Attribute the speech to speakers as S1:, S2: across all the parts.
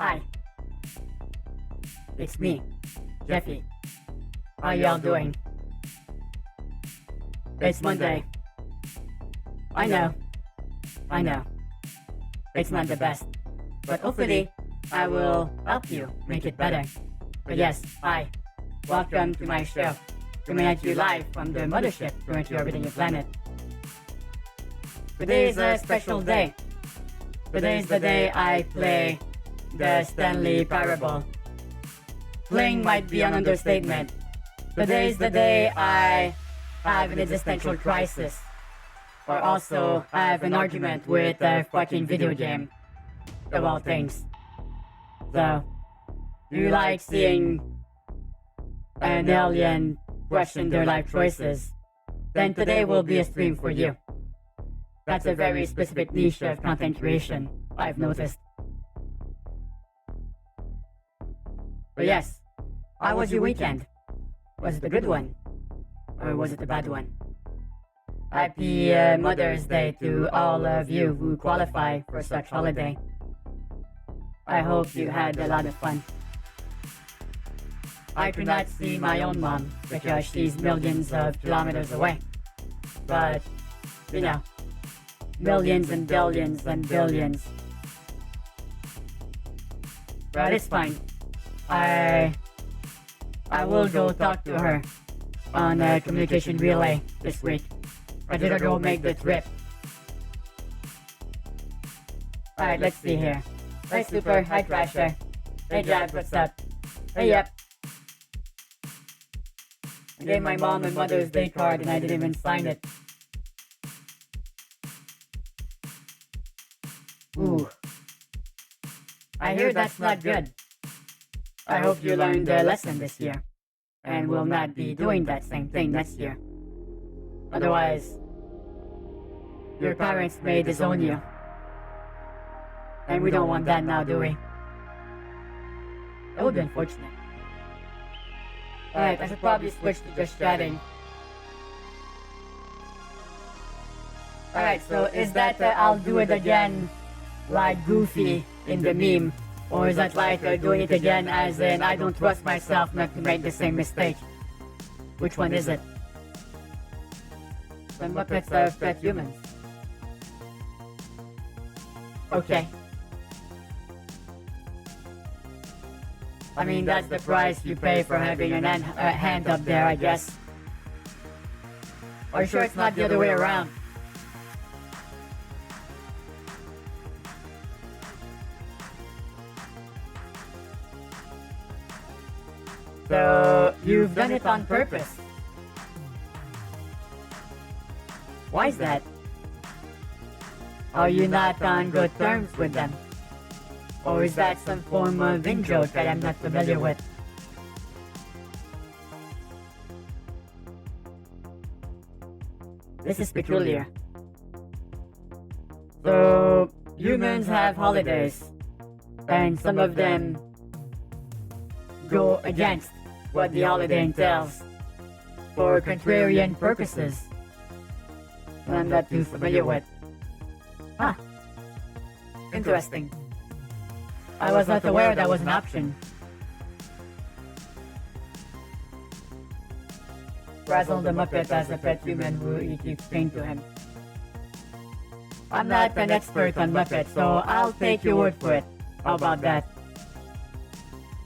S1: Hi. It's me, Jeffy. How y'all doing? It's Monday. I know. It's not the best. But hopefully, I will help you make it better. But yes, hi. Welcome to my show. Coming at you live from the mothership currently orbiting your planet. Today is a special day. Today is the day I play the Stanley parable. Playing might be an understatement. Today is the day I have an existential crisis. Or also have an argument with a fucking video game. Of all things. So, you like seeing an alien question their life choices, then today will be a stream for you. That's a very specific niche of content creation, I've noticed. But yes, how was your weekend? Was it a good one? Or was it a bad one? Happy Mother's Day to all of you who qualify for such holiday. I hope you had a lot of fun. I could not see my own mom because she's millions of kilometers away. But, you know, millions and billions and billions. But it's fine. I will go talk to her on a communication relay this week. I did go make the trip. Alright, let's see here. Hi Super, hi Crasher. Hey Jab, what's up? Hey yep. I gave my mom a Mother's Day card and I didn't even sign it. Ooh. I hear that's not good. I hope you learned a lesson this year. And will not be doing that same thing next year. Otherwise, your parents may disown you. And we don't want that now, do we? That would be unfortunate. Alright, I should probably switch to just chatting. Alright, so is that I'll do it again like Goofy in the meme? Or is that like doing it again as in I don't trust myself not to make the same mistake? Which one is it? Some Muppets are pet humans. Okay. I mean, that's the price you pay for having a hand up there, I guess. Are you sure it's not the other way around? So, you've done it on purpose. Why is that? Are you not on good terms with them? Or is that some form of in-joke that I'm not familiar with? This is peculiar. So, humans have holidays, and some of them go against what the holiday entails for contrarian purposes. I'm not too familiar with. Huh. Interesting. I was not aware that was an option. Razzle the Muppet as a pet human who eats explained to him. I'm not an expert on Muppets, so I'll take your word for it. How about that?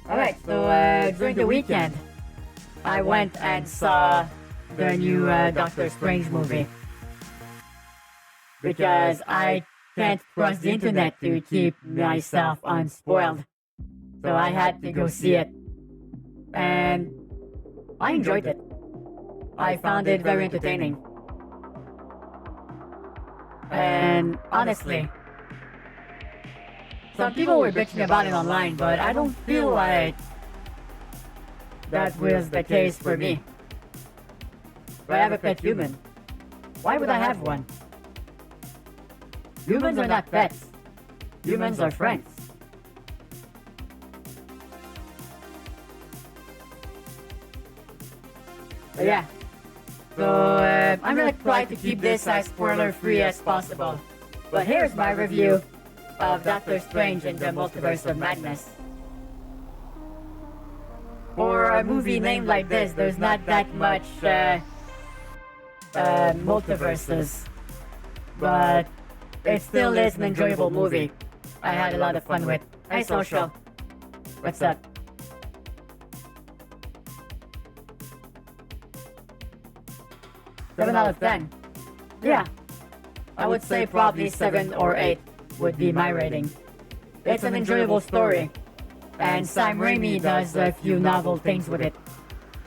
S1: Alright, so during the weekend, I went and saw the new Doctor Strange movie. Because I can't trust the internet to keep myself unspoiled. So I had to go see it. And I enjoyed it. I found it very entertaining. And honestly, some people were bitching about it online, but I don't feel like that was the case for me. If I have a pet human, why would I have one? Humans are not pets. Humans are friends. But yeah. So, I'm gonna try to keep this as spoiler-free as possible. But here's my review of Doctor Strange in the Multiverse of Madness. For a movie named like this, there's not that much multiverses, but it still is an enjoyable movie. I had a lot of fun with. Hey, Social. What's up? Seven out of 10. Yeah, I would say probably 7 or 8 would be my rating. It's an enjoyable story, and Sam Raimi does a few novel things with it.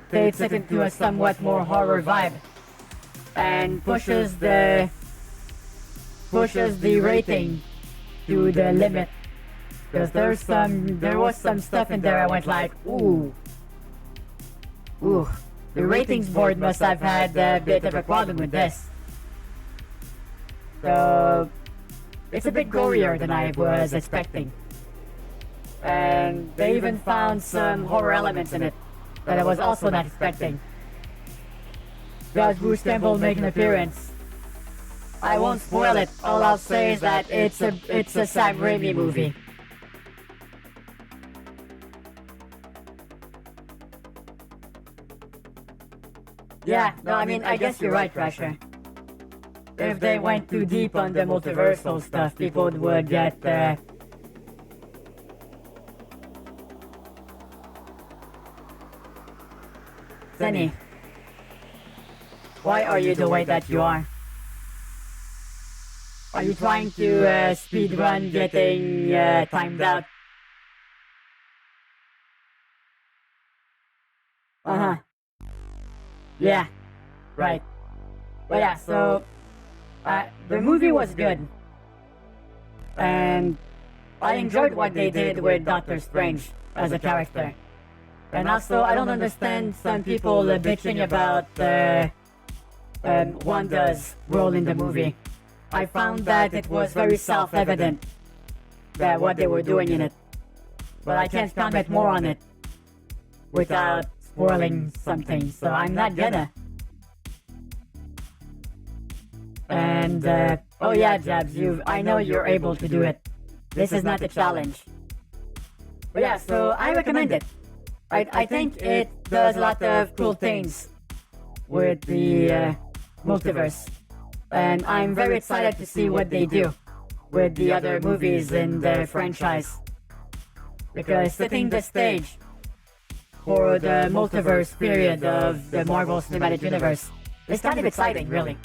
S1: Takes it into a somewhat more horror vibe, and pushes the rating to the limit. Because there was some stuff in there I went like, ooh. The ratings board must have had a bit of a problem with this. So, it's a bit gorier than I was expecting. And they even found some horror elements in it that I was also not expecting. Does Bruce Campbell make an appearance? I won't spoil it. All I'll say is that it's a Sam Raimi movie. Yeah, no, I mean, I guess you're right, Crusher. If they went too deep on the multiversal stuff, people would get, Sunny, why are you the way that you are? Are you trying to, speedrun getting, timed out? Uh-huh. Yeah, right. But yeah, so the movie was good, and I enjoyed what they did with Doctor Strange as a character. And also, I don't understand some people bitching about Wanda's role in the movie. I found that it was very self-evident that what they were doing in it, but I can't comment more on it without spoiling something, so I'm not gonna. And, oh yeah, Jabs, I know you're able to do it. This is not a challenge. But yeah, so I recommend it. I think it does a lot of cool things with the multiverse. And I'm very excited to see what they do with the other movies in the franchise. Because setting the stage for the multiverse period of the Marvel Cinematic Universe is kind of exciting, really,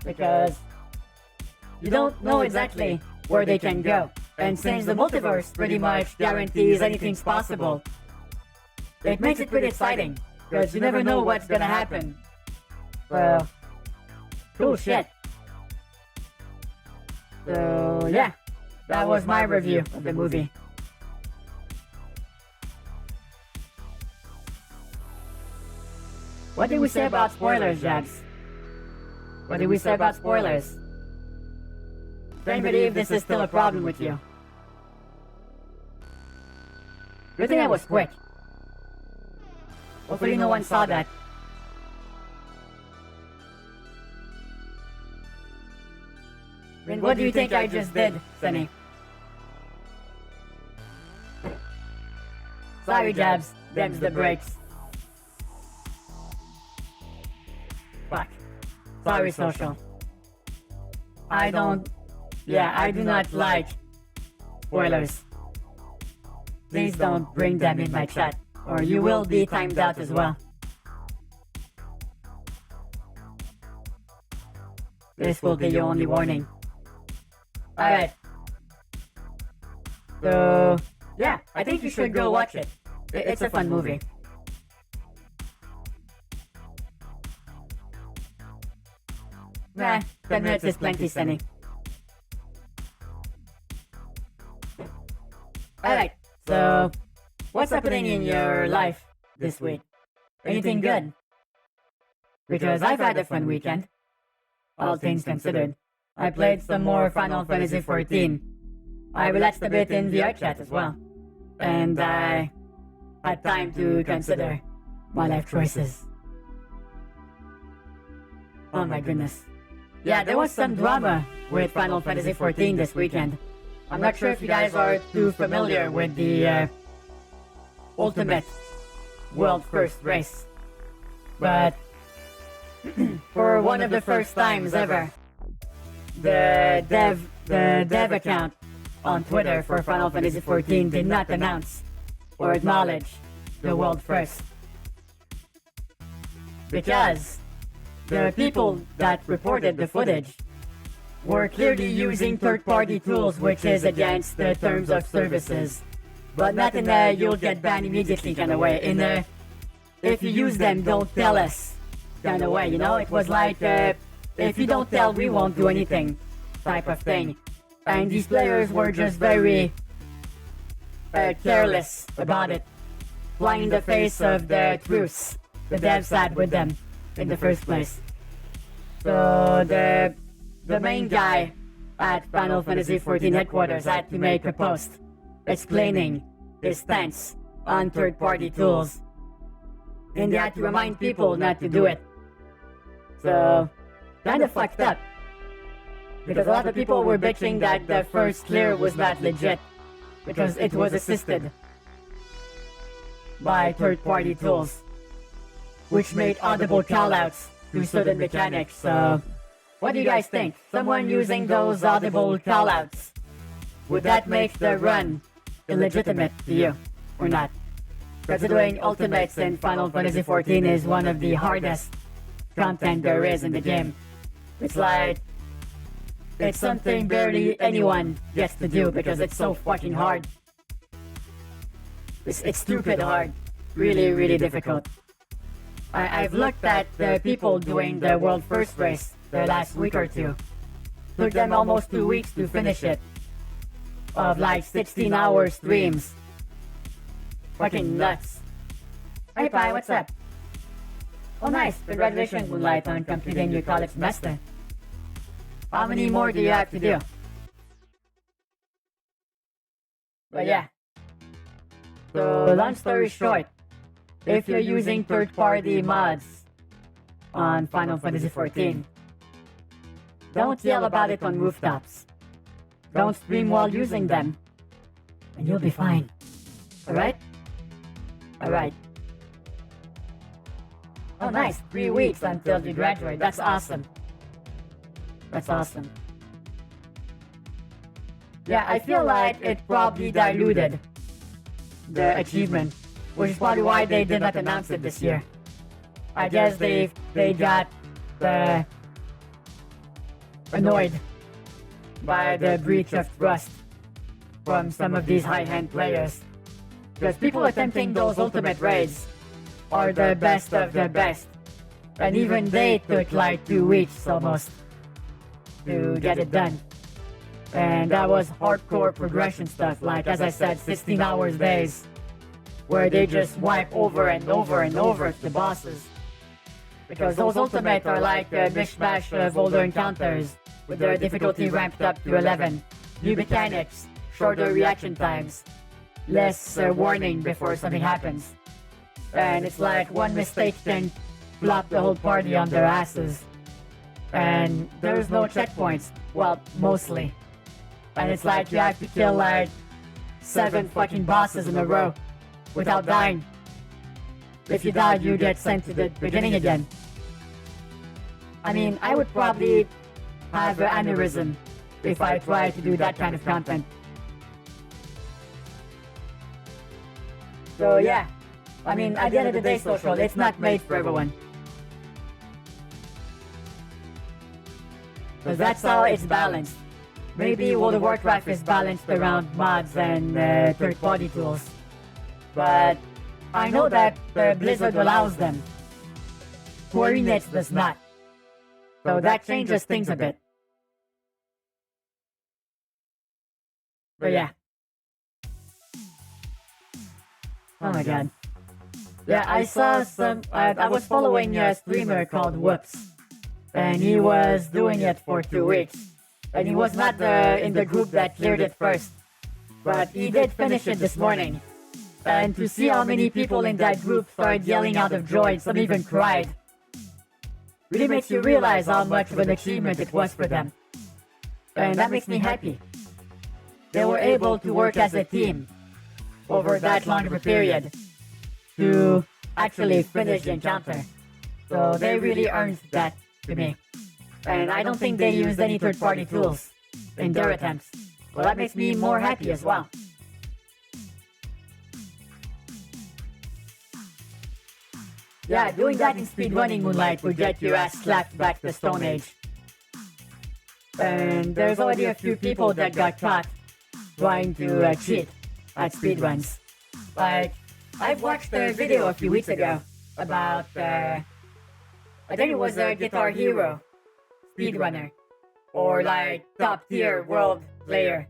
S1: because you don't know exactly where they can go. And since the multiverse pretty much guarantees anything's possible, it makes it pretty exciting, because you never know what's gonna happen. Well, cool shit. So yeah, that was my review of the movie. What did we say about spoilers, Jabs? What did we say about spoilers? Can't believe this is still a problem with you. Good thing I was quick. Hopefully no one saw that. I mean, what do you think I just did, Sunny? Sorry, Jabs. Them's the breaks. Fuck. Sorry, Social. I do not like spoilers. Please don't bring them in my chat, or you will be timed out as well. This will be your only warning. Alright. So, yeah, I think you should go watch it. It's a fun movie. Nah, 10 minutes is plenty, Sunny. Alright, so what's happening in your life this week? Anything good? Because I've had a fun weekend, all things considered. I played some more Final Fantasy XIV. I relaxed a bit in VR chat as well. And I had time to consider my life choices. Oh my goodness. Yeah, there was some drama with Final Fantasy XIV this weekend. I'm not sure if you guys are too familiar with the ultimate world first race, but for one of the first times ever, the dev account on Twitter for Final Fantasy XIV did not announce or acknowledge the world first, because the people that reported the footage were clearly using third-party tools, which is against the terms of services, but not in a you'll get banned immediately kind of way, in a if you use them, don't tell us kind of way, you know? It was like, if you don't tell, we won't do anything type of thing. And these players were just very careless about it, flying in the face of the truce the devs had with them in the first place. So the main guy at Final Fantasy XIV headquarters had to make a post explaining his stance on third-party tools, and they had to remind people not to do it. So, kind of fucked up, because a lot of people were bitching that the first clear was not legit, because it was assisted by third-party tools, which made audible callouts to certain mechanics. So, what do you guys think? Someone using those audible callouts, would that make the run illegitimate to you, or not? Considering Ultimates in Final Fantasy XIV is one of the hardest content there is in the game. It's like, it's something barely anyone gets to do because it's so fucking hard. It's stupid hard. Really, really difficult. I've looked at the people doing the world first race the last week or two. Took them almost 2 weeks to finish it. Of like 16-hour streams. Fucking nuts. Hey Pi, what's up? Oh nice, congratulations Moonlight on completing your college semester. How many more do you have to do? But yeah. So long story short, if you're using third-party mods on Final Fantasy XIV, don't yell about it on rooftops. Don't stream while using them, and you'll be fine. Alright? Alright. Oh nice, 3 weeks until you graduate. That's awesome. That's awesome. Yeah, I feel like it probably diluted the achievement, which is probably why they did not announce it this year. I guess they got annoyed by the breach of trust from some of these high-end players. Because people attempting those ultimate raids are the best of the best. And even they took like 2 weeks almost to get it done. And that was hardcore progression stuff, like as I said, 16 hours days, where they just wipe over and over and over the bosses. Because those ultimate are like a mishmash of older encounters, with their difficulty ramped up to 11. New mechanics, shorter reaction times, less warning before something happens. And it's like one mistake can flop the whole party on their asses. And there's no checkpoints, well, mostly. And it's like you have to kill like 7 fucking bosses in a row without dying. If you die, you get sent to the beginning again. I mean, I would probably have an aneurysm if I tried to do that kind of content. So yeah, I mean, at the end of the day, social, it's not made for everyone. Because that's how it's balanced. Maybe World of Warcraft is balanced around mods and third-party tools. But I know that Blizzard allows them. Square Enix does not. So that changes things a bit. But yeah. Oh my god. Yeah, I saw some... I was following a streamer called Whoops. And he was doing it for 2 weeks. And he was not in the group that cleared it first. But he did finish it this morning. And to see how many people in that group started yelling out of joy, and some even cried, really makes you realize how much of an achievement it was for them. And that makes me happy. they were able to work as a team over that long of a period to actually finish the encounter. So they really earned that to me. And I don't think they used any third-party tools in their attempts. Well, that makes me more happy as well. Yeah, doing that in speedrunning Moonlight would get your ass slapped back to Stone Age. And there's already a few people that got caught trying to cheat at speedruns. Like, I've watched a video a few weeks ago about, I think it was a Guitar Hero speedrunner, or like top tier world player,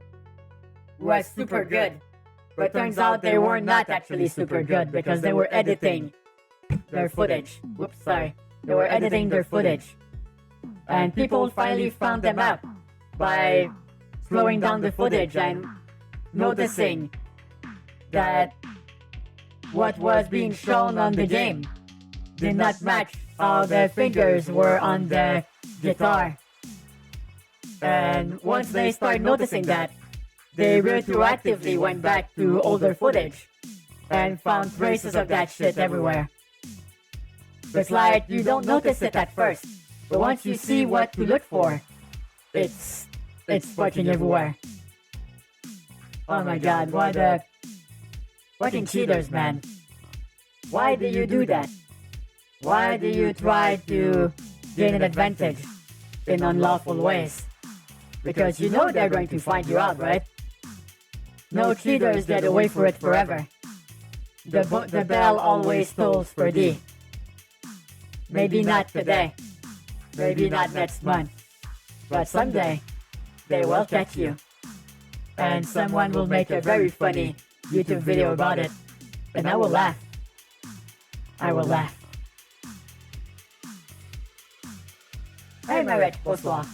S1: who was super good. But turns out they were not actually super good because they were editing their footage. Whoops, sorry. They were editing their footage. And people finally found them out by slowing down the footage and noticing that what was being shown on the game did not match how the fingers were on the guitar. And once they started noticing that, they retroactively went back to older footage and found traces of that shit everywhere. It's like you don't notice it at first, but once you see what to look for, it's fucking everywhere. Oh my god, what the fucking cheaters, man. Why do you do that? Why do you try to gain an advantage in unlawful ways? Because you know they're going to find you out, right? No cheaters get away for it forever. The bell always tolls for thee. Maybe not today. Maybe not next month. But someday, they will catch you. And someone will make a very funny YouTube video about it. And I will laugh. I will laugh. Hey, Merrick, bonsoir.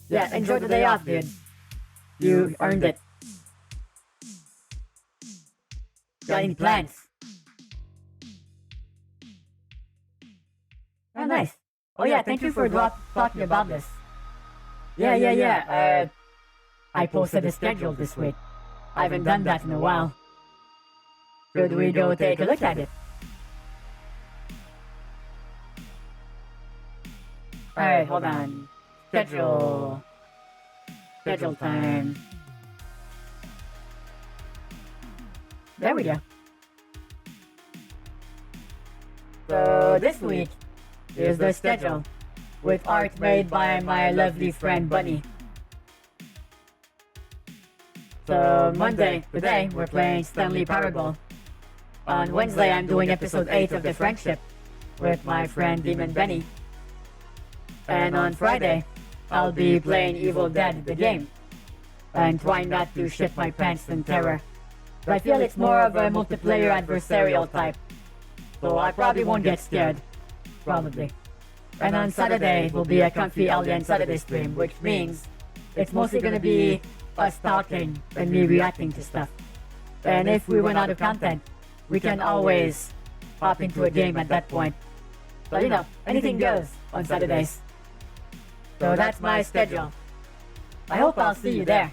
S1: Yeah, enjoy the day off, dude. You earned it. Got any plans? Oh, nice. Oh yeah, thank you for talking about this. Yeah. I posted a schedule this week. I haven't done that in a while. Should we go take a look at it? Alright, hold on. Schedule time. There we go. So this week is the schedule with art made by my lovely friend Bunny. So Monday, today, we're playing Stanley Parable. On Wednesday, I'm doing episode 8 of The Friendship with my friend Demon Benny. And on Friday, I'll be playing Evil Dead, the game, and trying not to shit my pants in terror. But I feel it's more of a multiplayer adversarial type, so I probably won't get scared. Probably. And on Saturday will be a comfy Alien Saturday stream, which means it's mostly gonna be us talking and me reacting to stuff. And if we run out of content, we can always hop into a game at that point. So you know, anything goes on Saturdays. So that's my schedule. I hope I'll see you there.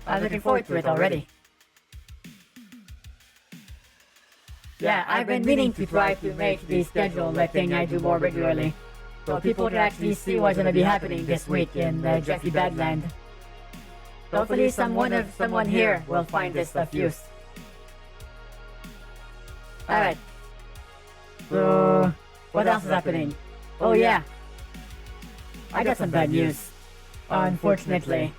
S1: I'm looking forward to it already. Yeah, I've been meaning to try to make the schedule a thing I do more regularly, so people can actually see what's gonna be happening this week in JeffyBed land. Hopefully someone here will find this of use. Alright. So, what else is happening? Oh yeah. I got some bad news. Unfortunately,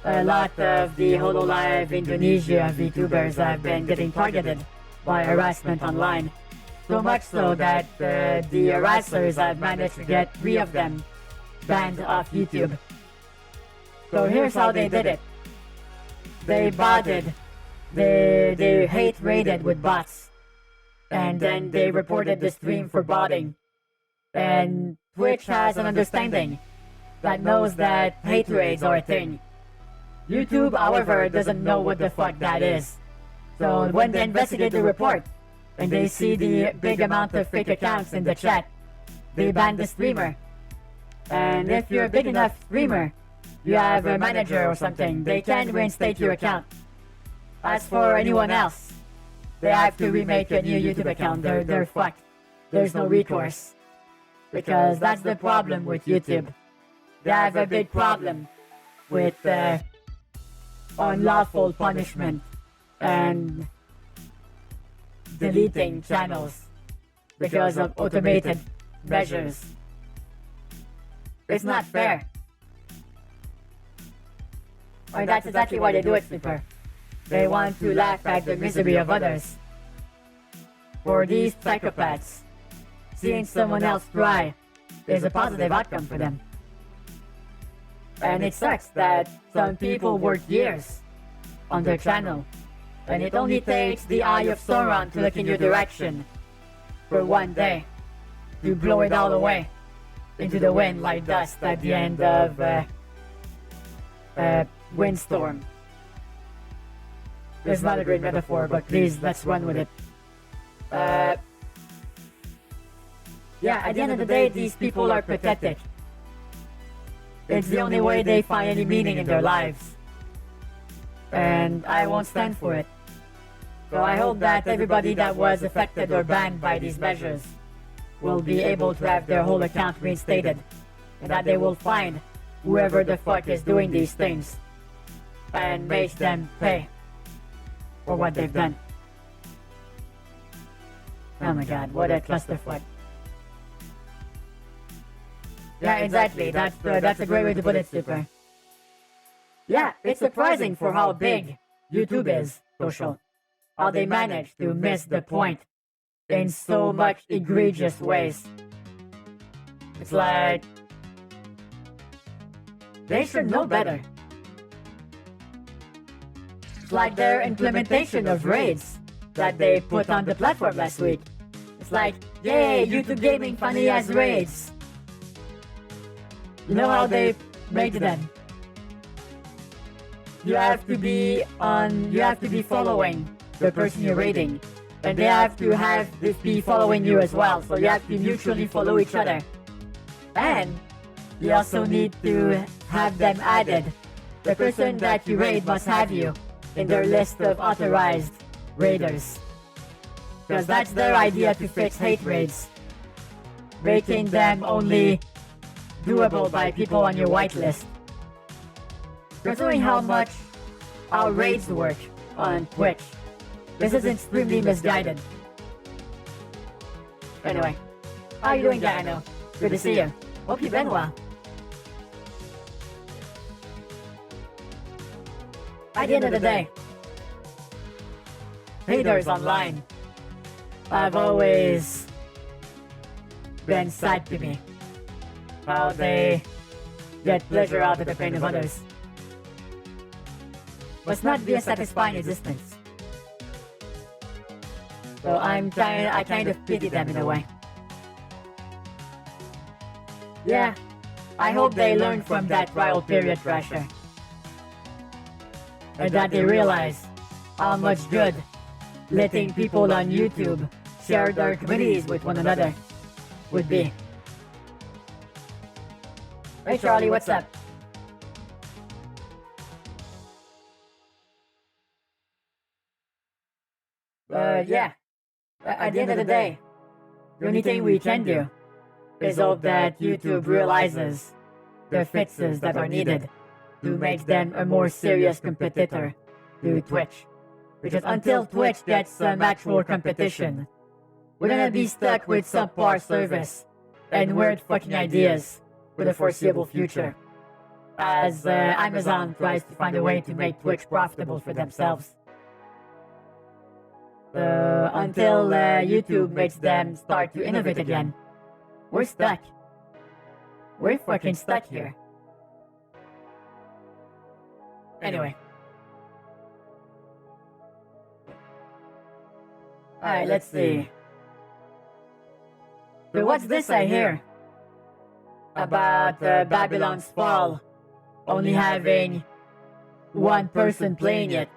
S1: a lot of the HoloLive Indonesia VTubers have been getting targeted by harassment online. So much so that the harassers have managed to get 3 of them banned off YouTube. So here's how they did it. They botted. They hate raided with bots. And then they reported the stream for botting. And Twitch has an understanding that knows that hate raids are a thing. YouTube, however, doesn't know what the fuck that is. So when they investigate the report, and they see the big amount of fake accounts in the chat, they ban the streamer. And if you're a big enough streamer, you have a manager or something, they can reinstate your account. As for anyone else, they have to remake a new YouTube account. They're fucked. There's no recourse. Because that's the problem with YouTube. They have a big problem with unlawful punishment and deleting channels because of automated measures. It's not fair. And that's exactly why they do it, Sleeper. They want to laugh at the misery of others. For these psychopaths, seeing someone else cry is a positive outcome for them. And it sucks that some people work years on their channel, and it only takes the eye of Sauron to look in your direction for one day to blow it all away into the wind like dust at the end of windstorm. It's not a great metaphor, but please, let's run with it. Yeah, at the end of the day, these people are pathetic. It's the only way they find any meaning in their lives. And I won't stand for it. So I hope that everybody that was affected or banned by these measures will be able to have their whole account reinstated. And that they will find whoever the fuck is doing these things and make them pay for what they've done. Oh my god, what a clusterfuck. Yeah, exactly. That's a great way to put it, Super. Yeah, it's surprising for how big YouTube is, social. How they manage to miss the point in so much egregious ways. It's like they should know better. It's like their implementation of raids that they put on the platform last week. It's like, yay, YouTube gaming funny as raids. You know how they made them? You have to be following the person you're raiding, and they have to be following you as well. So you have to mutually follow each other, and you also need to have them added. The person that you raid must have you in their list of authorized raiders, because that's their idea to fix hate raids, making them only doable by people on your whitelist. Considering how much our raids work on Twitch, this is extremely misguided. Anyway, how are you doing, Dino? Good to see you. Hope you've been well. At the end of the day, haters online have always been sad to me. How they get pleasure out of the pain of others must not be a satisfying existence. So I kind of pity them in a way. Yeah, I hope they learn from that trial period, Crasher, and that they realize how much good letting people on YouTube share their communities with one another would be. Hey Charlie, what's up? Yeah. At the end of the day, the only thing we can do is hope that YouTube realizes the fixes that are needed to make them a more serious competitor to Twitch. Because until Twitch gets some actual competition, we're gonna be stuck with subpar service and weird fucking ideas for the foreseeable future, as Amazon tries to find a way to make Twitch profitable for themselves. Until YouTube makes them start to innovate again, we're stuck. We're fucking stuck here. Anyway. Alright, let's see. So what's this I hear? About Babylon's Fall only having one person playing it.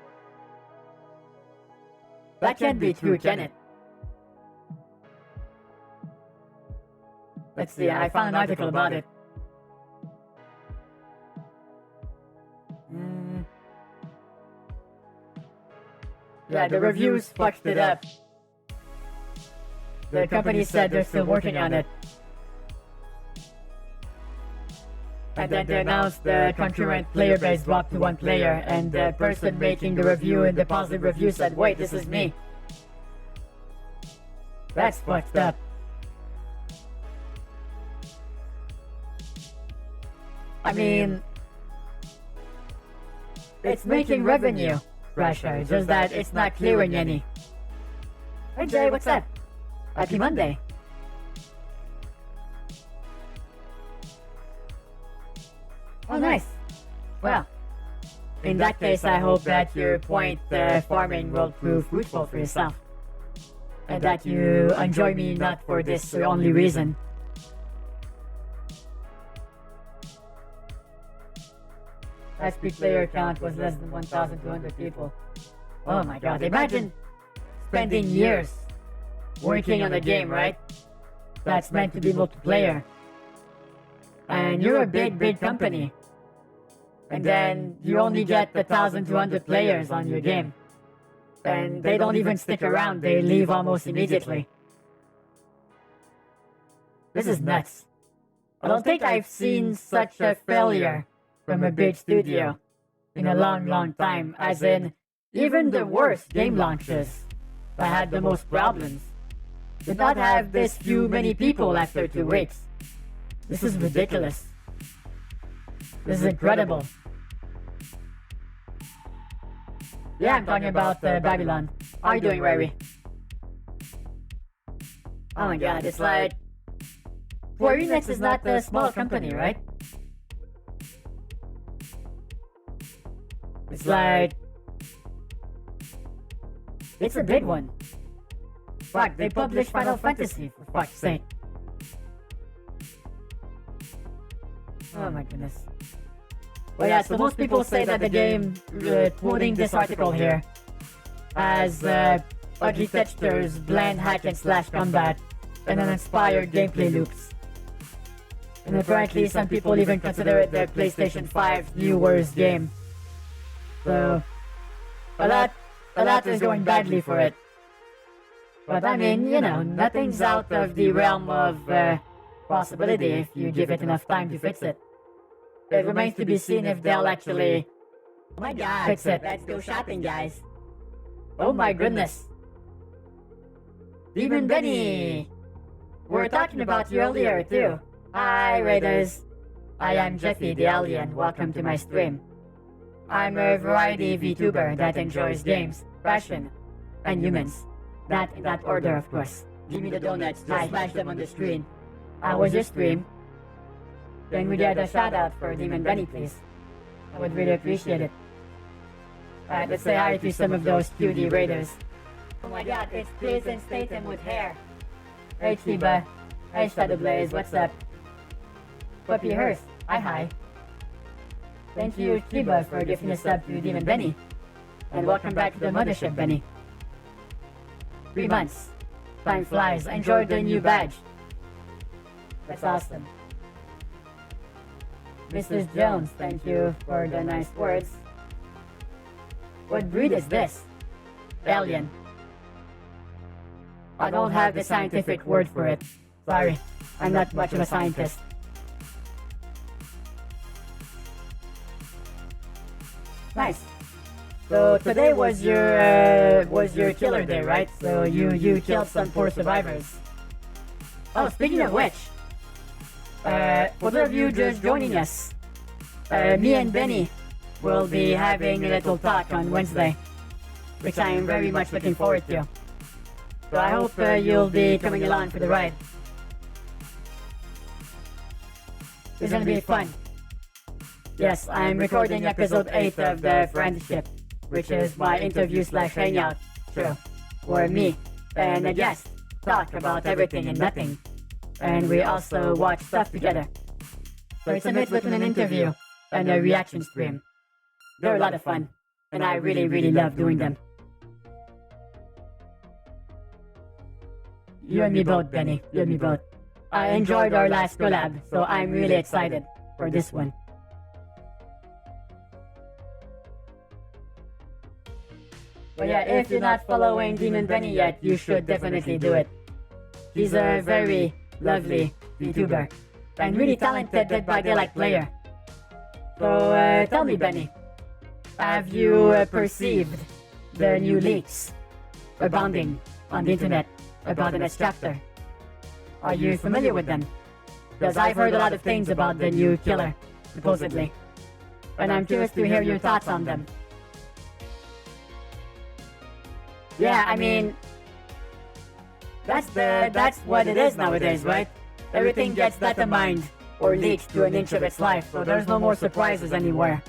S1: That can't be true, can it? Let's see, I found an article about it. Yeah, the reviews fucked it up. The company said they're still working on it. And then they announced the concurrent player base dropped to 1 player, and the person making the review in the positive review said, wait, this is me. That's fucked up. I mean, it's making revenue, Russia, just that it's not clearing any. Hey Jay, what's up? Happy Monday. Oh, nice. Well, in that case, I hope that your point farming will prove fruitful for yourself. And that you enjoy me not for this only reason. SP player count was less than 1,200 people. Oh my god, imagine spending years working on a game, right? That's meant to be multiplayer. And you're a big company. And then you only get 1,200 players on your game. And they don't even stick around, they leave almost immediately. This is nuts. I don't think I've seen such a failure from a big studio in a long time, as in, even the worst game launches that had the most problems did not have this few many people after 2 weeks. This is ridiculous. This is incredible. Yeah, I'm talking about Babylon. How are you doing, Rary? Oh my god, it's like... Square Enix is not a small company, right? It's like... It's a big one. Fuck, they published Final Fantasy, for fuck's sake. Oh my goodness. Well, yeah, so most people say that the game, quoting this article here, has ugly textures, bland hack and slash combat, and uninspired gameplay loops. And apparently some people even consider it the PlayStation 5 new worst game. So, a lot is going badly for it. But I mean, you know, nothing's out of the realm of possibility if you give it enough time to fix it. It remains to be seen if they'll actually... Oh my god, fix it. Let's go shopping, guys. Oh my goodness. Demon Benny! We're talking about you earlier too. Hi Raiders. I am Jeffy the Alien. Welcome to my stream. I'm a variety VTuber that enjoys games, fashion, and humans. Not in that order, of course. Give me the donuts, just smash them on the screen. How was your stream? Can we get a shout out for Demon Benny, please? I would really appreciate it. Alright, let's say hi to some of those cutie raiders. Oh my god, it's Jason Statham with hair. Hey Chiba. Hey Shadowblaze, what's up? Puppy Hearst, hi. Thank you Chiba for giving a sub to Demon Benny. And welcome back to the mothership, Benny. 3 months. Time flies. Enjoy the new badge. That's awesome. Mrs. Jones, thank you for the nice words. What breed is this? Alien. I don't have the scientific word for it. Sorry, I'm not much of a scientist. Nice. So today was your killer day, right? So you killed some poor survivors. Oh, speaking of which, for those of you just joining us, me and Benny will be having a little talk on Wednesday, which I am very much looking forward to. So I hope you'll be coming along for the ride. It's gonna be fun. Yes, I'm recording episode 8 of the Friendship, which is my interview/hangout show, where me and a guest talk about everything and nothing. And we also watch stuff together. So it's a mix between an interview and a reaction stream. They're a lot of fun, and I really love doing them. You and me both, Benny. You and me both. I enjoyed our last collab, so I'm really excited for this one. But yeah, if you're not following Demon Benny yet, you should definitely do it. He's a very lovely VTuber and really talented Dead by Daylight player. So tell me, Benny, have you perceived the new leaks abounding on the internet about the next chapter? Are you familiar with them? Because I've heard a lot of things about the new killer, supposedly. And I'm curious to hear your thoughts on them. Yeah, I mean, that's what it is nowadays, right? Everything gets data mined or leaked to an inch of its life, so there's no more surprises anywhere.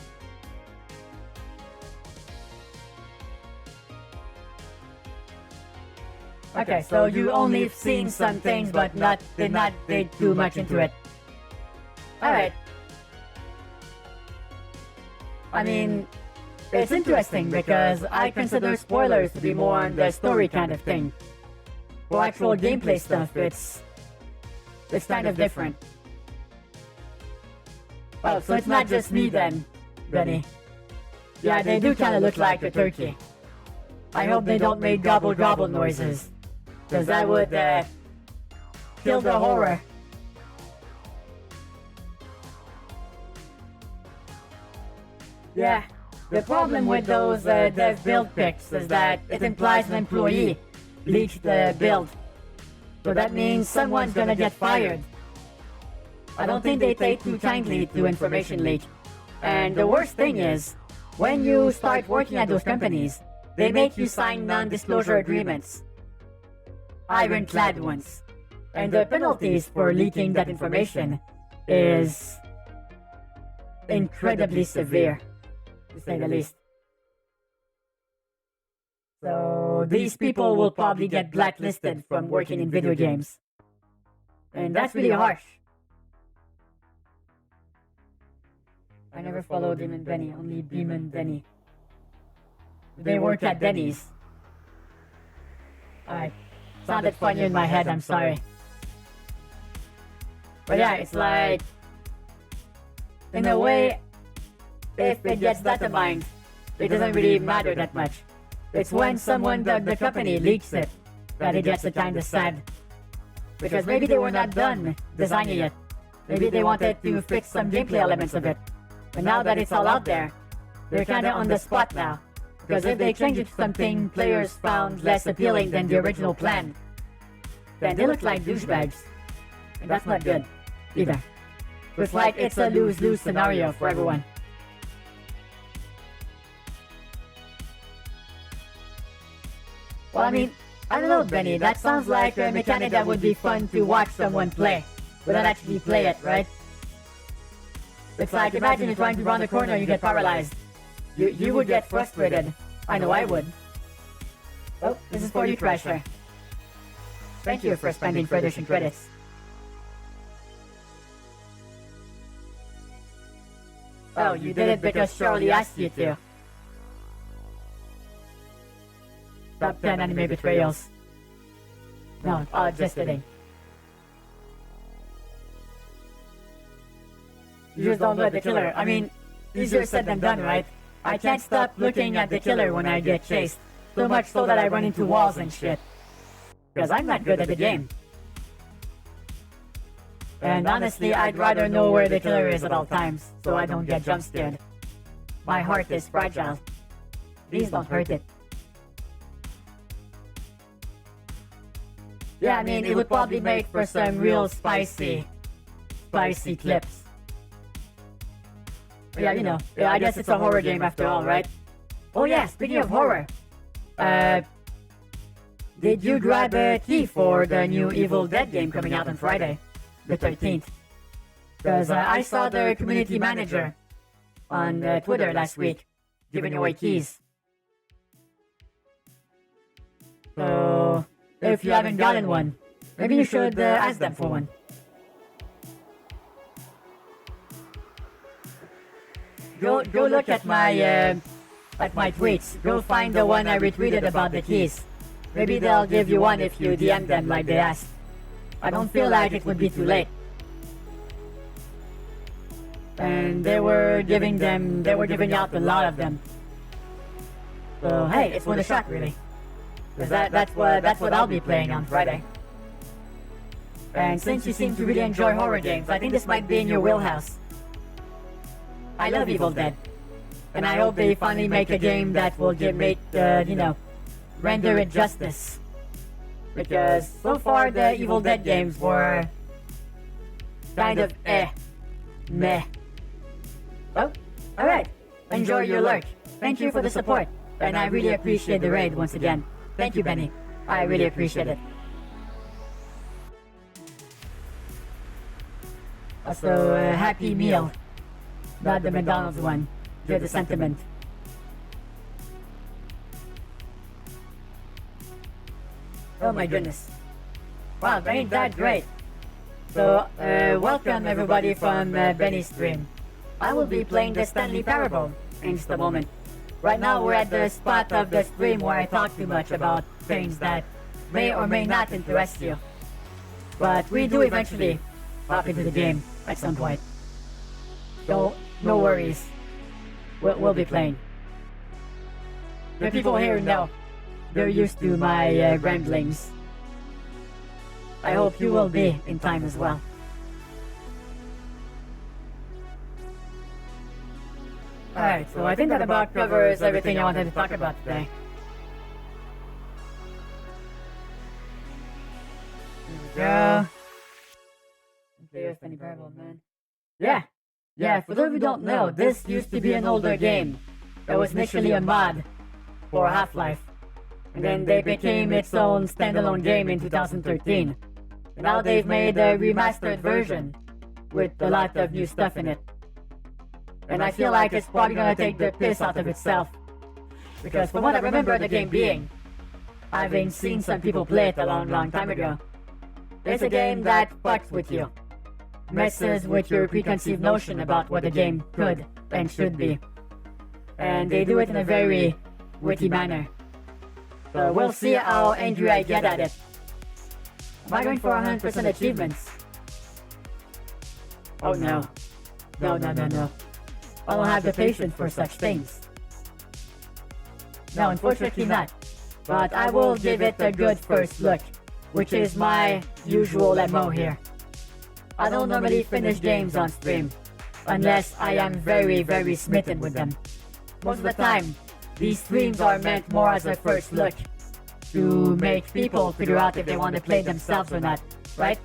S1: Okay, so you only seen some things but did not dig too much into it. Alright. I mean, it's interesting because I consider spoilers to be more on the story kind of thing. For actual gameplay stuff, it's kind of different. Oh, so it's not just me then, Benny. Yeah, they do kind of look like a turkey. I hope they don't make gobble gobble noises, because that would kill the horror. Yeah, the problem with those dev build pics is that it implies an employee leaked the build. So that means someone's gonna get fired. I don't think they take too kindly to information leak. And the worst thing is, when you start working at those companies, they make you sign non-disclosure agreements. Ironclad ones. And the penalties for leaking that information is incredibly severe, to say the least. So these people will probably get blacklisted from working in video games. And that's really harsh. I never followed Demon Benny, only Demon Benny. They work at Denny's. Alright. Sounded funny in my head, I'm sorry. But yeah, it's like, in a way, if it gets data mined, it doesn't really matter that much. It's when someone, the company, leaks it that it gets kinda sad. Because maybe they were not done designing it. Maybe they wanted to fix some gameplay elements of it. But now that it's all out there, they're kinda on the spot now. Because if they change it to something players found less appealing than the original plan, then they look like douchebags. And that's not good, either. It's like it's a lose-lose scenario for everyone. Well, I mean, I don't know, Benny, that sounds like a mechanic that would be fun to watch someone play, but not actually play it, right? It's like, imagine you're trying to round a corner and you get paralyzed. You would get frustrated. I know I would. Oh, this is for you, Crasher. Thank you for spending Federation credits. Oh, you did it because Charlie asked you to. Top 10 anime betrayals. No, just kidding. You just don't look at the killer. I mean, easier said than done, right? I can't stop looking at the killer when I get chased. So much so that I run into walls and shit. Because I'm not good at the game. And honestly, I'd rather know where the killer is at all times, so I don't get jump scared. My heart is fragile. Please don't hurt it. Yeah, I mean, it would probably make for some real spicy clips. Yeah, you know, I guess it's a horror game after all, right? Oh yeah, speaking of horror, did you grab a key for the new Evil Dead game coming out on Friday, the 13th? Because I saw the community manager on Twitter last week giving away keys. So, if you haven't gotten one, maybe you should ask them for one. Go look at my tweets. Go find the one I retweeted about the keys. Maybe they'll give you one if you DM them like they asked. I don't feel like it would be too late. And they were giving out a lot of them. So hey, it's worth a shot, really. Because that's what I'll be playing on Friday. And since you seem to really enjoy horror games, I think this might be in your wheelhouse. I love Evil Dead, and I hope they finally make a game that will render it justice. Because so far the Evil Dead games were kind of meh. Oh, alright. Enjoy your lurk. Thank you for the support, and I really appreciate the raid once again. Thank you, Benny. I really appreciate it. Also, Happy Meal. Not the McDonald's one. You're the sentiment. Oh my goodness. Wow, ain't that great. So, welcome everybody from Benny's stream. I will be playing the Stanley Parable in just a moment. Right now we're at the spot of the stream where I talk too much about things that may or may not interest you. But we do eventually hop into the game at some point. So, no worries. We'll be playing. The people here know. They're used to my ramblings. I hope you will be in time as well. Alright, so I think that about covers everything I wanted to talk about today. Here we go. Stanley Parable, man. Yeah, for those who don't know, this used to be an older game. That was initially a mod for Half-Life. And then they became its own standalone game in 2013. And now they've made a remastered version with a lot of new stuff in it. And I feel like it's probably gonna take the piss out of itself. Because from what I remember the game being, having seen some people play it a long time ago, it's a game that fucks with you. Messes with your preconceived notion about what the game could and should be. And they do it in a very witty manner. So we'll see how angry I get at it. Am I going for 100% achievements? Oh no. No. I don't have the patience for such things. No, unfortunately not. But I will give it a good first look, which is my usual MO here. I don't normally finish games on stream, unless I am very smitten with them. Most of the time, these streams are meant more as a first look, to make people figure out if they want to play themselves or not, right?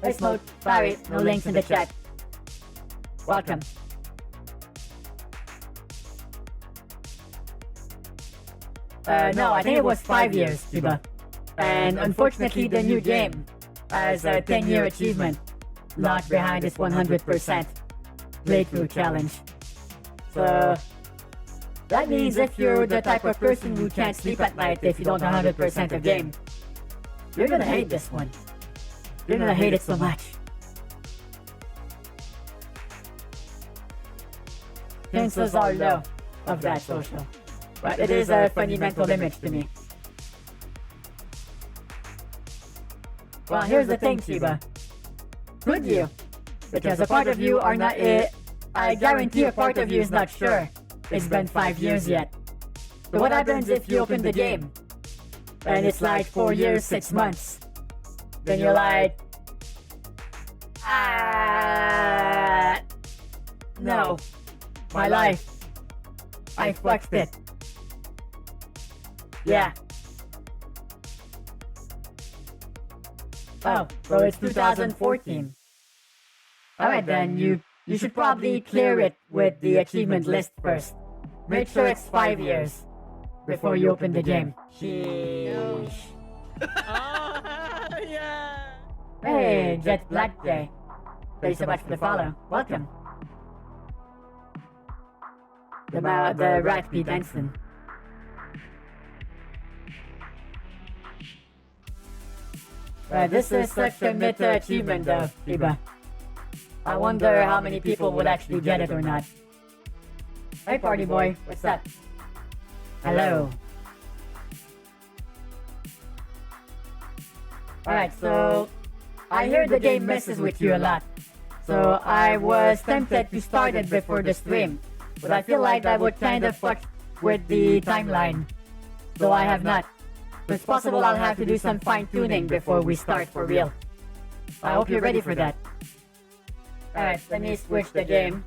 S1: Hey Smoke, sorry, no links in the chat. Welcome. No, I think it was 5 years, Cuba. And unfortunately, the new game has a 10-year achievement locked behind its 100% playthrough challenge. So, that means if you're the type of person who can't sleep at night if you don't 100% a game, you're gonna hate this one. You're gonna hate it so much. Chances are low of that social, but it is a funny mental image to me. Well, here's the thing, Shiba. Could you? Because a part of you are not I guarantee a part of you is not sure. It's been 5 years yet. So what happens if you open the game and it's like 4 years, 6 months? Then you're like, no, my life, I fucked it. Yeah. Oh, so it's 2014. Alright then, you should probably clear it with the achievement list first. Make sure it's 5 years before you open the game. Sheesh.
S2: Yeah.
S1: Hey, Jet Black Day. Thank you so much for the follow. Welcome. The Rat P. Denson. This is such a meta achievement though, Iba. I wonder how many people would actually get it or not. Hey party boy, what's up? Hello. Alright, so I hear the game messes with you a lot. So I was tempted to start it before the stream, but I feel like that would kind of fuck with the timeline, though I have not. It's possible I'll have to do some fine-tuning before we start for real. I hope you're ready for that. Alright, let me switch the game.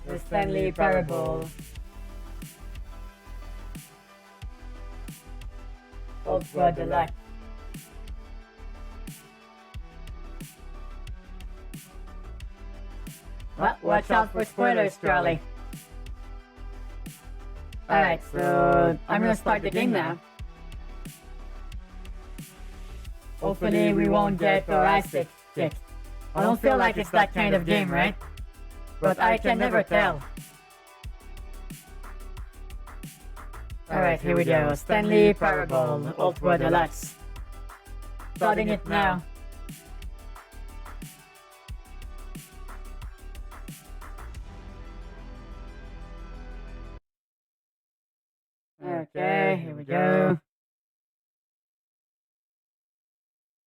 S1: The Stanley Parable. Ultra Deluxe. Well, watch out for spoilers, Charlie. Alright, so I'm gonna start the game now. Hopefully we won't get our ass kicked. I don't feel like it's that kind of game, right? But I can never tell. Alright, here we go. Stanley Parable Ultra Deluxe. Starting it now. Okay, here we go.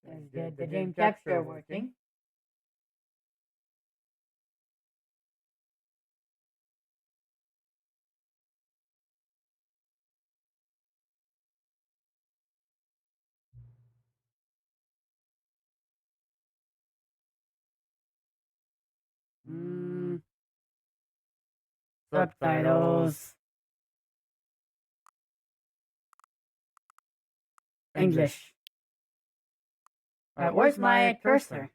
S1: Let's get the game capture working. Subtitles. English. Where's my cursor?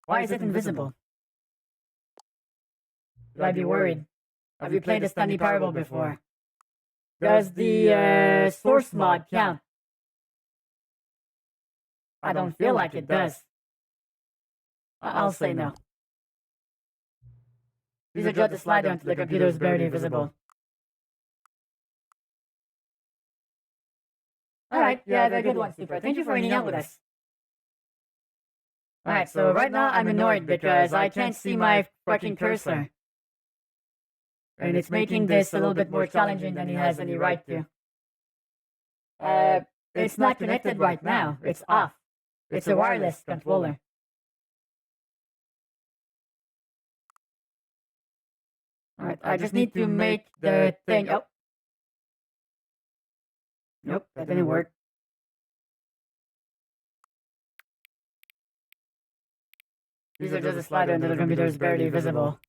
S1: Why is it invisible? Should I be worried? Have you played the Stanley Parable before? Does the source mod count? I don't feel like it does. I'll say no. Please adjust the slider until the computer is barely visible. Alright, yeah, very good one, Super. Thank you for hanging out with us. Alright, so right now I'm annoyed because I can't see my fucking cursor. And it's making this a little bit more challenging than it has any right to. It's not connected right now. It's off. It's a wireless controller. Alright, I just need to make the thing... Oh. Nope, that didn't work. These are just a slider until the computer is barely visible.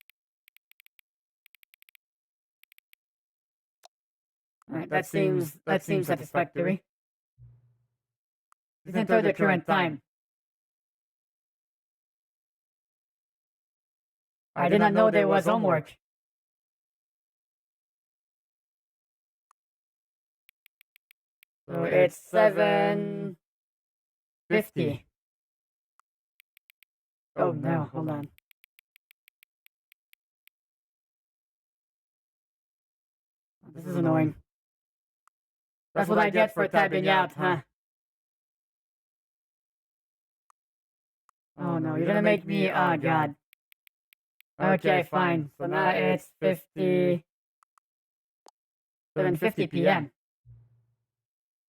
S1: Alright, that seems satisfactory. Please enter the current time. I did not know there was homework. So it's 7:50. Oh no, hold on. This is annoying. That's what I get for tabbing out, huh? Oh no, you're gonna make me... Oh god. Okay, fine. So now it's 7:50 p.m.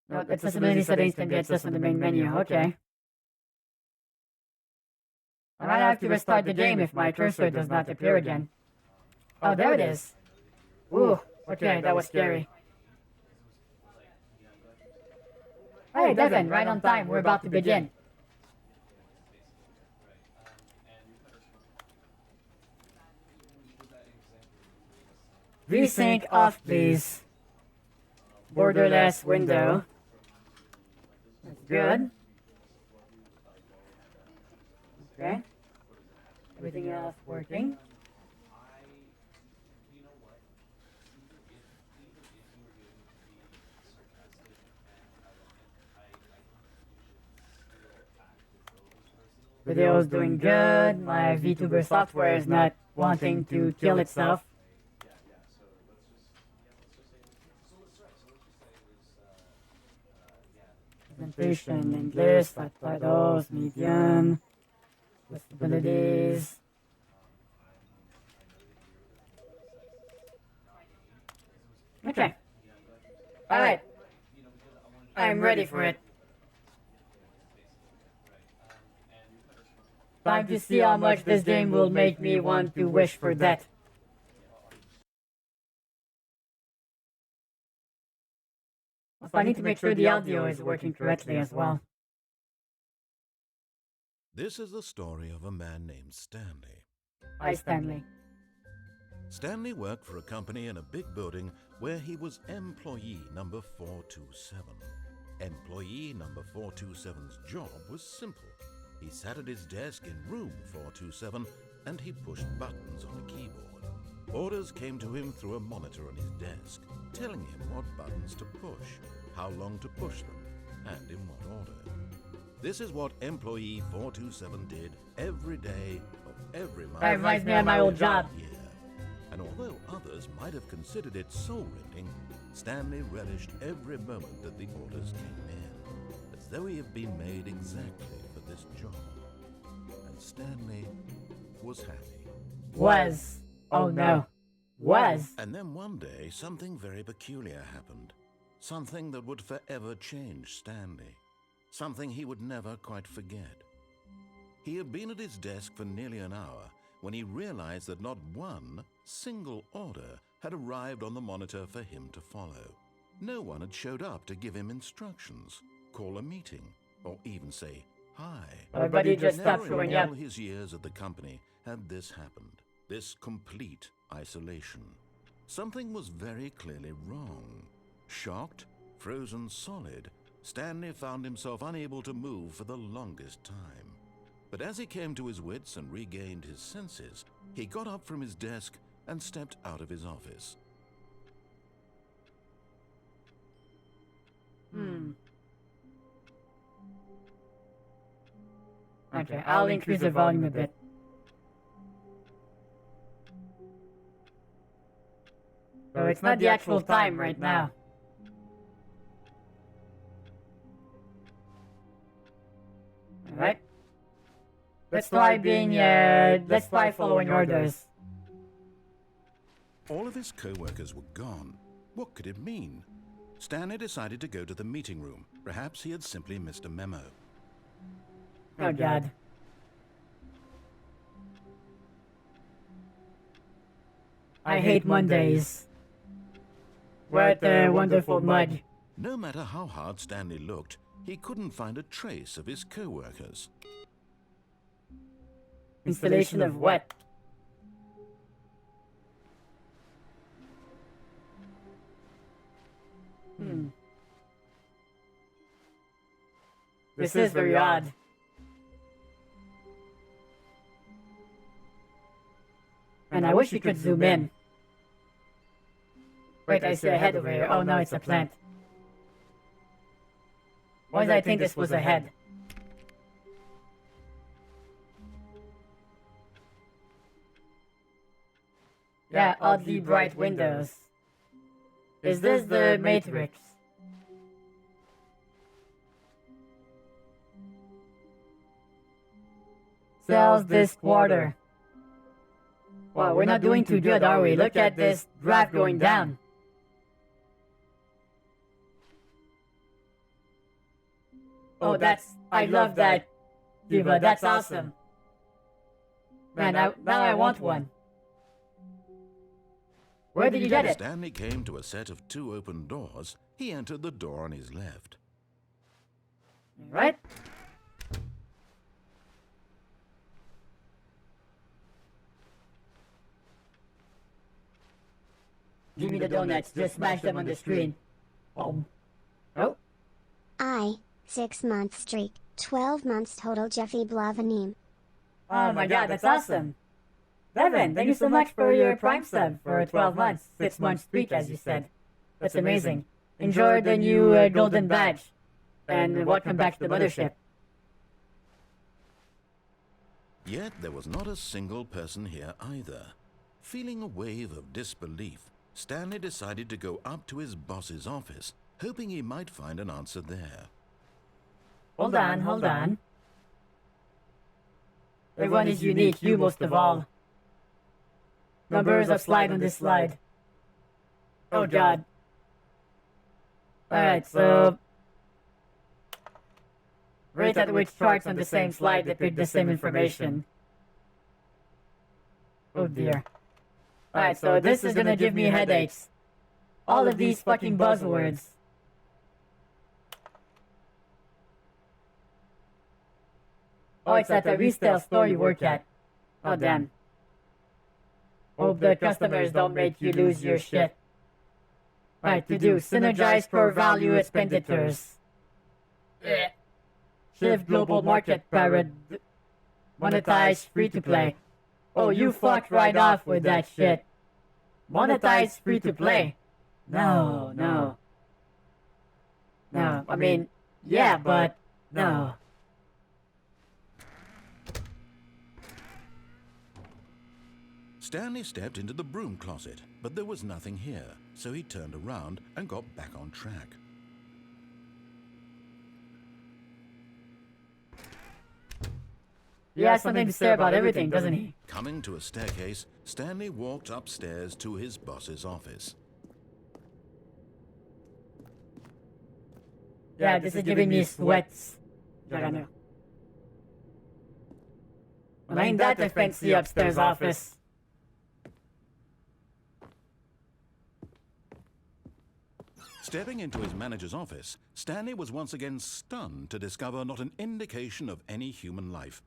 S1: No, accessibility settings can be accessed on the main menu. Okay. I might have to restart the game if my cursor does not appear again. Oh, there it is. Ooh, okay, that was scary. Hey, Devin, right on time. We're about to begin. Resync off, please. Borderless window. That's good. Okay. Everything else working. Video is doing good. My Vtuber software is not wanting to kill itself. Presentation, English, subtitles, medium, possibilities. Okay. Alright. I'm ready for it. Time to see how much this game will make me want to wish for death. Also, I need to make sure the audio is working correctly as well.
S2: This is the story of a man named Stanley.
S1: Hi, Stanley.
S2: Stanley worked for a company in a big building where he was employee number 427. Employee number 427's job was simple. He sat at his desk in room 427 and he pushed buttons on a keyboard. Orders came to him through a monitor on his desk, telling him what buttons to push, how long to push them, and in what order. This is what employee 427 did every day of every month.
S1: That reminds me of my old job.
S2: Year. And although others might have considered it soul-rending, Stanley relished every moment that the orders came in, as though he had been made exactly for this job. And Stanley was happy.
S1: Was. Oh no. Was.
S2: And then one day, something very peculiar happened. Something that would forever change Stanley. Something he would never quite forget. He had been at his desk for nearly an hour when he realized that not one single order had arrived on the monitor for him to follow. No one had showed up to give him instructions, call a meeting, or even say hi.
S1: Everybody just stopped
S2: Never
S1: showing
S2: in
S1: up.
S2: all his years at the company had this happened. This complete isolation. Something was very clearly wrong. Shocked, frozen solid, Stanley found himself unable to move for the longest time. But as he came to his wits and regained his senses, he got up from his desk and stepped out of his office.
S1: Okay, I'll increase the volume a bit. So it's not the actual time right now. Alright. Let's try following orders.
S2: All of his co-workers were gone. What could it mean? Stanley decided to go to the meeting room. Perhaps he had simply missed a memo.
S1: Oh god. I hate Mondays. What a wonderful mud.
S2: No matter how hard Stanley looked, he couldn't find a trace of his co-workers.
S1: Installation of what? This is very odd. And I wish we could zoom in. Wait, I see a head over here. Oh no, it's a plant. Why did I think this was a head? Yeah, oddly bright windows. Is this the Matrix? Sells this quarter. Wow, we're not doing too good, are we? Look at this graph going down. Oh, I love that, Diva, that's awesome. Man, now I want one. Where did you get it?
S2: Stanley came to a set of 2 open doors. He entered the door on his left.
S1: Right? Give me the donuts, just smash them on the screen. Oh.
S3: 6 month streak, 12 months total JeffyBed.
S1: Oh my god, that's awesome. Devin, thank you so much for your Prime sub for 12 months, 6 months streak as you said. That's amazing. Enjoy the new golden badge. And welcome back to the mothership.
S2: Yet there was not a single person here either. Feeling a wave of disbelief, Stanley decided to go up to his boss's office, hoping he might find an answer there.
S1: Hold on. Everyone is unique, you most of all. Numbers of slide on this slide. Oh god. Alright, so... Rate at which charts on the same slide depict the same information. Oh dear. Alright, so this is gonna give me headaches. All of these fucking buzzwords. Oh, it's at a resale store you work at. Oh damn. Hope the customers don't make you lose your shit. Right, to do synergize core value expenditures. Shift global market monetize free to play. Oh, you fucked right off with that shit. Monetize free to play. No. No, I mean, yeah, but no.
S2: Stanley stepped into the broom closet, but there was nothing here, so he turned around and got back on track.
S1: He has something to say about everything, doesn't he?
S2: Coming to a staircase, Stanley walked upstairs to his boss's office.
S1: Yeah, this is giving me sweats. Well, ain't that a fancy upstairs office?
S2: Stepping into his manager's office, Stanley was once again stunned to discover not an indication of any human life.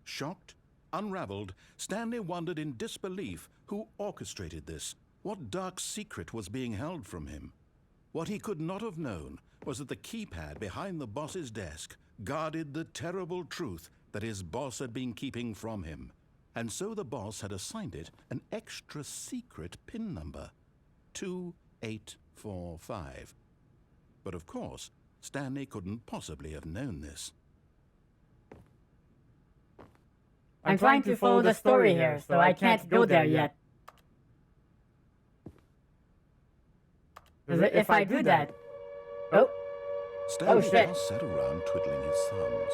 S2: Shocked, unraveled, Stanley wondered in disbelief who orchestrated this. What dark secret was being held from him? What he could not have known was that the keypad behind the boss's desk guarded the terrible truth that his boss had been keeping from him. And so the boss had assigned it an extra secret PIN number, 2845. But of course, Stanley couldn't possibly have known this.
S1: I'm trying to follow the story here, so I can't go there yet. If I do that... Oh.
S2: Stanley
S1: Shit.
S2: just sat around twiddling his thumbs.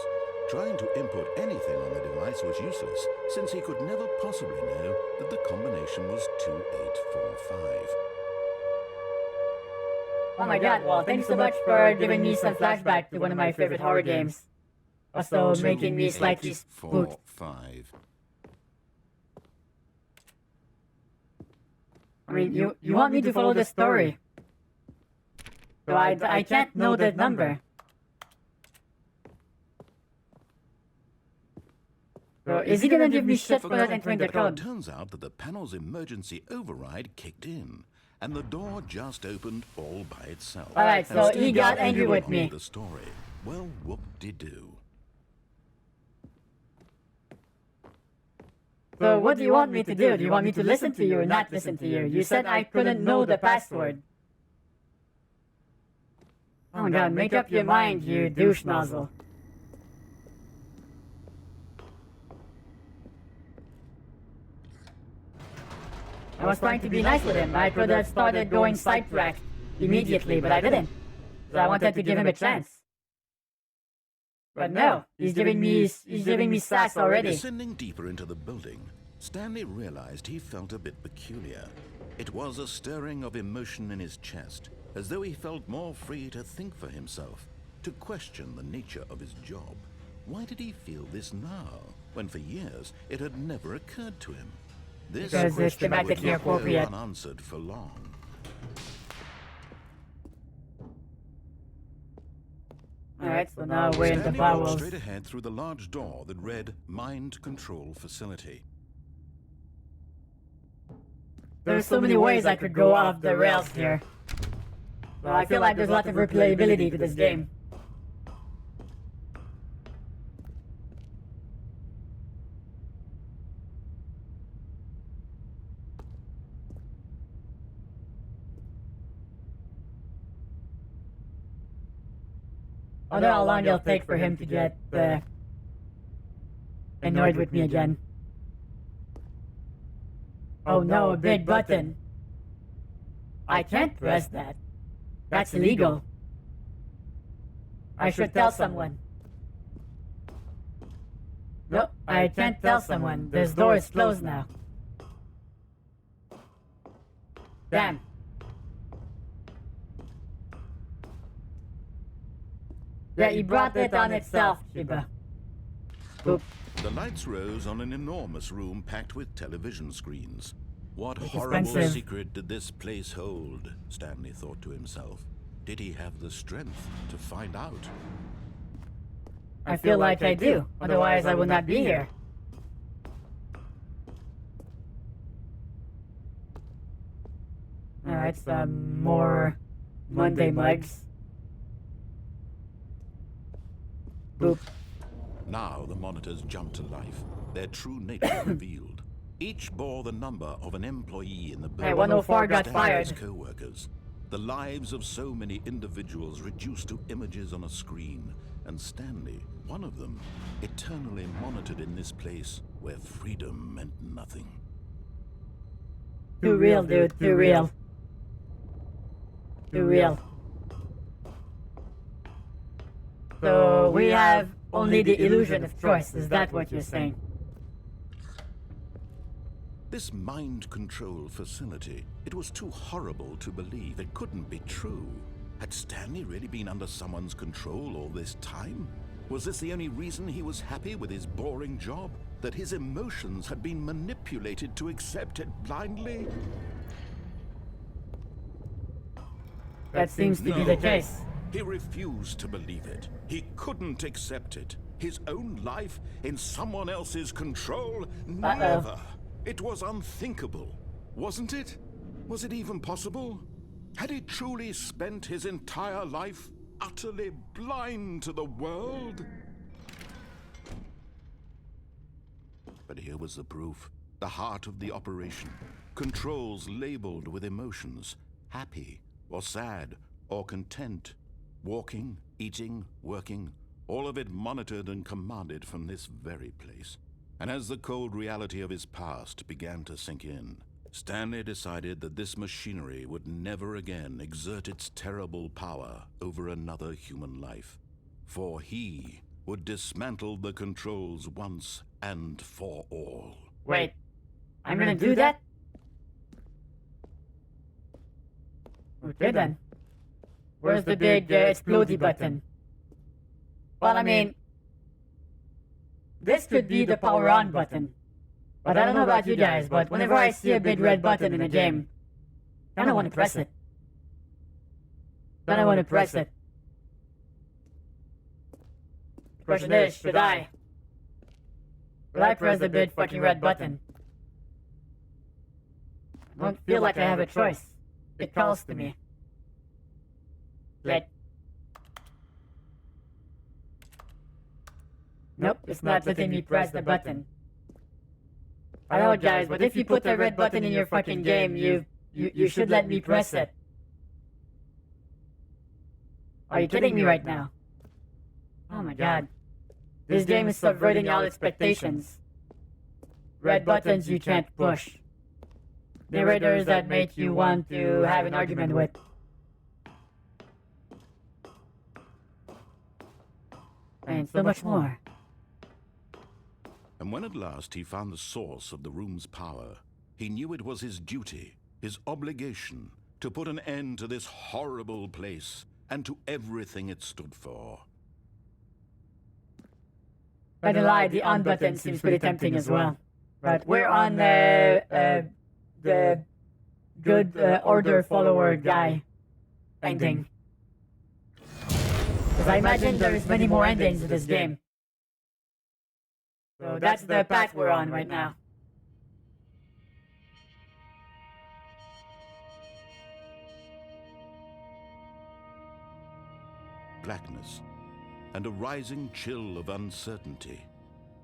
S2: Trying to input anything on the device was useless, since he could never possibly know that the combination was 2845.
S1: Oh my god, well, thanks so much for giving me some flashback to one of my favorite horror games. Also making me slightly spooked.
S2: 5.
S1: I mean, you want me to follow the story. So I can't know that number. So is he gonna give me shit for not entering the
S2: It
S1: code?
S2: turns out that the panel's emergency override kicked in, and the door just opened all by itself.
S1: Alright,
S2: And
S1: so
S2: Stanley
S1: he got angry with
S2: on
S1: me.
S2: The story. Well, whoop-de-doo.
S1: So what do you want me to do? Do you want me to listen to you or not listen to you? You said I couldn't know the password. Oh my god, make up your mind, you douche nozzle. I was trying to be nice with him. I could have started going sidetracked immediately, but I didn't. So I wanted to give him a chance. But no, he's giving me sass already.
S2: Descending deeper into the building, Stanley realized he felt a bit peculiar. It was a stirring of emotion in his chest, as though he felt more free to think for himself, to question the nature of his job. Why did he feel this now, when for years it had never occurred to him? This
S1: Because it's
S2: question would
S1: thematically
S2: not go
S1: appropriate.
S2: unanswered for long.
S1: Alright, so now we're in the
S2: Stanley walked
S1: bowels.
S2: straight ahead through the large door that read Mind Control Facility.
S1: There's so many ways I could go off the rails here. Well, I feel like there's a lot of replayability to this game. I wonder how long it'll take for him to get annoyed with me again. Oh no, a big button. I can't press that. That's illegal. I should tell someone. No, I can't tell someone. This door is closed now. Damn. Yeah, you brought it on itself, Shiba. Boop.
S2: The lights rose on an enormous room packed with television screens. What
S1: It's
S2: horrible
S1: expensive.
S2: secret did this place hold? Stanley thought to himself. Did he have the strength to find out?
S1: I feel like I do, otherwise I would not be here. Alright, some more Monday mugs. Boop.
S2: Now the monitors jumped to life, their true nature revealed. Each bore the number of an employee in the building.
S1: Hey, 104 got
S2: Stanley's
S1: fired.
S2: co-workers. The lives of so many individuals reduced to images on a screen, and Stanley, one of them, eternally monitored in this place where freedom meant nothing.
S1: Too real, dude, too real. Too real. So we have only the illusion of choice, is that what you're saying?
S2: This mind control facility, it was too horrible to believe. It couldn't be true. Had Stanley really been under someone's control all this time? Was this the only reason he was happy with his boring job? That his emotions had been manipulated to accept it blindly?
S1: That seems to be the case.
S2: He refused to believe it. He couldn't accept it. His own life in someone else's control? Never. It was unthinkable, wasn't it? Was it even possible? Had he truly spent his entire life utterly blind to the world? But here was the proof. The heart of the operation. Controls labeled with emotions. Happy, or sad, or content. Walking, eating, working. All of it monitored and commanded from this very place. And as the cold reality of his past began to sink in, Stanley decided that this machinery would never again exert its terrible power over another human life. For he would dismantle the controls once and for all.
S1: Wait, I'm gonna do that? Okay then. Where's the big explodey button? Well, I mean, this could be the power on button. But I don't know about you guys, but whenever I see a big red button in a game, I don't want to press it. I don't want to press it. The question is, should I? Will I press the big fucking red button? I don't feel like I have a choice. It calls to me. Click. Nope, it's not letting me press the button. I know, guys, but if you put a red button in your fucking game, you should let me press it. Are you kidding me right now? Oh my god. This game is subverting all expectations. Red buttons you can't push. Narrators that make you want to have an argument with. And so much more.
S2: And when at last he found the source of the room's power, he knew it was his duty, his obligation, to put an end to this horrible place and to everything it stood for.
S1: By the lie, the on button seems pretty tempting as well. But we're on the good order follower guy ending. Because I imagine there's many more endings in this game. So that's the path we're on right now.
S2: Blackness and a rising chill of uncertainty.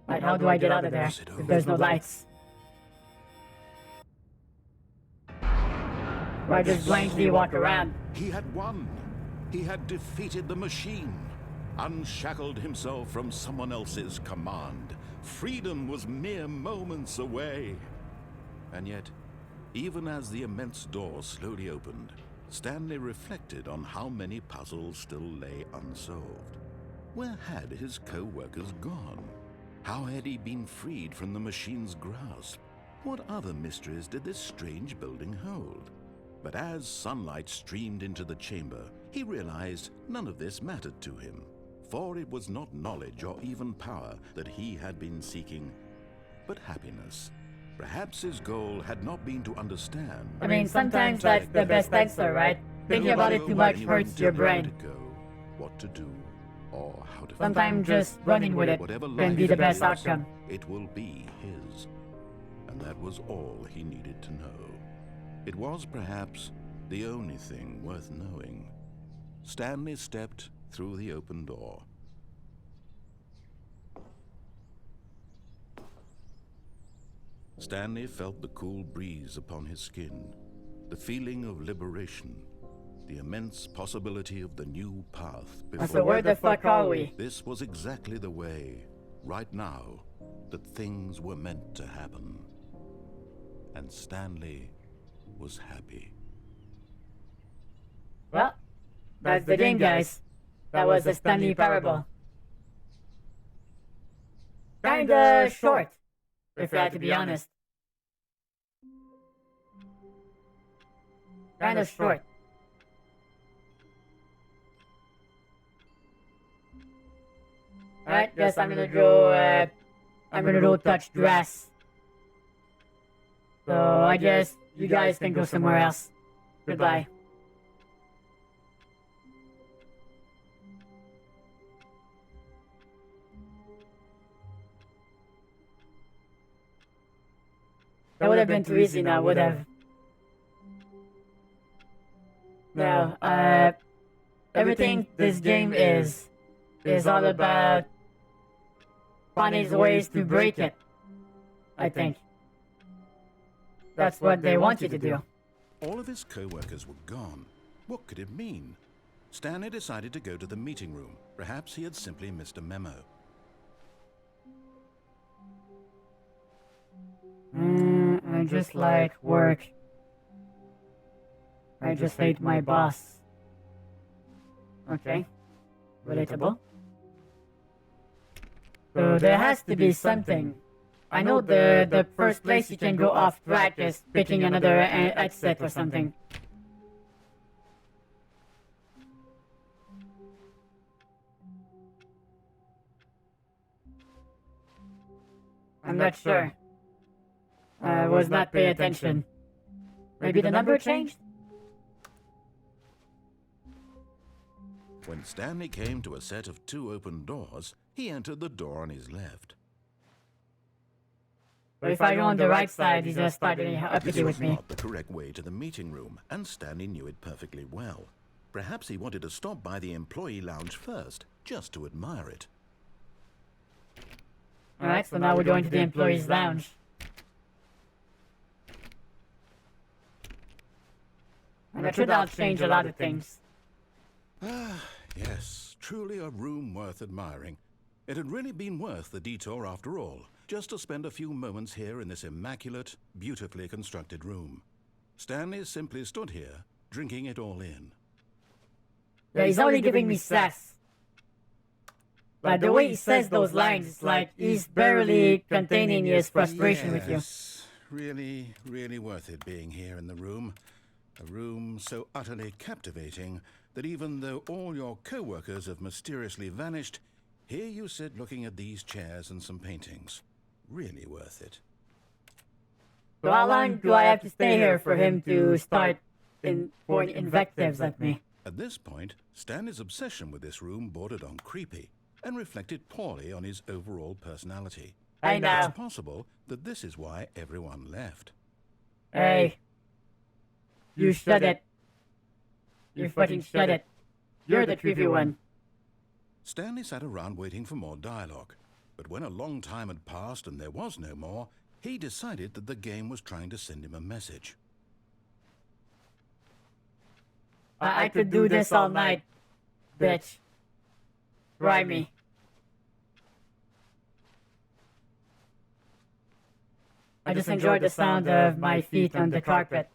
S1: Right, how do I get out of there if there's no lights? Or I just blankly walk around.
S2: He had won. He had defeated the machine, unshackled himself from someone else's command. Freedom was mere moments away. And yet, even as the immense door slowly opened, Stanley reflected on how many puzzles still lay unsolved. Where had his co-workers gone? How had he been freed from the machine's grasp? What other mysteries did this strange building hold? But as sunlight streamed into the chamber, he realized none of this mattered to him. For it was not knowledge or even power that he had been seeking, but happiness. Perhaps his goal had not been to understand.
S1: I mean, sometimes that's the best answer, right? Thinking about it too much hurts your brain.
S2: To go, what to do, or how to.
S1: Sometimes just running with it
S2: Whatever
S1: can be the
S2: life
S1: best
S2: is,
S1: outcome.
S2: It will be his. And that was all he needed to know. It was perhaps the only thing worth knowing. Stanley stepped through the open door. Stanley felt the cool breeze upon his skin, the feeling of liberation, the immense possibility of the new path before.
S1: So where the fuck are we?
S2: This was exactly the way, right now, that things were meant to happen. And Stanley was happy.
S1: Well, that's the game, guys. That was the Stanley Parable. Kinda short, if I had to be honest. Kinda short. Alright, guess I'm gonna go touch grass. So I guess you guys can go somewhere else. Goodbye. That would have been too easy now, would have. No, everything this game is all about finding ways to break it, I think. That's what they want you to do.
S2: All of his co-workers were gone. What could it mean? Stanley decided to go to the meeting room. Perhaps he had simply missed a memo.
S1: I just like work. I just hate my boss. Okay. Relatable. So there has to be something. I know the first place you can go off track is picking another exit or something. I'm not sure. I was not paying attention. Maybe the number changed?
S2: When Stanley came to a set of 2 open doors, he entered the door on his left.
S1: But if I go on the right side, he's gonna start getting uppity
S2: This
S1: with
S2: was
S1: me.
S2: not the correct way to the meeting room, and Stanley knew it perfectly well. Perhaps he wanted to stop by the employee lounge first, just to admire it.
S1: Alright, so now we're going to the employees' lounge. And I'm sure that'll change a lot of things.
S2: Ah, yes, truly a room worth admiring. It had really been worth the detour after all, just to spend a few moments here in this immaculate, beautifully constructed room. Stanley simply stood here, drinking it all in.
S1: Yeah, he's only giving me sass. But the way he says those lines, it's like he's barely containing his frustration with you.
S2: Yes, really, really worth it being here in the room. A room so utterly captivating that even though all your co-workers have mysteriously vanished, here you sit looking at these chairs and some paintings. Really worth it.
S1: So how long do I have to stay here for him to start pouring invectives at me?
S2: At this point, Stanley's obsession with this room bordered on creepy and reflected poorly on his overall personality.
S1: I know.
S2: It's possible that this is why everyone left.
S1: Hey. You shut it. You fucking shut it. You're the creepy one.
S2: Stanley sat around waiting for more dialogue, but when a long time had passed and there was no more, he decided that the game was trying to send him a message.
S1: I could do this all night, bitch. Try me. I just enjoyed the sound of my feet on the carpet.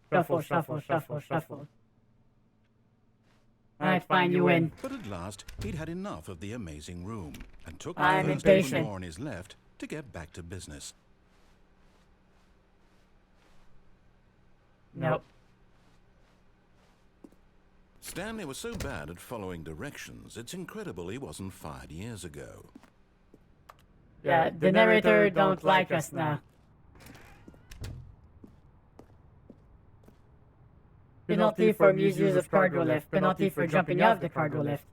S1: Shuffle, shuffle, shuffle, shuffle. Alright, fine, you win.
S2: But at last, he'd had enough of the amazing room, and took the
S1: I'm
S2: first open
S1: impatient.
S2: door on his left to get back to business.
S1: Nope.
S2: Stanley was so bad at following directions, it's incredible he wasn't fired years ago.
S1: Yeah, the narrator don't like us now. Penalty for misuse of cargo lift. Penalty for jumping off the cargo lift.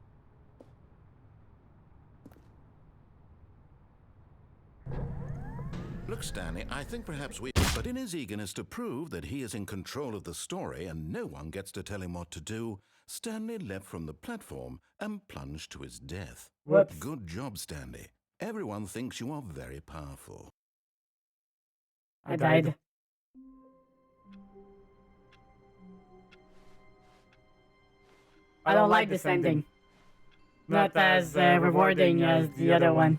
S2: Look, Stanley, I think perhaps we... But in his eagerness to prove that he is in control of the story and no one gets to tell him what to do, Stanley leapt from the platform and plunged to his death.
S1: Whoops.
S2: Good job, Stanley. Everyone thinks you are very powerful.
S1: I died. I don't like this ending. Not as rewarding as the other one.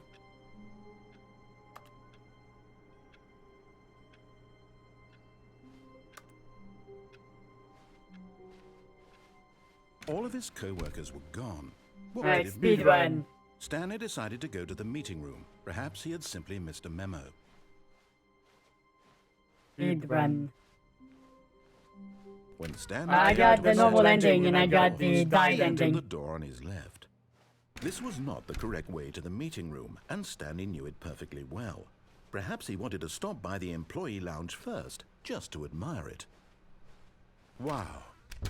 S2: All of his co-workers were gone. What
S1: Alright,
S2: did it mean?
S1: speedrun.
S2: Stanley decided to go to the meeting room. Perhaps he had simply missed a memo.
S1: Speedrun.
S2: When Stanley
S1: I got the normal ending and I got
S2: door,
S1: the died
S2: he entered
S1: ending.
S2: the door on his left. This was not the correct way to the meeting room, and Stanley knew it perfectly well. Perhaps he wanted to stop by the employee lounge first, just to admire it. Wow,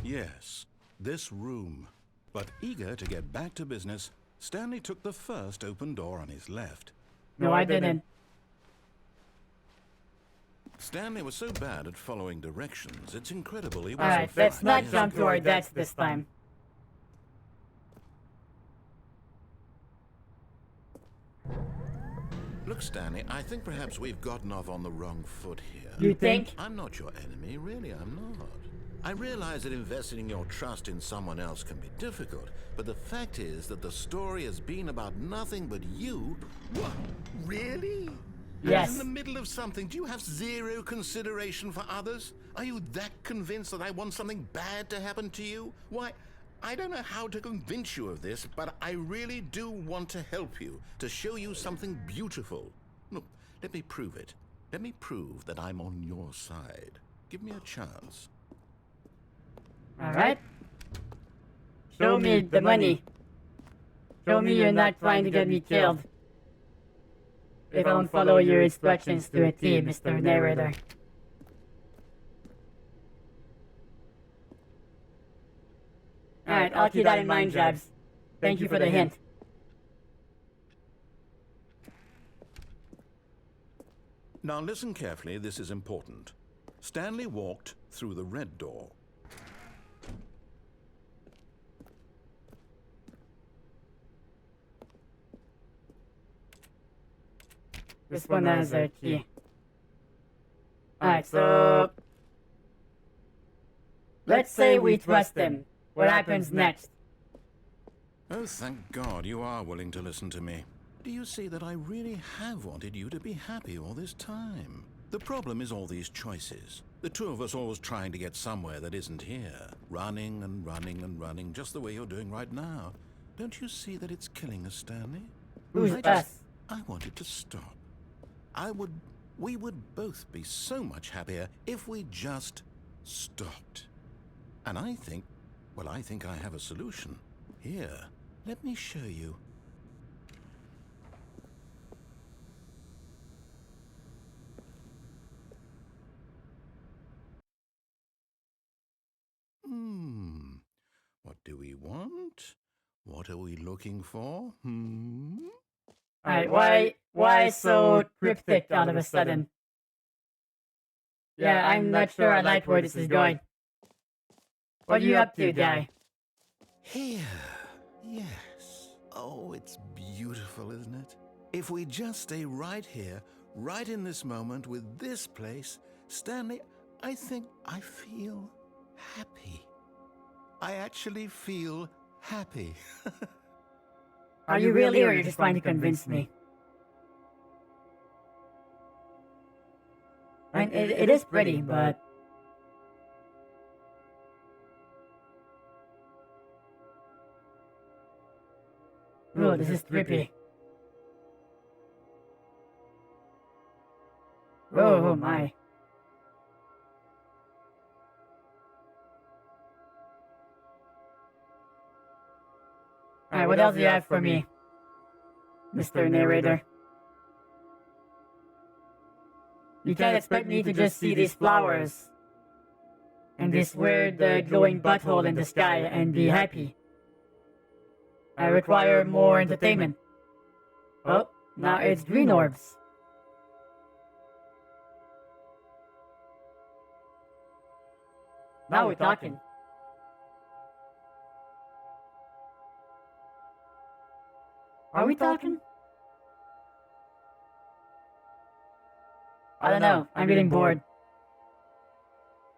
S2: yes, this room. But eager to get back to business, Stanley took the first open door on his left.
S1: No, I didn't.
S2: Stanley was so bad at following directions, it's incredible he wasn't
S1: Alright, let's
S2: fired
S1: not
S2: years
S1: jump
S2: ago.
S1: to our deaths this time.
S2: Look, Stanley, I think perhaps we've gotten off on the wrong foot here.
S1: You think?
S2: I'm not your enemy, really, I'm not. I realize that investing your trust in someone else can be difficult, but the fact is that the story has been about nothing but you. What? Really?
S1: Yes.
S2: In the middle of something, do you have zero consideration for others? Are you that convinced that I want something bad to happen to you? Why, I don't know how to convince you of this, but I really do want to help you, to show you something beautiful. Look, let me prove it. Let me prove that I'm on your side. Give me a chance.
S1: Alright. Show me the money. Show me you're not trying to get me killed. If I don't follow your instructions to a T, Mr. Narrator. Alright, I'll keep that in mind, Jabs. Thank you for the hint.
S2: Now listen carefully, this is important. Stanley walked through the red door.
S1: This one has a key. Alright, so... let's say we trust him. What happens next?
S2: Oh, thank God you are willing to listen to me. Do you see that I really have wanted you to be happy all this time? The problem is all these choices. The two of us always trying to get somewhere that isn't here. Running and running and running, just the way you're doing right now. Don't you see that it's killing us, Stanley?
S1: Who's us?
S2: I wanted to stop. We would both be so much happier if we just stopped. And I think I have a solution. Here, let me show you. What do we want? What are we looking for?
S1: Alright, why so cryptic all of a sudden? Yeah, I'm not sure I like where this is going. What are you up to, guy?
S2: Here, yes. Oh, it's beautiful, isn't it? If we just stay right here, right in this moment with this place, Stanley, I think I feel happy. I actually feel happy.
S1: Are you really, or are you just trying to convince me? I mean, it is pretty, but... oh, this is trippy. Oh my. Alright, what else do you have for me, Mr. Narrator? You can't expect me to just see these flowers and this weird glowing butthole in the sky and be happy. I require more entertainment. Oh, now it's green orbs. Now we're talking. Are we talking? I don't know. I'm getting bored.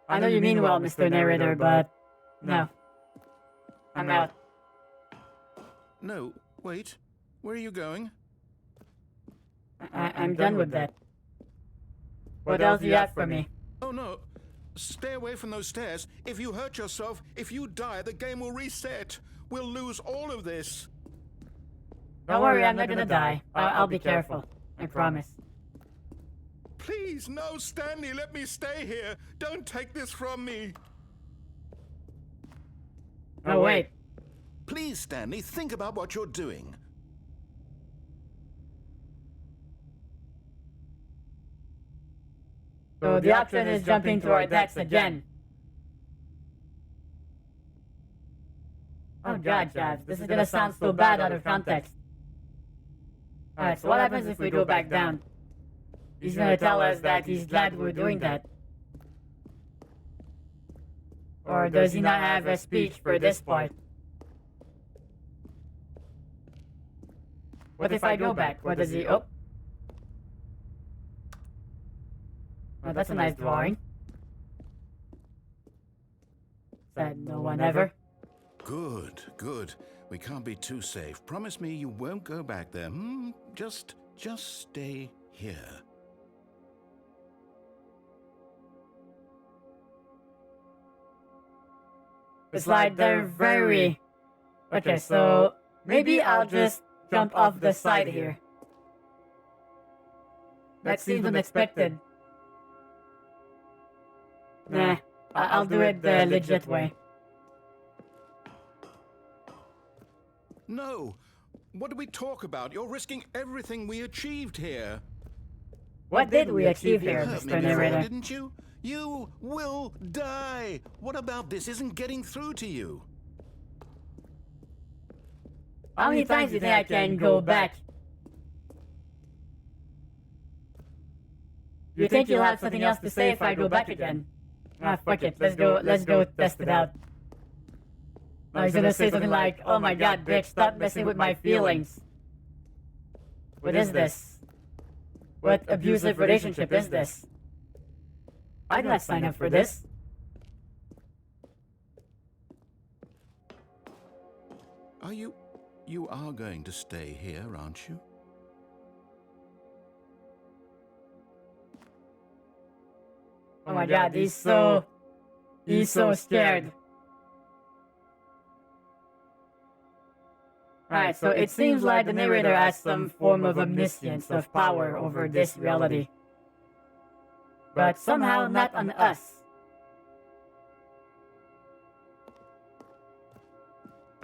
S1: I know you mean well, Mr. Narrator, but no. I'm out.
S2: No, wait. Where are you going?
S1: I'm done with that. What else do you have for me?
S2: Oh no. Stay away from those stairs. If you hurt yourself, if you die, the game will reset. We'll lose all of this.
S1: Don't worry, I'm not gonna die. I'll be careful. I promise.
S2: Please, no, Stanley, let me stay here. Don't take this from me.
S1: Oh, wait.
S2: Please, Stanley, think about what you're doing.
S1: So the option is jumping to our deaths again. Oh god, Jeff, this is gonna sound so bad out of context. Alright, so what happens if we go back down? He's gonna tell us that he's glad we're doing that. Or does he not have a speech for this part? What if I go back? What does he... Oh. Oh, that's a nice drawing. Said no one ever.
S2: Good, good. We can't be too safe. Promise me you won't go back there. Just stay here.
S1: It's like they're very... Okay, so maybe I'll just jump off the side here. That seems unexpected. Nah, I'll do it the legit way.
S2: No! What did we talk about? You're risking everything we achieved here.
S1: What did we achieve here,
S2: You hurt me
S1: Mr.
S2: before,
S1: Narrator?
S2: didn't you? You will die! What about this isn't getting through to you?
S1: How many times do you think I can go back? You think you'll have something else to say if I go back again? Ah, fuck it. Let's go test it out. I was gonna say something like, oh my god, bitch, stop messing with my feelings. What is this? What abusive relationship is this? I did not sign up for this.
S2: You are going to stay here, aren't you?
S1: Oh my god, he's so scared. Alright, so it seems like the narrator has some form of omniscience, of power over this reality. But somehow not on us.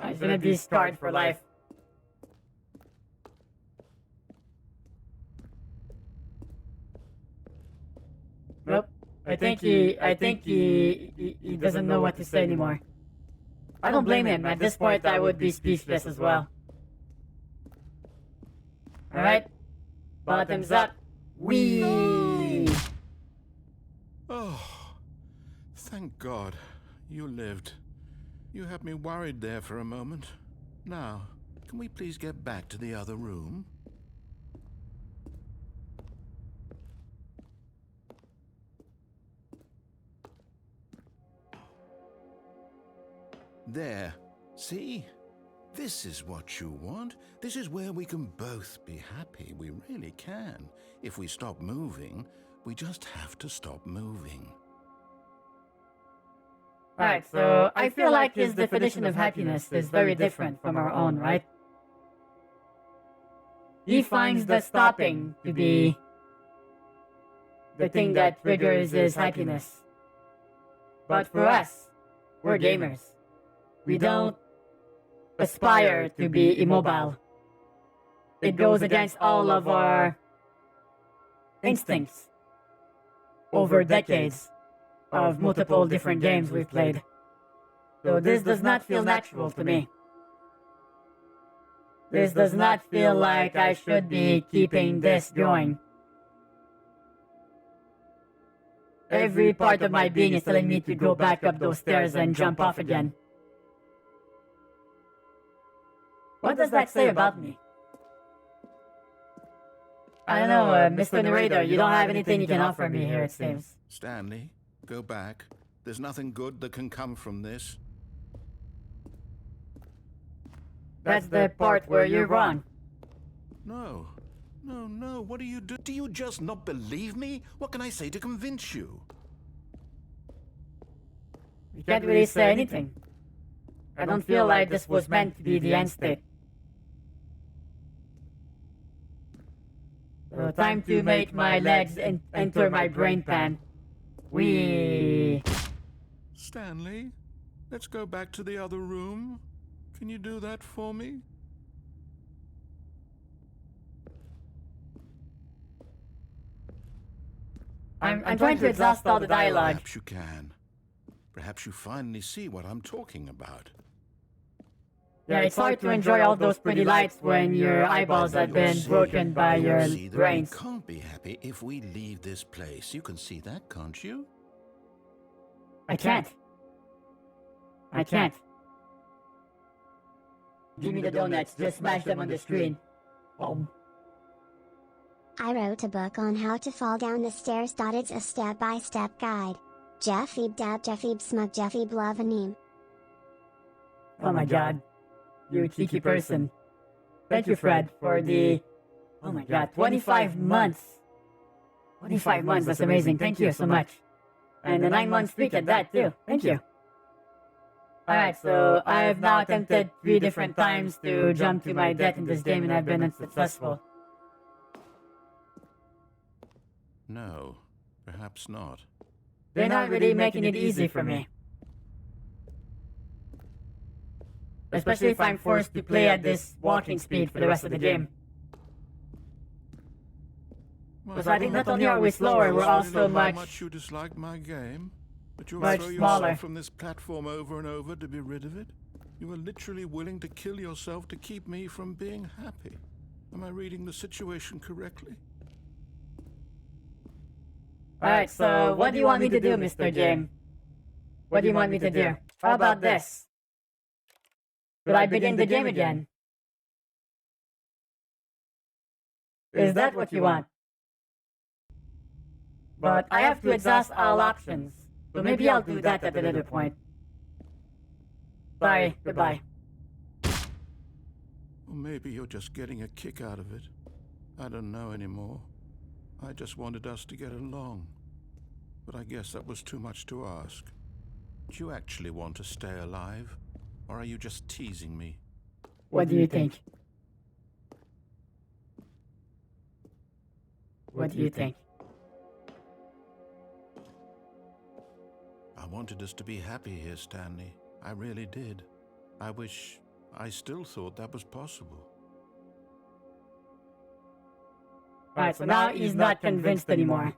S1: He's gonna be scarred for life. Nope. I think he doesn't know what to say anymore. I don't blame him. At this point, I would be speechless as well. Alright. Bottoms up. Whee!
S2: Oh, thank God you lived. You had me worried there for a moment. Now, can we please get back to the other room? There. See? This is what you want. This is where we can both be happy. We really can. If we stop moving, we just have to stop moving.
S1: Alright, so I feel like his definition of happiness is very different from our own, right? He finds the stopping to be the thing that triggers his happiness. But for us, we're gamers. We don't aspire to be immobile. It goes against all of our instincts over decades of multiple different games we've played. So this does not feel natural to me. This does not feel like I should be keeping this going. Every part of my being is telling me to go back up those stairs and jump off again. What does that say about me? I don't know, Mr. Narrator, you don't have anything you can offer me here, it seems.
S2: Stanley, go back. There's nothing good that can come from this.
S1: That's the part where you're wrong.
S2: No. No. What do you do? Do you just not believe me? What can I say to convince you?
S1: You can't really say anything. I don't feel like this was meant to be the end state. So time to make my legs enter my brain pan.
S2: Stanley, let's go back to the other room. Can you do that for me?
S1: I'm trying to exhaust all the dialogue.
S2: Perhaps you can. Perhaps you finally see what I'm talking about.
S1: Yeah, it's hard to enjoy all those pretty lights when your eyeballs have been broken by your brains.
S2: We can't be happy if we leave this place. You can see that, can't you?
S1: I can't. Give me the donuts, just smash them on the screen.
S3: I wrote a book on how to fall down the stairs. It's a step-by-step guide. JeffyBed Dab, JeffyBed Smug, JeffyBed Love Anime.
S1: Oh my god. You cheeky person. Thank you, Fred, for the... Oh my god, 25 months! 25 months, that's amazing. Thank you so much. And a 9-month streak at that, too. Thank you. Alright, so I have now attempted 3 different times to jump to my death in this game and I've been unsuccessful.
S2: No, perhaps not.
S1: They're not really making it easy for me. Especially if I'm forced to play at this walking speed for the rest of the game. Because I think not only are we slower, we're also much
S2: you dislike my game, but you'll
S1: much
S2: throw
S1: smaller.
S2: yourself from this platform over and over to be rid of it. You are literally willing to kill yourself to keep me from being happy. Am I reading the situation correctly?
S1: Alright, so what do you want me to do, Mr. Game? What do you want me to do? How about this? Will I begin the game again? Is that what you want? But I have to exhaust all options, so maybe I'll do that at a later point. Sorry, goodbye.
S2: Or maybe you're just getting a kick out of it. I don't know anymore. I just wanted us to get along. But I guess that was too much to ask. Do you actually want to stay alive? Or are you just teasing me?
S1: What do you think? What do you think?
S2: I wanted us to be happy here, Stanley. I really did. I still thought that was possible.
S1: Right, so now he's not convinced anymore.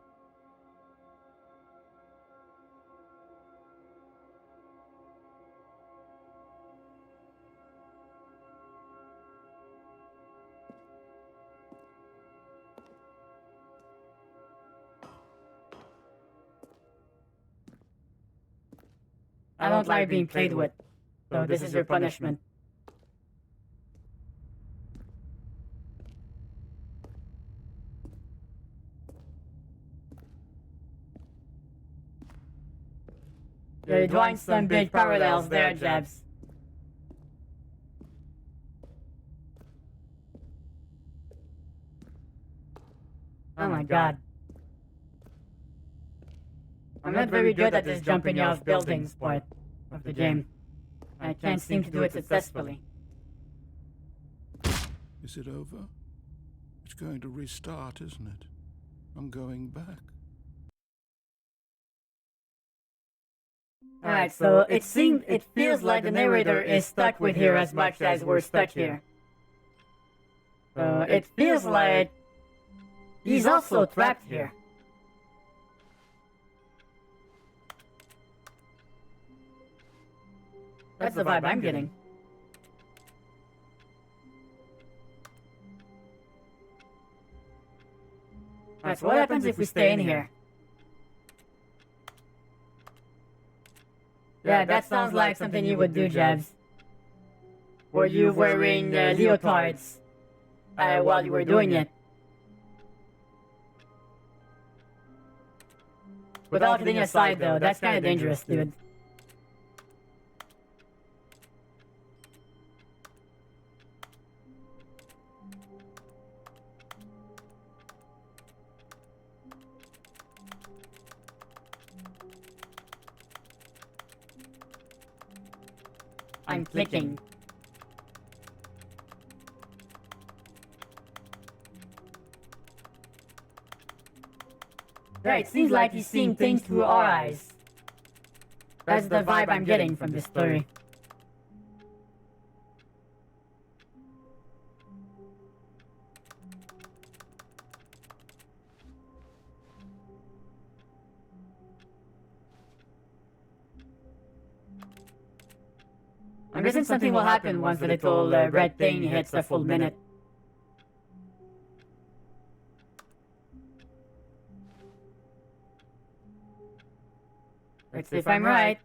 S1: I don't like being played with, so this is your punishment. You're drawing some big parallels there, Jebs. Oh my god. I'm not very good at this jumping off buildings part of the game. I can't seem to do it successfully.
S2: Is it over? It's going to restart, isn't it? I'm going back.
S1: Alright, so it feels like the narrator is stuck with here as much as we're stuck here. So it feels like he's also trapped here. That's the vibe I'm getting. Alright, so what happens if we stay in here? Yeah, that sounds like something you would do, Jabs. Were you wearing leotards while you were doing it? Without kidding aside, though, that's kind of dangerous, dude. I'm clicking. Yeah, it seems like he's seeing things through our eyes. That's the vibe I'm getting from this story. I'm guessing something will happen once the little red thing hits a full minute. Let's see if I'm right.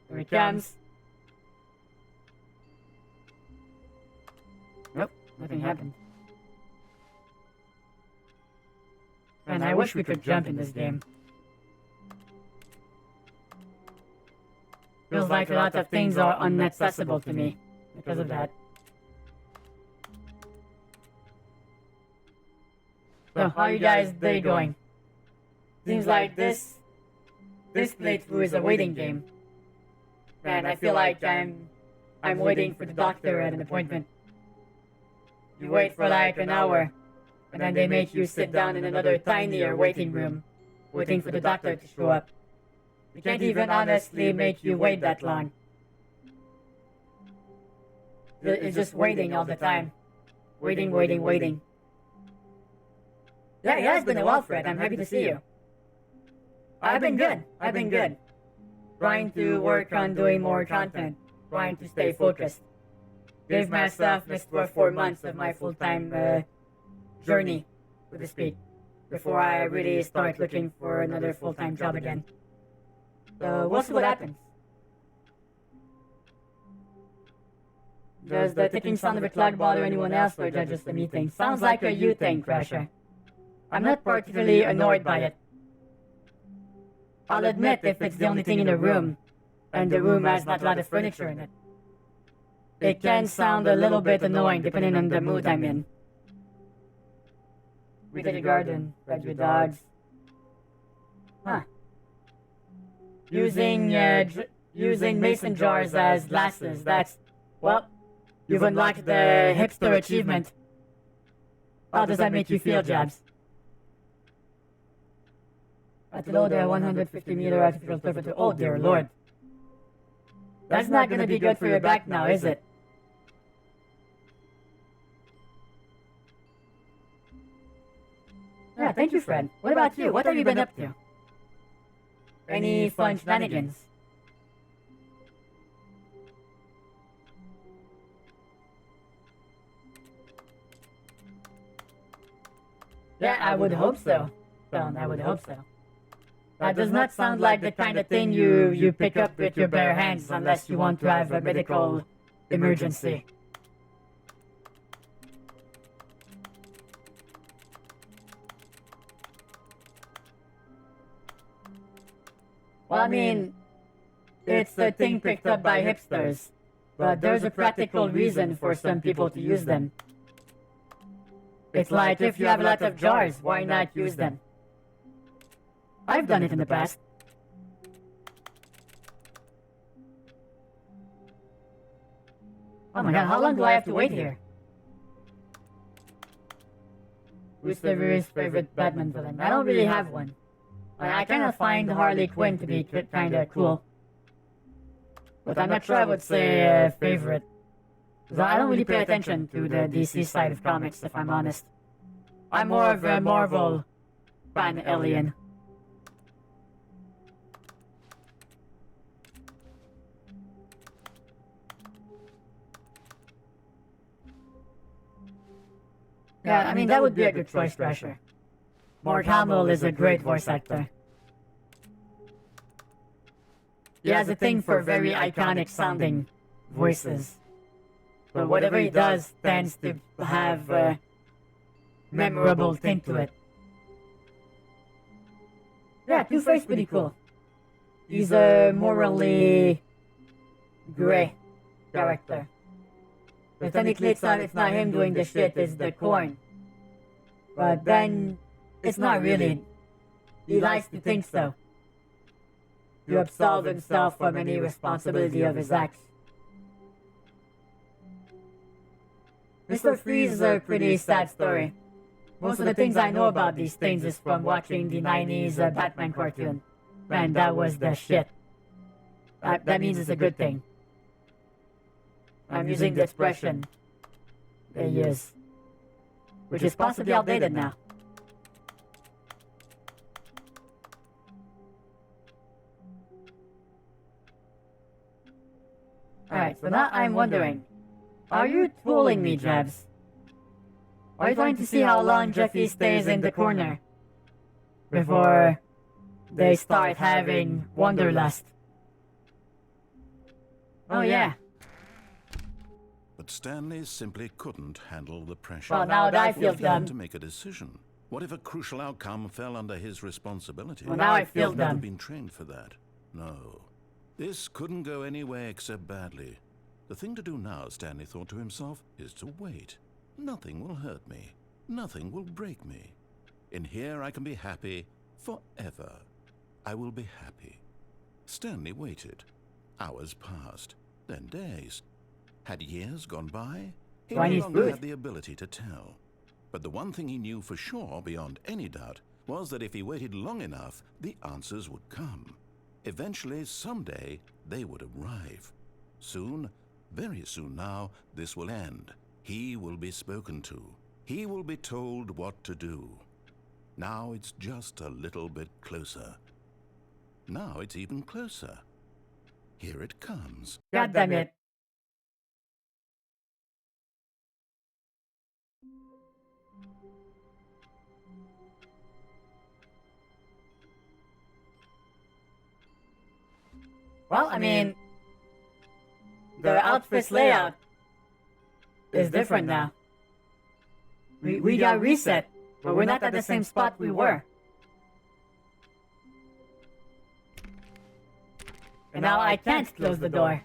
S1: Here it comes. Nope, nothing happened. Man, I wish we could jump in this game. Feels like a lot of things are inaccessible to me because of that. So, how are you guys' day going? Seems like this playthrough is a waiting game. And I feel like I'm waiting for the doctor at an appointment. You wait for like an hour, and then they make you sit down in another tinier waiting room, waiting for the doctor to show up. We can't even honestly make you wait that long. It's just waiting all the time. Waiting, waiting, waiting. Yeah, it has been a while, Fred. I'm happy to see you. I've been good. Trying to work on doing more content. Trying to stay focused. Gave myself this for 4 months of my full-time journey, so to speak, before I really start looking for another full-time job again. So we'll see what happens. Does the ticking sound of a clock bother anyone else, or is that just a me thing? Sounds like a you thing, Crasher. I'm not particularly annoyed by it. I'll admit if it's the only thing in the room, and the room has not a lot of furniture in it. It can sound a little bit annoying depending on the mood I'm in. Read the garden, read your dogs. Huh. Using mason jars as glasses, that's, well, you've unlocked the hipster achievement. How does that make you feel, Jabs? At below the 150-meter artificial turf. Oh dear lord. That's not gonna be good for your back now, is it? Yeah, thank you, Fred. What about you? What have you been up to? Any fun shenanigans? Yeah, I would hope so. I would hope so. That does not sound like the kind of thing you pick up with your bare hands unless you want to have a medical emergency. Well, I mean, it's a thing picked up by hipsters, but there's a practical reason for some people to use them. It's like if you have a lot of jars, why not use them? I've done it in the past. Oh my god, how long do I have to wait here? Who's the very favorite Batman villain? I don't really have one. I kind of find Harley Quinn to be kind of cool. But I'm not sure I would say favorite. 'Cause I don't really pay attention to the DC side of comics, if I'm honest. I'm more of a Marvel fan-alien. Yeah, I mean, that would be a good choice, Thrasher. Mark Hamill is a great voice actor. He has a thing for very iconic sounding voices. But whatever he does tends to have a memorable thing to it. Yeah, Two-Face pretty cool. He's a morally gray character. But technically it's not him doing the shit, it's the corn. But then it's not really. He likes to think so. To absolve himself from any responsibility of his acts. Mr. Freeze is a pretty sad story. Most of the things I know about these things is from watching the 90s Batman cartoon. Man, that was the shit. That means it's a good thing. I'm using the expression they use, which is possibly outdated now. Alright, so now I'm wondering, are you fooling me, Jabs? Are you trying to see how long Jeffy stays in the corner before they start having wanderlust? Oh yeah.
S2: But Stanley simply couldn't handle the pressure.
S1: Well, now that I feel
S2: What if he had
S1: dumb.
S2: to make a decision? What if a crucial outcome fell under his responsibility?
S1: Well, now I feel
S2: He'd never
S1: dumb.
S2: been trained for that. No. This couldn't go anywhere except badly. The thing to do now, Stanley thought to himself, is to wait. Nothing will hurt me. Nothing will break me. In here I can be happy forever. I will be happy. Stanley waited. Hours passed, then days. Had years gone by? He no longer had the ability to tell. But the one thing he knew for sure, beyond any doubt, was that if he waited long enough, the answers would come. Eventually, someday, they would arrive. Soon, very soon now, this will end. He will be spoken to. He will be told what to do. Now it's just a little bit closer. Now it's even closer. Here it comes.
S1: God damn it. Well, I mean, the outfit's layout is different now. We got reset, but we're not at the same spot we were. And now I can't close the door.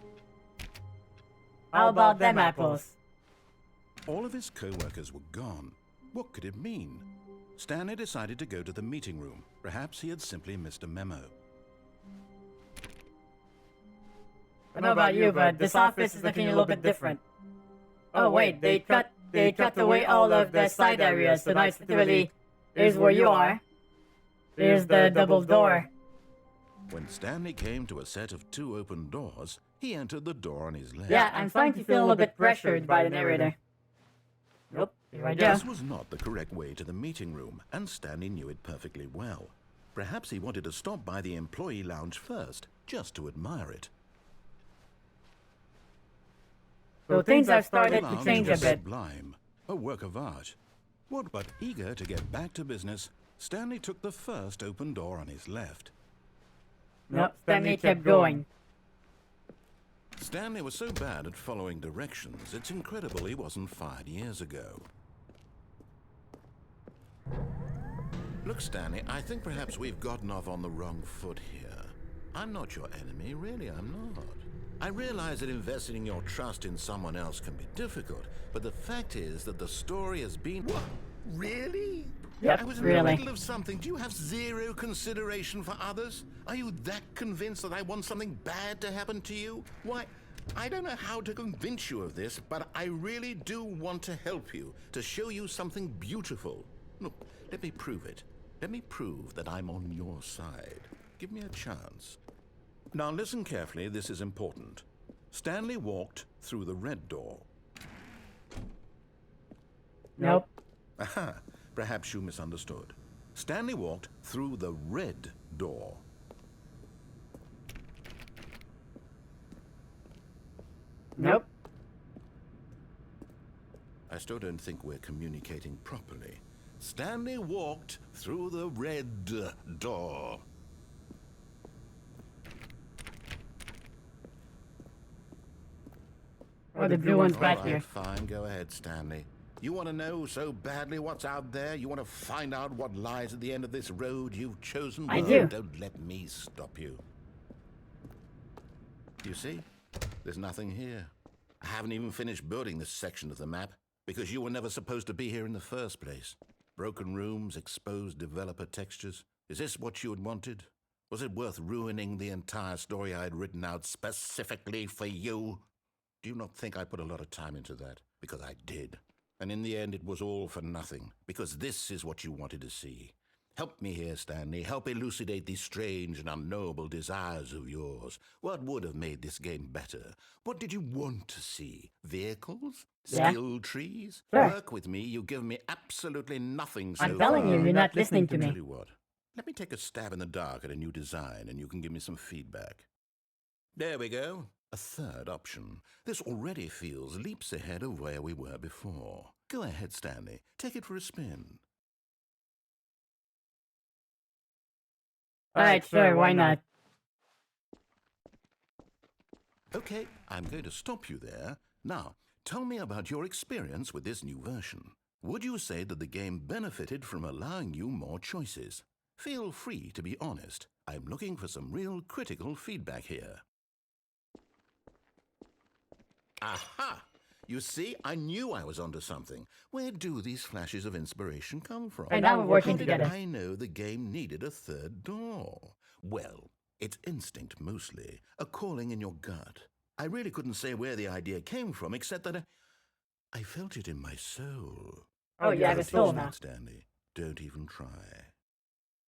S1: How about them apples?
S2: All of his co-workers were gone. What could it mean? Stanley decided to go to the meeting room. Perhaps he had simply missed a memo.
S1: I don't know about you, but this office is looking a little bit different. Oh wait, they cut away all of the side areas, so now it's literally, here's where you are. Here's the double door.
S2: When Stanley came to a set of 2 open doors, he entered the door on his left.
S1: Yeah, I'm starting to feel a little bit pressured by the narrator. Nope, here I go.
S2: This was not the correct way to the meeting room, and Stanley knew it perfectly well. Perhaps he wanted to stop by the employee lounge first, just to admire it.
S1: So things have started
S2: The
S1: to
S2: lounge
S1: change a
S2: was
S1: bit.
S2: sublime, a work of art. What but eager to get back to business, Stanley took the first open door on his left.
S1: Nope, Stanley kept going.
S2: Stanley was so bad at following directions, it's incredible he wasn't fired years ago. Look, Stanley, I think perhaps we've gotten off on the wrong foot here. I'm not your enemy, really, I'm not. I realize that investing your trust in someone else can be difficult, but the fact is that the story has been... What? Really?
S1: Yep,
S2: I was in
S1: really.
S2: the middle of something. Do you have zero consideration for others? Are you that convinced that I want something bad to happen to you? Why, I don't know how to convince you of this, but I really do want to help you, to show you something beautiful. Look, let me prove it. Let me prove that I'm on your side. Give me a chance. Now listen carefully, this is important. Stanley walked through the red door.
S1: Nope.
S2: Aha, perhaps you misunderstood. Stanley walked through the red door.
S1: Nope.
S2: I still don't think we're communicating properly. Stanley walked through the red door.
S1: Oh, the blue one's back
S2: All
S1: here.
S2: right, fine, go ahead, Stanley. You want to know so badly what's out there? You want to find out what lies at the end of this road you've chosen?
S1: I
S2: Well,
S1: do.
S2: Don't let me stop you. You see? There's nothing here. I haven't even finished building this section of the map because you were never supposed to be here in the first place. Broken rooms, exposed developer textures. Is this what you had wanted? Was it worth ruining the entire story I had written out specifically for you? Do you not think I put a lot of time into that? Because I did. And in the end, it was all for nothing, because this is what you wanted to see. Help me here, Stanley. Help elucidate these strange and unknowable desires of yours. What would have made this game better? What did you want to see? Vehicles?
S1: Yeah.
S2: Skill trees?
S1: Sure.
S2: Work with me. You've given me absolutely nothing so
S1: I'm telling
S2: far.
S1: you, you're not listening to
S2: Tell
S1: me.
S2: you what. Let me take a stab in the dark at a new design, and you can give me some feedback. There we go. A third option. This already feels leaps ahead of where we were before. Go ahead, Stanley. Take it for a spin.
S1: Alright, sure, why not?
S2: Okay, I'm going to stop you there. Now, tell me about your experience with this new version. Would you say that the game benefited from allowing you more choices? Feel free to be honest. I'm looking for some real critical feedback here. Aha! You see, I knew I was onto something. Where do these flashes of inspiration come from?
S1: And now we're working
S2: How did
S1: together.
S2: I know the game needed a third door? Well, it's instinct mostly, a calling in your gut. I really couldn't say where the idea came from, except that I felt it in my soul.
S1: Oh, you have a
S2: Please
S1: soul
S2: not,
S1: now.
S2: Stanley. Don't even try.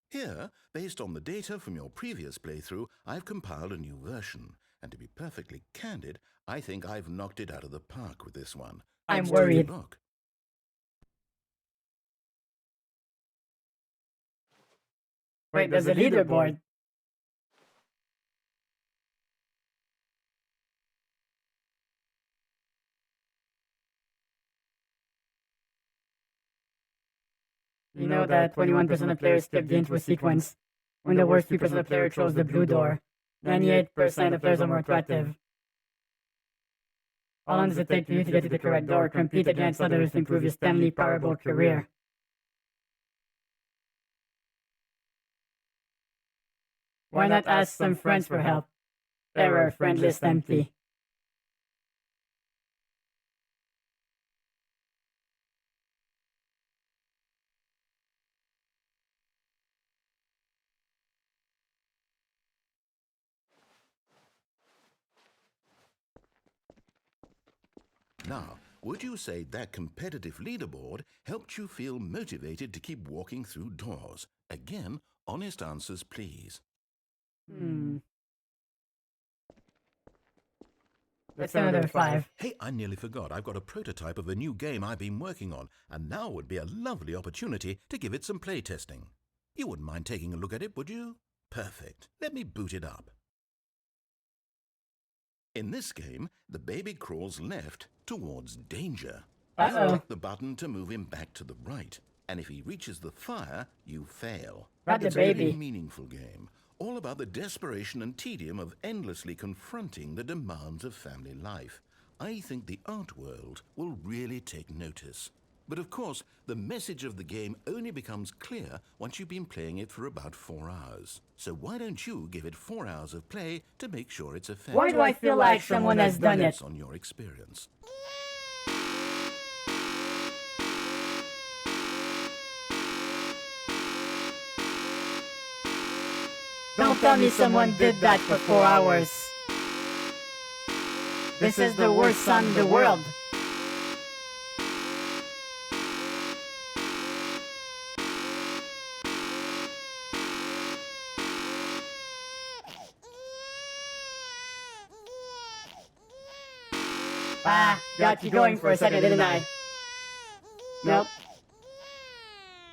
S2: Here, based on the data from your previous playthrough, I've compiled a new version. And to be perfectly candid, I think I've knocked it out of the park with this one.
S1: I'm
S2: Let's take a
S1: worried.
S2: look.
S1: Wait, there's a leaderboard. You know that 21% of players skip the intro sequence. When the worst 3% of players chose the blue door, 98% of players are more proactive. How long does it take for you to get to the correct door, compete against others to improve your Stanley Parable career? Why not ask some friends for help? Error, friend list empty.
S2: Now, would you say that competitive leaderboard helped you feel motivated to keep walking through doors? Again, honest answers, please.
S1: That's another 5.
S2: Hey, I nearly forgot. I've got a prototype of a new game I've been working on, and now would be a lovely opportunity to give it some playtesting. You wouldn't mind taking a look at it, would you? Perfect. Let me boot it up. In this game, the baby crawls left towards danger.
S1: Uh-oh.
S2: You click the button to move him back to the right, and if he reaches the fire, you fail.
S1: Not the
S2: It's a very
S1: baby.
S2: meaningful game, all about the desperation and tedium of endlessly confronting the demands of family life. I think the art world will really take notice. But of course, the message of the game only becomes clear once you've been playing it for about 4 hours. So why don't you give it 4 hours of play to make sure it's effective?
S1: Why do I feel like someone has done it?
S2: On your experience.
S1: Don't tell me someone did that for 4 hours. This is the worst song in the world. Got you going for a second, didn't I? Nope.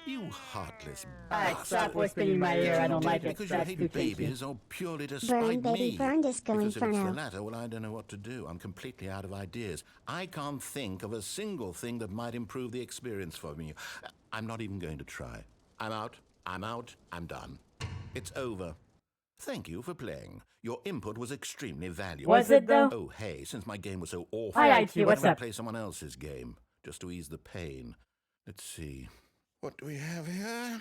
S2: You heartless
S1: Alright,
S2: bastard.
S1: stop whispering in my ear. I don't like it.
S2: Because you
S1: That's too
S2: hate
S1: kinky.
S2: babies or purely to
S3: Burn,
S2: spite
S3: baby,
S2: me?
S3: burn, Disco
S2: Because if it's
S3: Inferno.
S2: the latter, well, I don't know what to do. I'm completely out of ideas. I can't think of a single thing that might improve the experience for me. I'm not even going to try. I'm out. I'm done. It's over. Thank you for playing. Your input was extremely valuable.
S1: Was it though?
S2: Oh, hey, since my game was so awful,
S1: Hi, IT,
S2: why
S1: what's
S2: don't I
S1: up?
S2: play someone else's game, just to ease the pain? Let's see. What do we have here?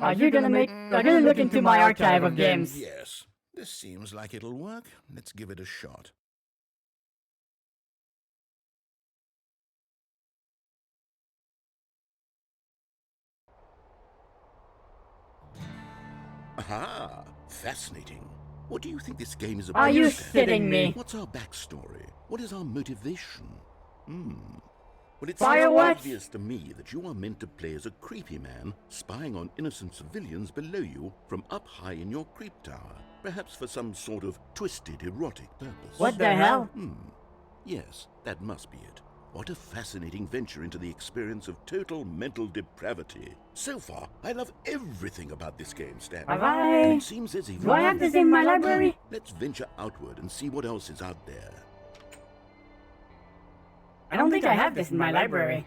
S1: Are you gonna look into my archive of games?
S2: Yes. This seems like it'll work. Let's give it a shot. Aha! Fascinating. What do you think this game is about?
S1: Are you
S2: Stanley?
S1: shitting me?
S2: What's our backstory? What is our motivation? Well, it
S1: Fire
S2: seems
S1: what?
S2: obvious to me that you are meant to play as a creepy man, spying on innocent civilians below you from up high in your creep tower, perhaps for some sort of twisted erotic purpose.
S1: What the hell?
S2: Yes, that must be it. What a fascinating venture into the experience of total mental depravity. So far, I love everything about this game, Stanley.
S1: Have
S2: And
S1: I?
S2: it seems as if...
S1: Do I have this in my library?
S2: Let's venture outward and see what else is out there.
S1: I don't think I have this in my library.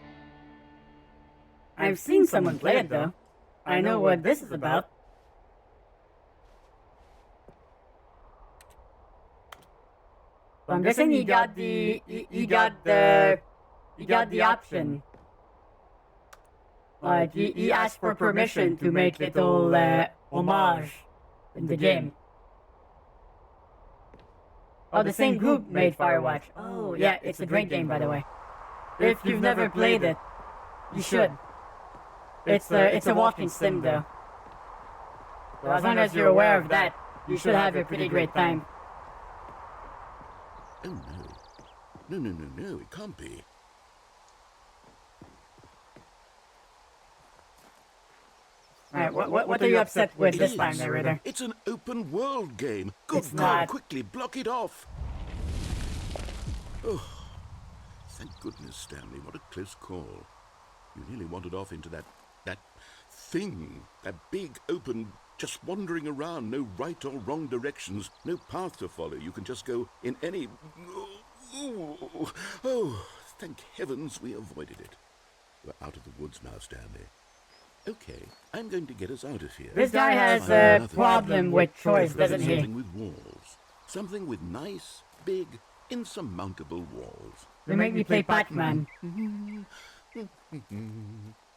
S1: I've seen someone play it though. I know what this is about. I'm guessing he got the option. Like he asked for permission to make little homage in the game. Oh, the same group made Firewatch. Oh, yeah, it's a great game, by the way. If you've never played it, you should. It's a walking sim, though. So as long as you're aware of that, you should have a pretty great time.
S2: Oh, no. No, it can't be.
S1: Alright, what are you upset with
S2: It
S1: this
S2: is.
S1: time, narrator?
S2: It's an open world game. Good
S1: It's
S2: God,
S1: not.
S2: quickly block it off. Oh, thank goodness, Stanley. What a close call. You nearly wandered off into that thing, that big open, just wandering around, no right or wrong directions, no path to follow. You can just go in any... Oh, thank heavens we avoided it. We're out of the woods now, Stanley. Okay, I'm going to get us out of here.
S1: This guy has
S2: Find
S1: a
S2: another
S1: problem
S2: thing.
S1: with choice, doesn't he?
S2: Something with walls. Something with nice, big, insurmountable walls.
S1: They make me play Pac-Man.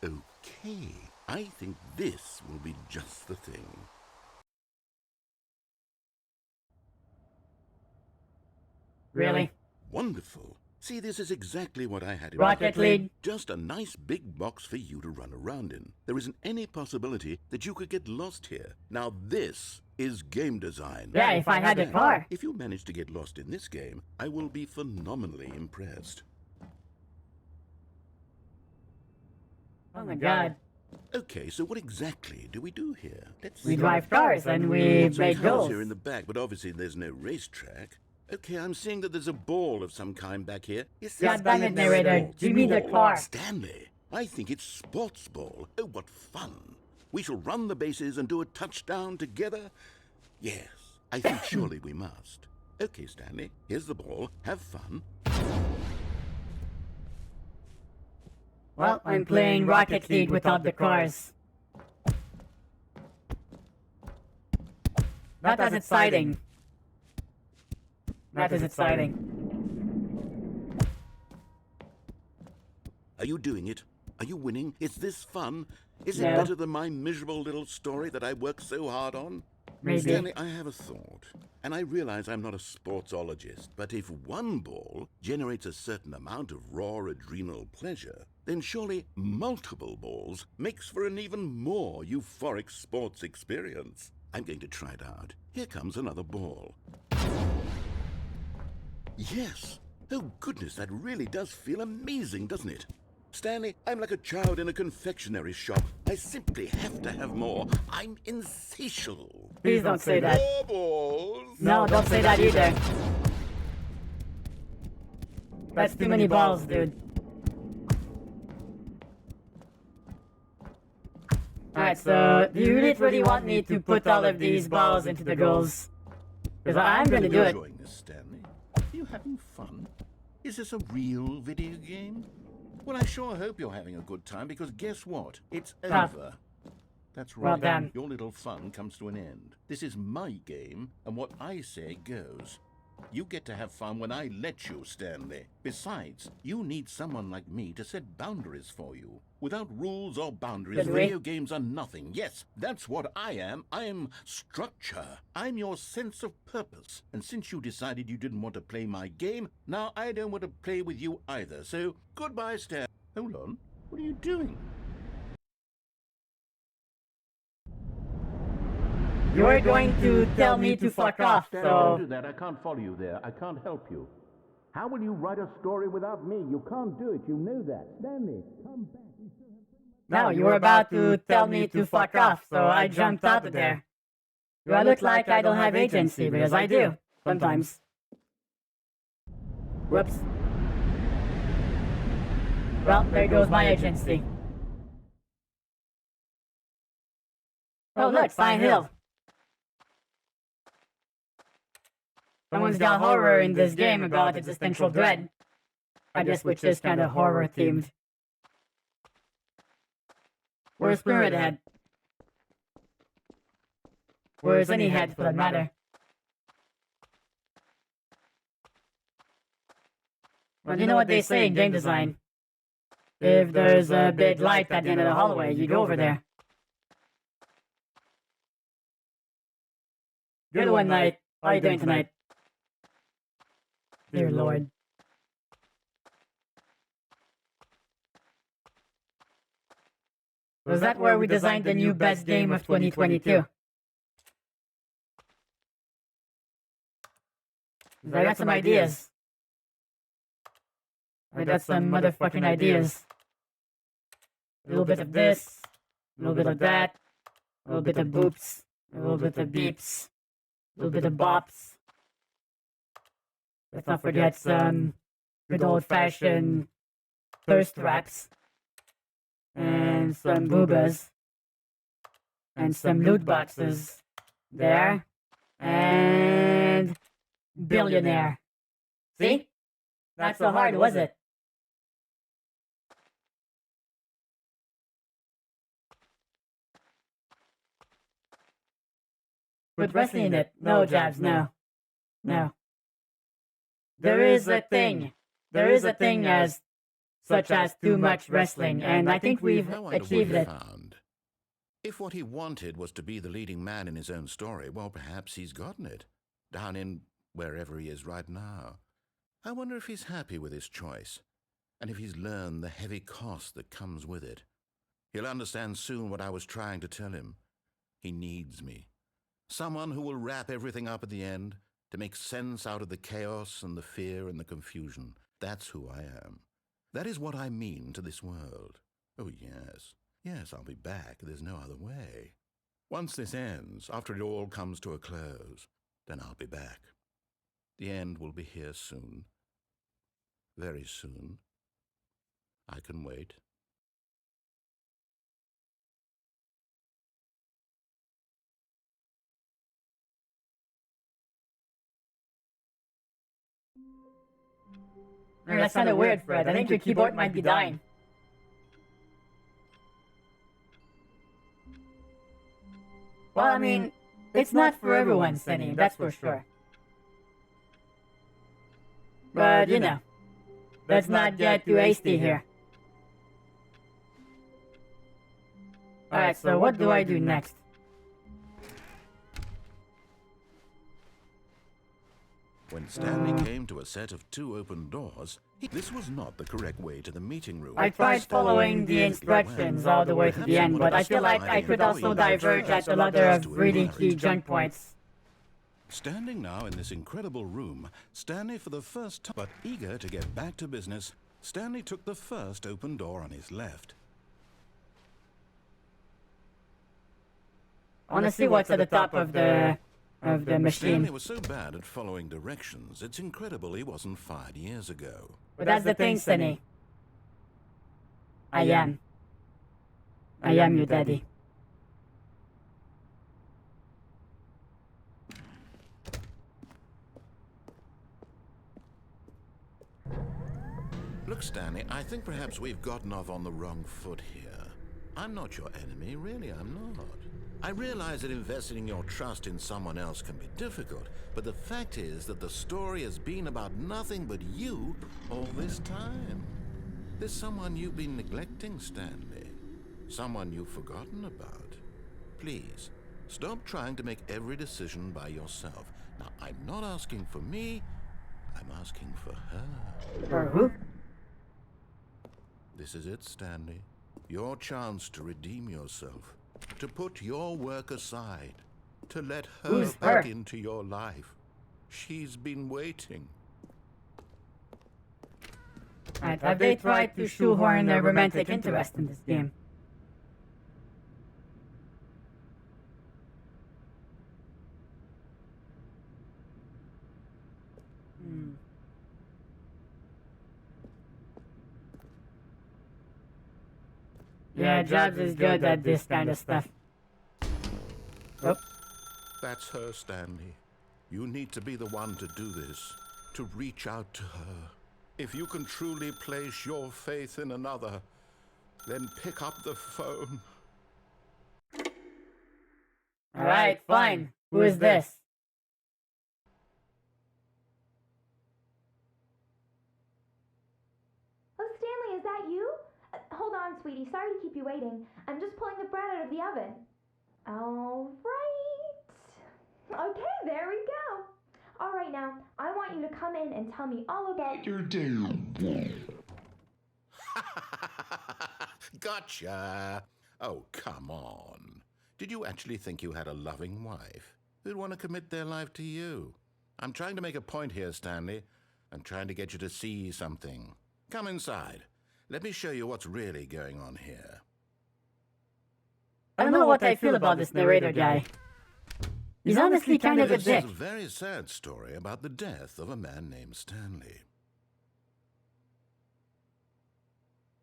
S2: Okay, I think this will be just the thing.
S1: Really?
S2: Wonderful. See, this is exactly what I had in
S1: Rocket
S2: mind.
S1: League?
S2: Just a nice big box for you to run around in. There isn't any possibility that you could get lost here. Now this is game design.
S1: Yeah, if I had a car.
S2: If you manage to get lost in this game, I will be phenomenally impressed.
S1: Oh my god.
S2: Okay, so what exactly do we do here? Let's
S1: We
S2: see.
S1: drive cars and we
S2: Some
S1: make
S2: cars
S1: goals.
S2: here in the back, but obviously there's no racetrack. Okay, I'm seeing that there's a ball of some kind back here. Is this
S1: God damn it,
S2: a
S1: narrator.
S2: sports
S1: Give me the
S2: ball?
S1: car.
S2: Stanley, I think it's sports ball. Oh, what fun. We shall run the bases and do a touchdown together. Yes, I think surely we must. Okay, Stanley, here's the ball. Have fun.
S1: Well, I'm playing Rocket League without the cars. Not as exciting. Not as exciting.
S2: Are you doing it? Are you winning? Is this fun? Is it
S1: No.
S2: better than my miserable little story that I worked so hard on?
S1: Maybe.
S2: Stanley, I have a thought, and I realize I'm not a sportsologist, but if one ball generates a certain amount of raw adrenal pleasure, then surely multiple balls makes for an even more euphoric sports experience. I'm going to try it out. Here comes another ball. Yes! Oh goodness, that really does feel amazing, doesn't it? Stanley, I'm like a child in a confectionery shop. I simply have to have more. I'm insatiable.
S1: Please don't say that.
S2: More balls!
S1: No, don't say that either. That's too many balls, dude. Alright, so do you really want me to put all of these balls into the goals? Because I'm gonna do it.
S2: Enjoying this, Stanley? Are you having fun? Is this a real video game? Well, I sure hope you're having a good time, because guess what? It's over. That's right.
S1: Well done.
S2: Your little fun comes to an end. This is my game, and what I say goes. You get to have fun when I let you, Stanley. Besides, you need someone like me to set boundaries for you. Without rules or boundaries, video games are nothing. Yes, that's what I am. I'm structure. I'm your sense of purpose. And since you decided you didn't want to play my game, now I don't want to play with you either. So, goodbye, Stan. Hold on. What are you doing?
S1: You're going to tell me to fuck off,
S2: Stanley, don't do
S1: so...
S2: that. I can't follow you there. I can't help you. How will you write a story without me? You can't do it. You know that. Stanley, come back.
S1: No, you were about to tell me to fuck off, so I jumped out of there. Do I look like I don't have agency? Because I do, sometimes. Whoops. Well, there goes my agency. Oh look, Silent Hill. Someone's got horror in this game about existential dread. I guess which is kind of horror themed. Where's Spirit Head? Where's any head for that matter? Well, you know what they say in game design. If there's a big light at the end of the hallway, you go over there. Good one, Knight. How are you doing tonight? Dear Lord. Was that where we designed the new best game of 2022? I got some ideas. I got some motherfucking ideas. A little bit of this, a little bit of that, a little bit of boops, a little bit of beeps, a little bit of bops. Let's not forget some good old-fashioned thirst traps. And some boobas. And some loot boxes. There. And... billionaire. See? Not so hard, was it? Put wrestling in it. No, Jabs, no. No. There is a thing. There is a thing as... such as too much wrestling, and I think we've achieved it.
S2: If what he wanted was to be the leading man in his own story, well, perhaps he's gotten it. Down in wherever he is right now. I wonder if he's happy with his choice, and if he's learned the heavy cost that comes with it. He'll understand soon what I was trying to tell him. He needs me. Someone who will wrap everything up at the end, to make sense out of the chaos and the fear and the confusion. That's who I am. That is what I mean to this world. Oh, yes. Yes, I'll be back. There's no other way. Once this ends, after it all comes to a close, then I'll be back. The end will be here soon. Very soon. I can wait.
S1: That's kind of weird, Fred. I think your keyboard might be dying. Well, I mean, it's not for everyone, Stanley, that's for sure. But, you know, let's not get too hasty here. Alright, so what do I do next?
S2: When Stanley came to a set of 2 open doors, this was not the correct way to the meeting room.
S1: I tried following the instructions all the way to the end, but I feel like I could also diverge at a lot of really key jump points.
S2: Standing now in this incredible room, Stanley for the first time, but eager to get back to business, Stanley took the first open door on his left.
S1: I want to see what's at the top of the of the
S2: Stanley
S1: machine.
S2: was so bad at following directions, it's incredible he wasn't fired years ago.
S1: But that's the thing, Stanley. I am your daddy.
S2: Look, Stanley, I think perhaps we've gotten off on the wrong foot here. I'm not your enemy, really, I'm not. I realize that investing your trust in someone else can be difficult, but the fact is that the story has been about nothing but you all this time. There's someone you've been neglecting, Stanley. Someone you've forgotten about. Please, stop trying to make every decision by yourself. Now, I'm not asking for me, I'm asking for her.
S1: For who?
S2: This is it, Stanley. Your chance to redeem yourself. To put your work aside. To let her
S1: Who's
S2: back
S1: her?
S2: into your life. She's been waiting.
S1: Right, have they tried to shoehorn a romantic interest in this game? Yeah, Jobs is good at this kind of stuff. Oh,
S2: That's her, Stanley. You need to be the one to do this. To reach out to her. If you can truly place your faith in another, then pick up the phone.
S1: alright, fine. Who is this?
S4: Oh, Stanley, is that you? Hold on, sweetie. Sorry to keep you waiting. I'm just pulling the bread out of the oven. All right. Okay, there we go. All right, now, I want you to come in and tell me all about your day.
S2: Gotcha. Oh, come on. Did you actually think you had a loving wife who'd want to commit their life to you? I'm trying to make a point here, Stanley. I'm trying to get you to see something. Come inside. Let me show you what's really going on here.
S1: I don't know what I feel about this narrator guy. He's honestly kind of a
S2: This is
S1: dick.
S2: a very sad story about the death of a man named Stanley.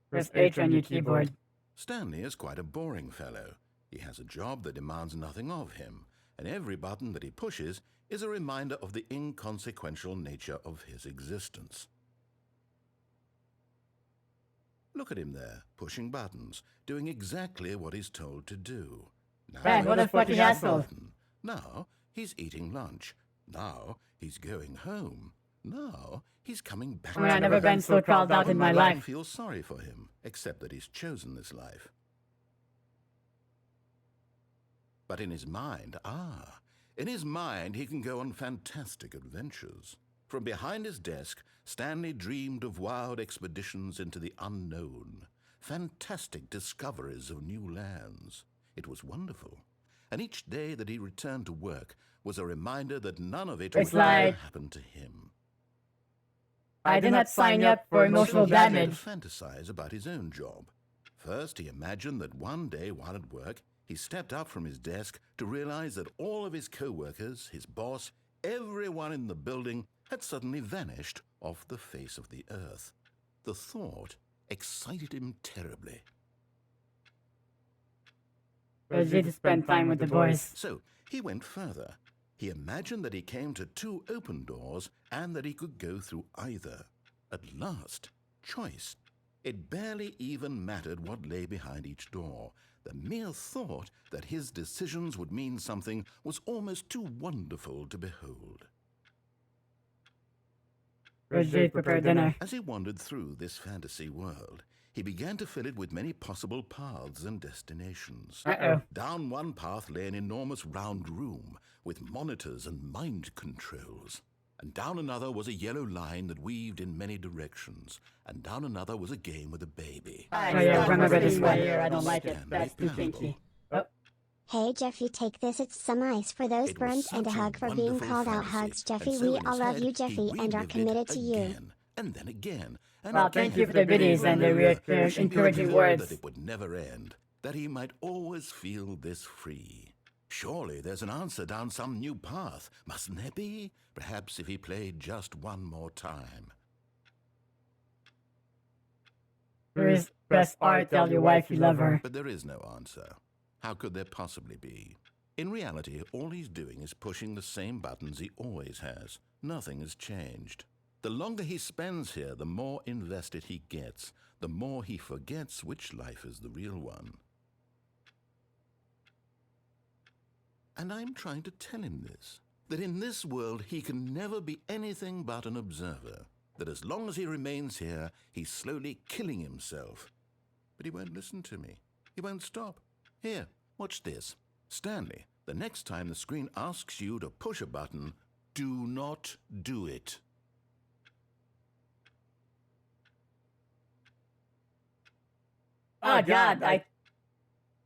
S1: Press H on your keyboard.
S2: Stanley is quite a boring fellow. He has a job that demands nothing of him, and every button that he pushes is a reminder of the inconsequential nature of his existence. Look at him there, pushing buttons, doing exactly what he's told to do. Now
S1: Man, what a
S2: he's
S1: fucking
S2: pushing a
S1: asshole.
S2: button. Now he's eating lunch. Now he's going home. Now he's coming back.
S1: I've never been so crawled out in my
S2: No one
S1: life.
S2: feels sorry for him, except that he's chosen this life. But in his mind, he can go on fantastic adventures. From behind his desk, Stanley dreamed of wild expeditions into the unknown, fantastic discoveries of new lands. It was wonderful. And each day that he returned to work was a reminder that none of it
S1: It's
S2: would ever
S1: like-
S2: happen to him.
S1: I did not sign up for emotional
S2: So he began
S1: damage.
S2: to fantasize about his own job. First, he imagined that one day while at work, he stepped up from his desk to realize that all of his co-workers, his boss, everyone in the building had suddenly vanished off the face of the earth. The thought excited him terribly.
S1: Ready to spend time with the boys.
S2: So he went further. He imagined that he came to two open doors and that he could go through either. At last, choice. It barely even mattered what lay behind each door. The mere thought that his decisions would mean something was almost too wonderful to behold.
S1: Ready to prepare dinner.
S2: As he wandered through this fantasy world, he began to fill it with many possible paths and destinations.
S1: Uh-oh.
S2: Down one path lay an enormous round room with monitors and mind controls. And down another was a yellow line that weaved in many directions. And down another was a game with a baby.
S1: Oh yeah, remember this one here. I don't like it. That's too kinky. Oh,
S3: Hey Jeffy, take this, it's some ice for those
S2: It was
S3: burns and a
S2: such
S3: hug for being
S2: wonderful
S3: called out.
S2: fantasy.
S3: Hugs, Jeffy,
S2: And so
S3: we
S2: in
S3: all
S2: his
S3: love
S2: head,
S3: you,
S2: he
S3: Jeffy, and are
S2: relived it
S3: committed to you.
S2: again, and then again. And
S1: well,
S2: again,
S1: thank you for the goodies and the
S2: wishing
S1: encouraging
S2: that
S1: words.
S2: it would never end, that he might always feel this free. Surely there's an answer down some new path, mustn't there be? Perhaps if he played just one more time.
S1: Please press R, tell your wife you love her.
S2: But there is no answer. How could there possibly be? In reality, all he's doing is pushing the same buttons he always has. Nothing has changed. The longer he spends here, the more invested he gets, the more he forgets which life is the real one. And I'm trying to tell him this, that in this world he can never be anything but an observer, that as long as he remains here, he's slowly killing himself. But he won't listen to me. He won't stop. Here, watch this. Stanley, the next time the screen asks you to push a button, do not do it.
S1: Oh God,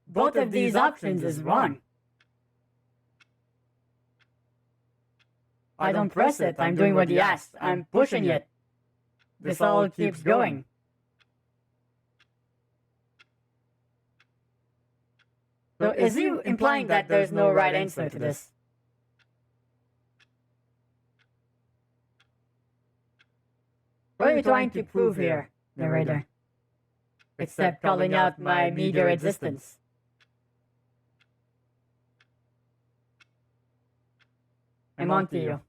S1: both of these options is wrong. I don't press it. I'm doing what he asked. I'm pushing it. This all keeps going. So is he implying that there's no right answer to this? What are you trying to prove here, narrator? Except calling out my meager existence. I'm on to you.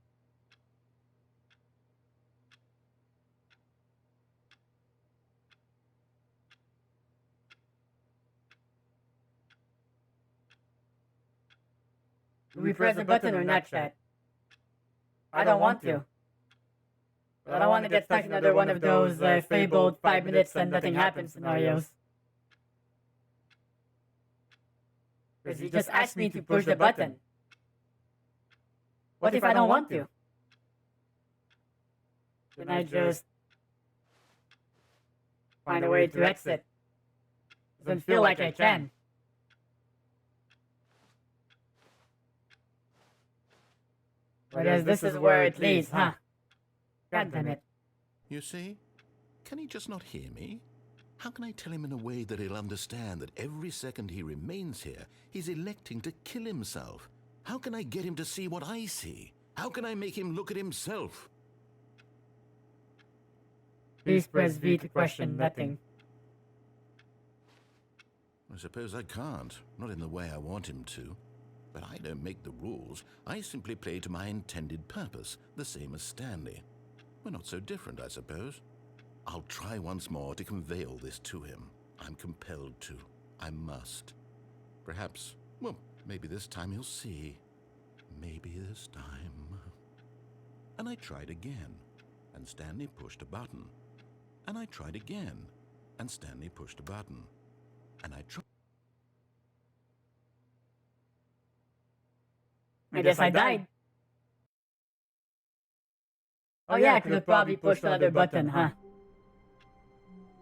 S1: Do we press a button or not, chat? I don't want to. But I don't want to get stuck in another one of those fabled 5 minutes and nothing happens scenarios. Because he just asked me to push the button. What if I don't want to? Can I just find a way to exit? Doesn't feel like I can. But as this is where it leads, huh? God damn it.
S2: You see? Can he just not hear me? How can I tell him in a way that he'll understand that every second he remains here, he's electing to kill himself? How can I get him to see what I see? How can I make him look at himself?
S1: Please press V to question nothing.
S2: I suppose I can't, not in the way I want him to. But I don't make the rules. I simply play to my intended purpose, the same as Stanley. We're not so different, I suppose. I'll try once more to convey all this to him. I'm compelled to. I must. Perhaps, well, maybe this time he'll see. Maybe this time. And I tried again, and Stanley pushed a button. And I tried again, and Stanley pushed a button. And I tried.
S1: I guess I died. Oh yeah, I could have probably pushed another button, huh?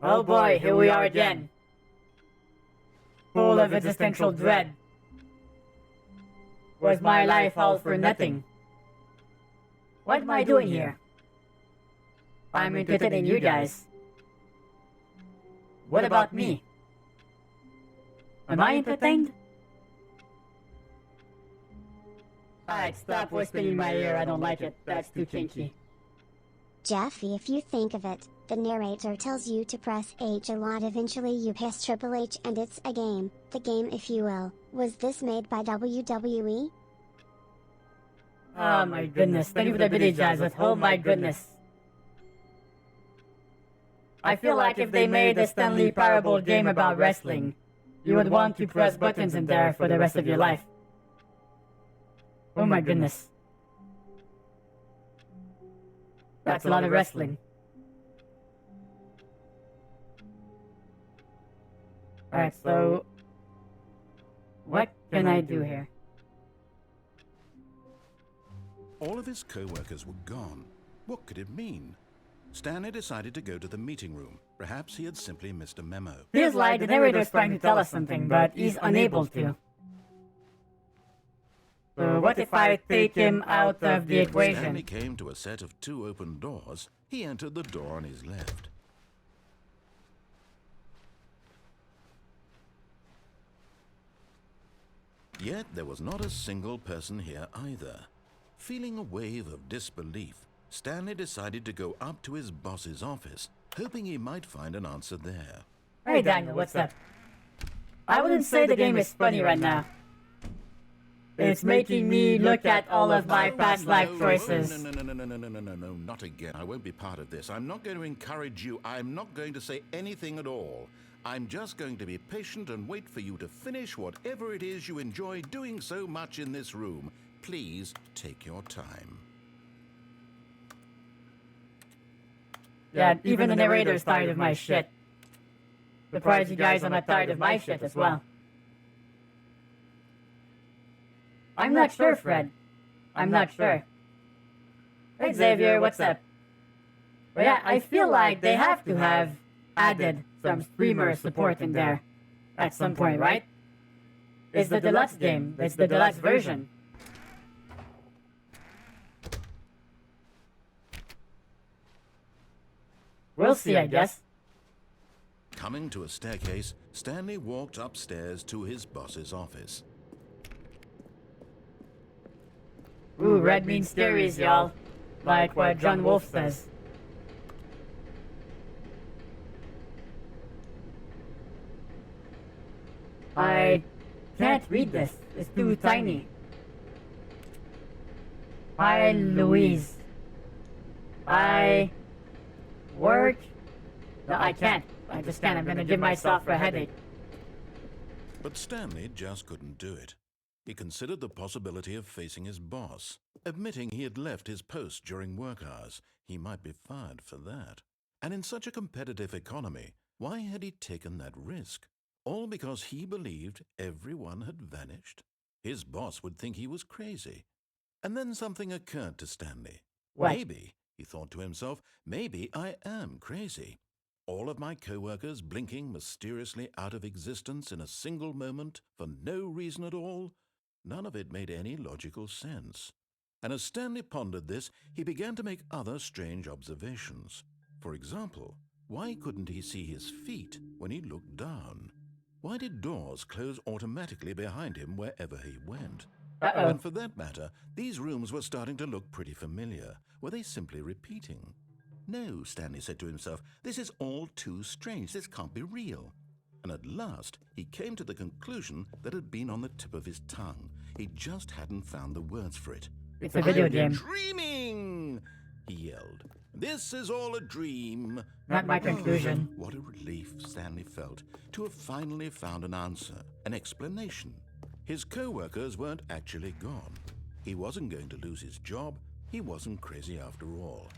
S1: Oh boy, here we are again. Full of existential dread. Was my life all for nothing? What am I doing here? I'm interested in you guys. What about me? Am I entertained? Alright, stop whispering in my ear, I don't like it. That's too kinky.
S3: Jeffy, if you think of it, the narrator tells you to press H a lot. Eventually you press Triple H and it's a game. The game, if you will. Was this made by WWE?
S1: Oh my goodness, thank you for the video, Jazz. Oh my goodness. I feel like if they made a Stanley Parable game about wrestling, you would want to press buttons in there for the rest of your life. Oh my goodness. That's a lot of wrestling. Alright, so what can I do here?
S2: All of his co-workers were gone. What could it mean? Stanley decided to go to the meeting room. Perhaps he had simply missed a memo.
S1: Feels like the narrator's trying to tell us something, but he's unable to. So what if I take him out of the equation?
S2: Stanley came to a set of 2 open doors. He entered the door on his left. Yet there was not a single person here either. Feeling a wave of disbelief, Stanley decided to go up to his boss's office, hoping he might find an answer there.
S1: Hey Daniel, what's up? I wouldn't say the game is funny right now. It's making me look at all of my past life choices.
S2: No, not again. I won't be part of this. I'm not going to encourage you. I'm not going to say anything at all. I'm just going to be patient and wait for you to finish whatever it is you enjoy doing so much in this room. Please take your time.
S1: Yeah, even the narrator's tired of my shit. Surprised you guys are not tired of my shit as well. I'm not sure, Fred. I'm not sure. Hey, Xavier, what's up? But yeah, I feel like they have to have added some streamer support in there at some point, right? It's the deluxe game. It's the deluxe version. We'll see, I guess.
S2: Coming to a staircase, Stanley walked upstairs to his boss's office.
S1: Ooh, red means theories, y'all. Like what John Wolfe says. I can't read this. It's too tiny. Hi, Louise. I work. No, I can't. I just can't. I'm gonna give myself a headache.
S2: But Stanley just couldn't do it. He considered the possibility of facing his boss. Admitting he had left his post during work hours, he might be fired for that. And in such a competitive economy, why had he taken that risk? All because he believed everyone had vanished? His boss would think he was crazy. And then something occurred to Stanley.
S1: What?
S2: Maybe, he thought to himself, maybe I am crazy. All of my co-workers blinking mysteriously out of existence in a single moment for no reason at all? None of it made any logical sense. And as Stanley pondered this, he began to make other strange observations. For example, why couldn't he see his feet when he looked down? Why did doors close automatically behind him wherever he went?
S1: Uh-oh.
S2: And for that matter, these rooms were starting to look pretty familiar. Were they simply repeating? No, Stanley said to himself, this is all too strange. This can't be real. And at last, he came to the conclusion that had been on the tip of his tongue. He just hadn't found the words for it.
S1: It's a video
S2: "I'm
S1: game.
S2: dreaming!" he yelled. "This is all a dream."
S1: Not my conclusion.
S2: What a relief Stanley felt to have finally found an answer, an explanation. His co-workers weren't actually gone. He wasn't going to lose his job. He wasn't crazy after all.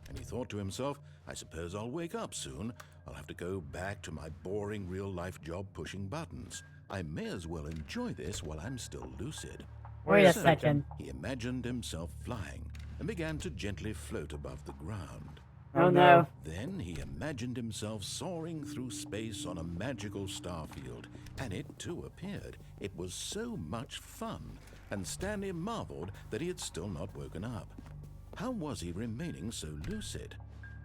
S2: And he thought to himself, I suppose I'll wake up soon. I'll have to go back to my boring real-life job pushing buttons. I may as well enjoy this while I'm still lucid.
S1: Wait a
S2: So,
S1: second.
S2: he imagined himself flying and began to gently float above the ground.
S1: Oh no.
S2: Then he imagined himself soaring through space on a magical starfield, and it too appeared. It was so much fun, and Stanley marveled that he had still not woken up. How was he remaining so lucid?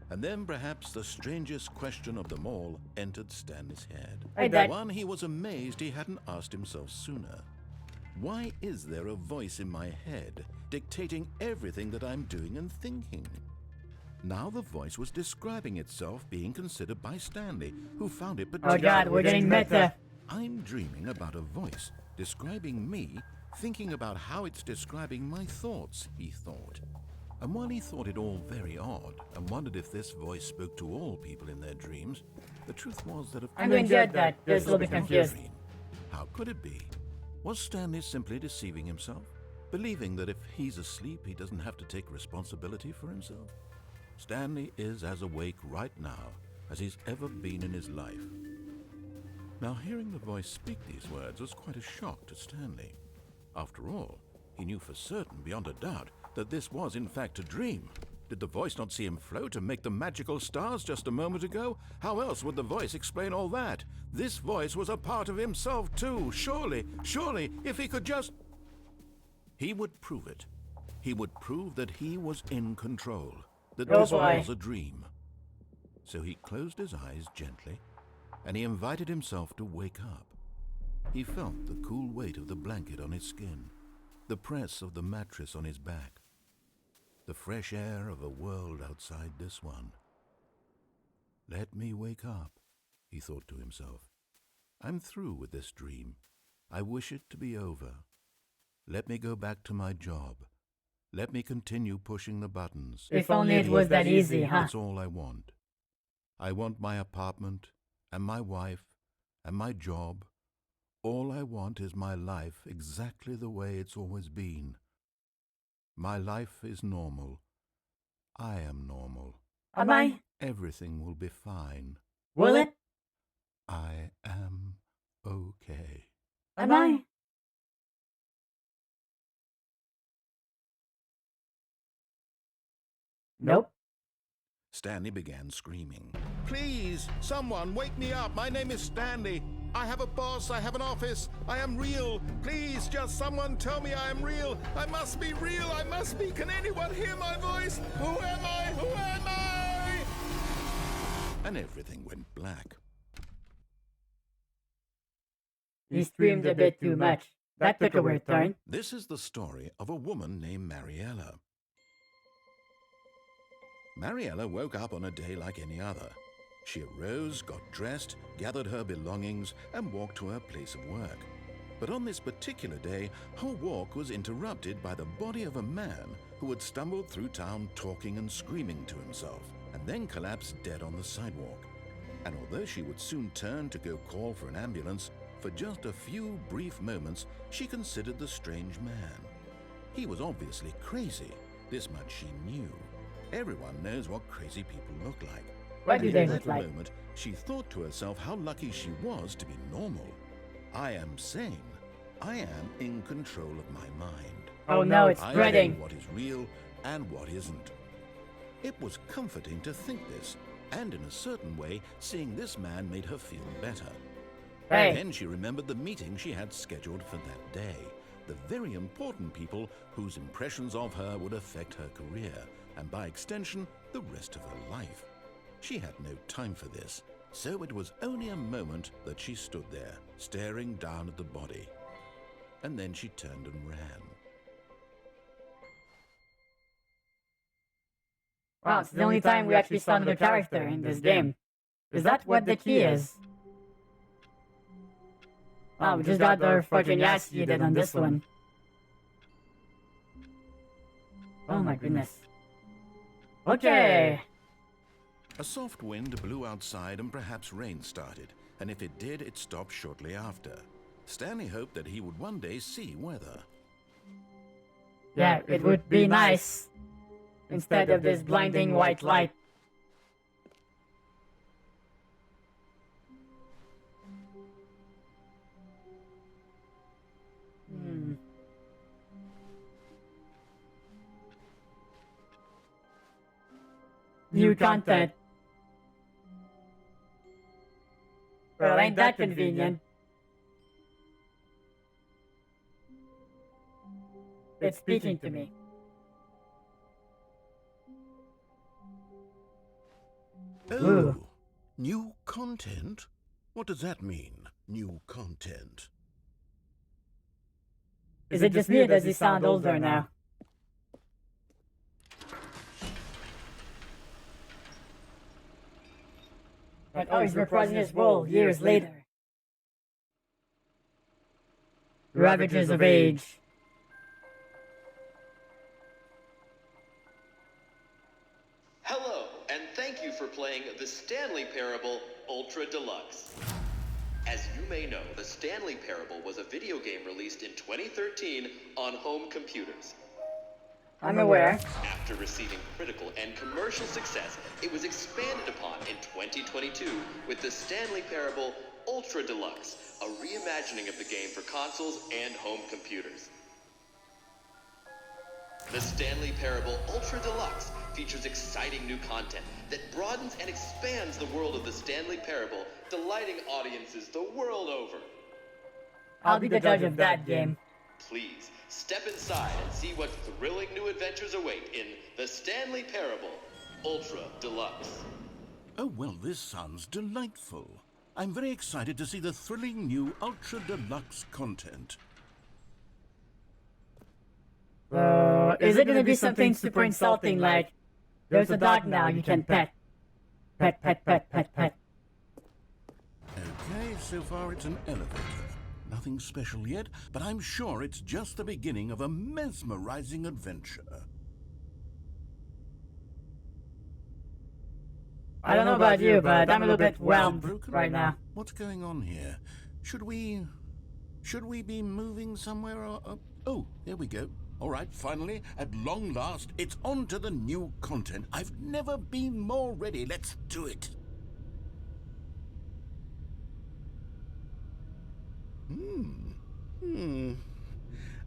S2: And then perhaps the strangest question of them all entered Stanley's head.
S1: Hey, Dad.
S2: One he was amazed he hadn't asked himself sooner. Why is there a voice in my head dictating everything that I'm doing and thinking? Now the voice was describing itself being considered by Stanley, who found it
S1: Oh
S2: particularly
S1: god, we're getting meta.
S2: I'm dreaming about a voice describing me, thinking about how it's describing my thoughts, he thought. And while he thought it all very odd and wondered if this voice spoke to all people in their dreams, the truth was that
S1: I'm doing good, Dad. Just a little bit confused.
S2: How could it be? Was Stanley simply deceiving himself? Believing that if he's asleep, he doesn't have to take responsibility for himself? Stanley is as awake right now as he's ever been in his life. Now, hearing the voice speak these words was quite a shock to Stanley. After all, he knew for certain, beyond a doubt, that this was in fact a dream. Did the voice not see him float and make the magical stars just a moment ago? How else would the voice explain all that? This voice was a part of himself too. Surely, if he could just... He would prove it. He would prove that he was in control, that
S1: Oh
S2: this
S1: boy.
S2: was a dream. So he closed his eyes gently, and he invited himself to wake up. He felt the cool weight of the blanket on his skin, the press of the mattress on his back, the fresh air of a world outside this one. Let me wake up, he thought to himself. I'm through with this dream. I wish it to be over. Let me go back to my job. Let me continue pushing the buttons.
S1: If only it was that easy, huh?
S2: That's all I want. I want my apartment, and my wife, and my job. All I want is my life exactly the way it's always been. My life is normal. I am normal.
S1: Am I?
S2: Everything will be fine.
S1: Will it?
S2: I am okay.
S1: Am I? Nope.
S2: Stanley began screaming. Please, someone, wake me up. My name is Stanley. I have a boss. I have an office. I am real. Please, just someone tell me I am real. I must be real. I must be. Can anyone hear my voice? Who am I? Who am I? And everything went black.
S1: He screamed a bit too much. That took a weird turn.
S2: This is the story of a woman named Mariella. Mariella woke up on a day like any other. She arose, got dressed, gathered her belongings, and walked to her place of work. But on this particular day, her walk was interrupted by the body of a man who had stumbled through town talking and screaming to himself, and then collapsed dead on the sidewalk. And although she would soon turn to go call for an ambulance, for just a few brief moments, she considered the strange man. He was obviously crazy. This much she knew. Everyone knows what crazy people look like.
S1: What do they
S2: In
S1: look
S2: that
S1: like?
S2: moment, she thought to herself how lucky she was to be normal. I am sane. I am in control of my mind.
S1: Oh no, it's
S2: I
S1: spreading.
S2: know what is real and what isn't. It was comforting to think this, and in a certain way, seeing this man made her feel better.
S1: Hey.
S2: Then she remembered the meeting she had scheduled for that day. The very important people whose impressions of her would affect her career, and by extension, the rest of her life. She had no time for this, so it was only a moment that she stood there, staring down at the body. And then she turned and ran.
S1: Wow, it's the only time we actually saw another character in this game. Is that what the key is? Wow, we just got our fucking ass eaten on this one. Oh my goodness. Okay.
S2: A soft wind blew outside and perhaps rain started, and if it did, it stopped shortly after. Stanley hoped that he would one day see weather.
S1: Yeah, it would be nice. Instead of this blinding white light. New content. Well, ain't that convenient? It's speaking to me.
S2: Oh, new content? What does that mean, new content?
S1: Is it just me or does he sound older now? But oh, he's reprising his role years later. Ravages of age.
S5: Hello, and thank you for playing the Stanley Parable Ultra Deluxe. As you may know, the Stanley Parable was a video game released in 2013 on home computers.
S1: I'm aware.
S5: After receiving critical and commercial success, it was expanded upon in 2022 with the Stanley Parable Ultra Deluxe, a reimagining of the game for consoles and home computers. The Stanley Parable Ultra Deluxe features exciting new content that broadens and expands the world of the Stanley Parable, delighting audiences the world over.
S1: I'll be the judge of that game.
S5: Please, step inside and see what thrilling new adventures await in the Stanley Parable Ultra Deluxe.
S2: Oh, well, this sounds delightful. I'm very excited to see the thrilling new Ultra Deluxe content.
S1: Is it gonna be something super insulting like, there's a dog now you can pet? Pet, pet, pet, pet, pet.
S2: Okay, so far it's an elevator. Nothing special yet, but I'm sure it's just the beginning of a mesmerizing adventure.
S1: I don't know about you, but I'm a little bit
S2: Is it
S1: whelmed
S2: broken?
S1: right now.
S2: What's going on here? Should we be moving somewhere or... Oh, there we go. All right, finally, at long last, it's on to the new content. I've never been more ready. Let's do it.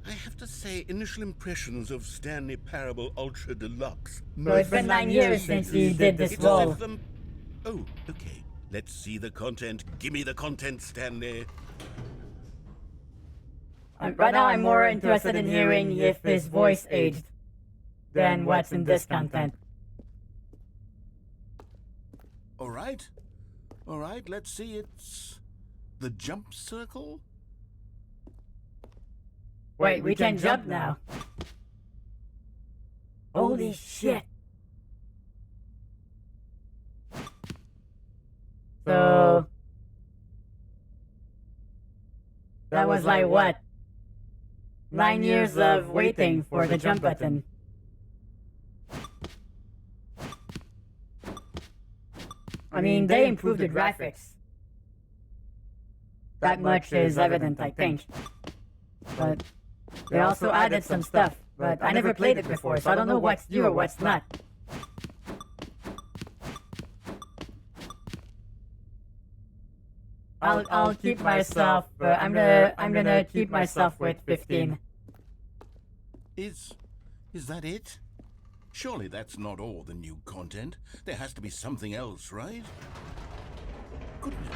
S2: I have to say, initial impressions of Stanley Parable Ultra Deluxe.
S1: So it's been 9 years since you did this
S2: It's as
S1: role.
S2: if them... Oh, okay. Let's see the content. Give me the content, Stanley.
S1: Right now I'm more interested in hearing if his voice aged than what's in this content.
S2: All right. All right, let's see. It's the jump circle.
S1: Wait, we can jump now. Holy shit. So... that was like what? 9 years of waiting for the jump button. I mean, they improved the graphics. That much is evident, I think. But they also added some stuff, but I never played it before, so I don't know what's new or what's not. I'll keep myself. I'm gonna keep myself with 15.
S2: Is that it? Surely that's not all the new content. There has to be something else, right? Goodness.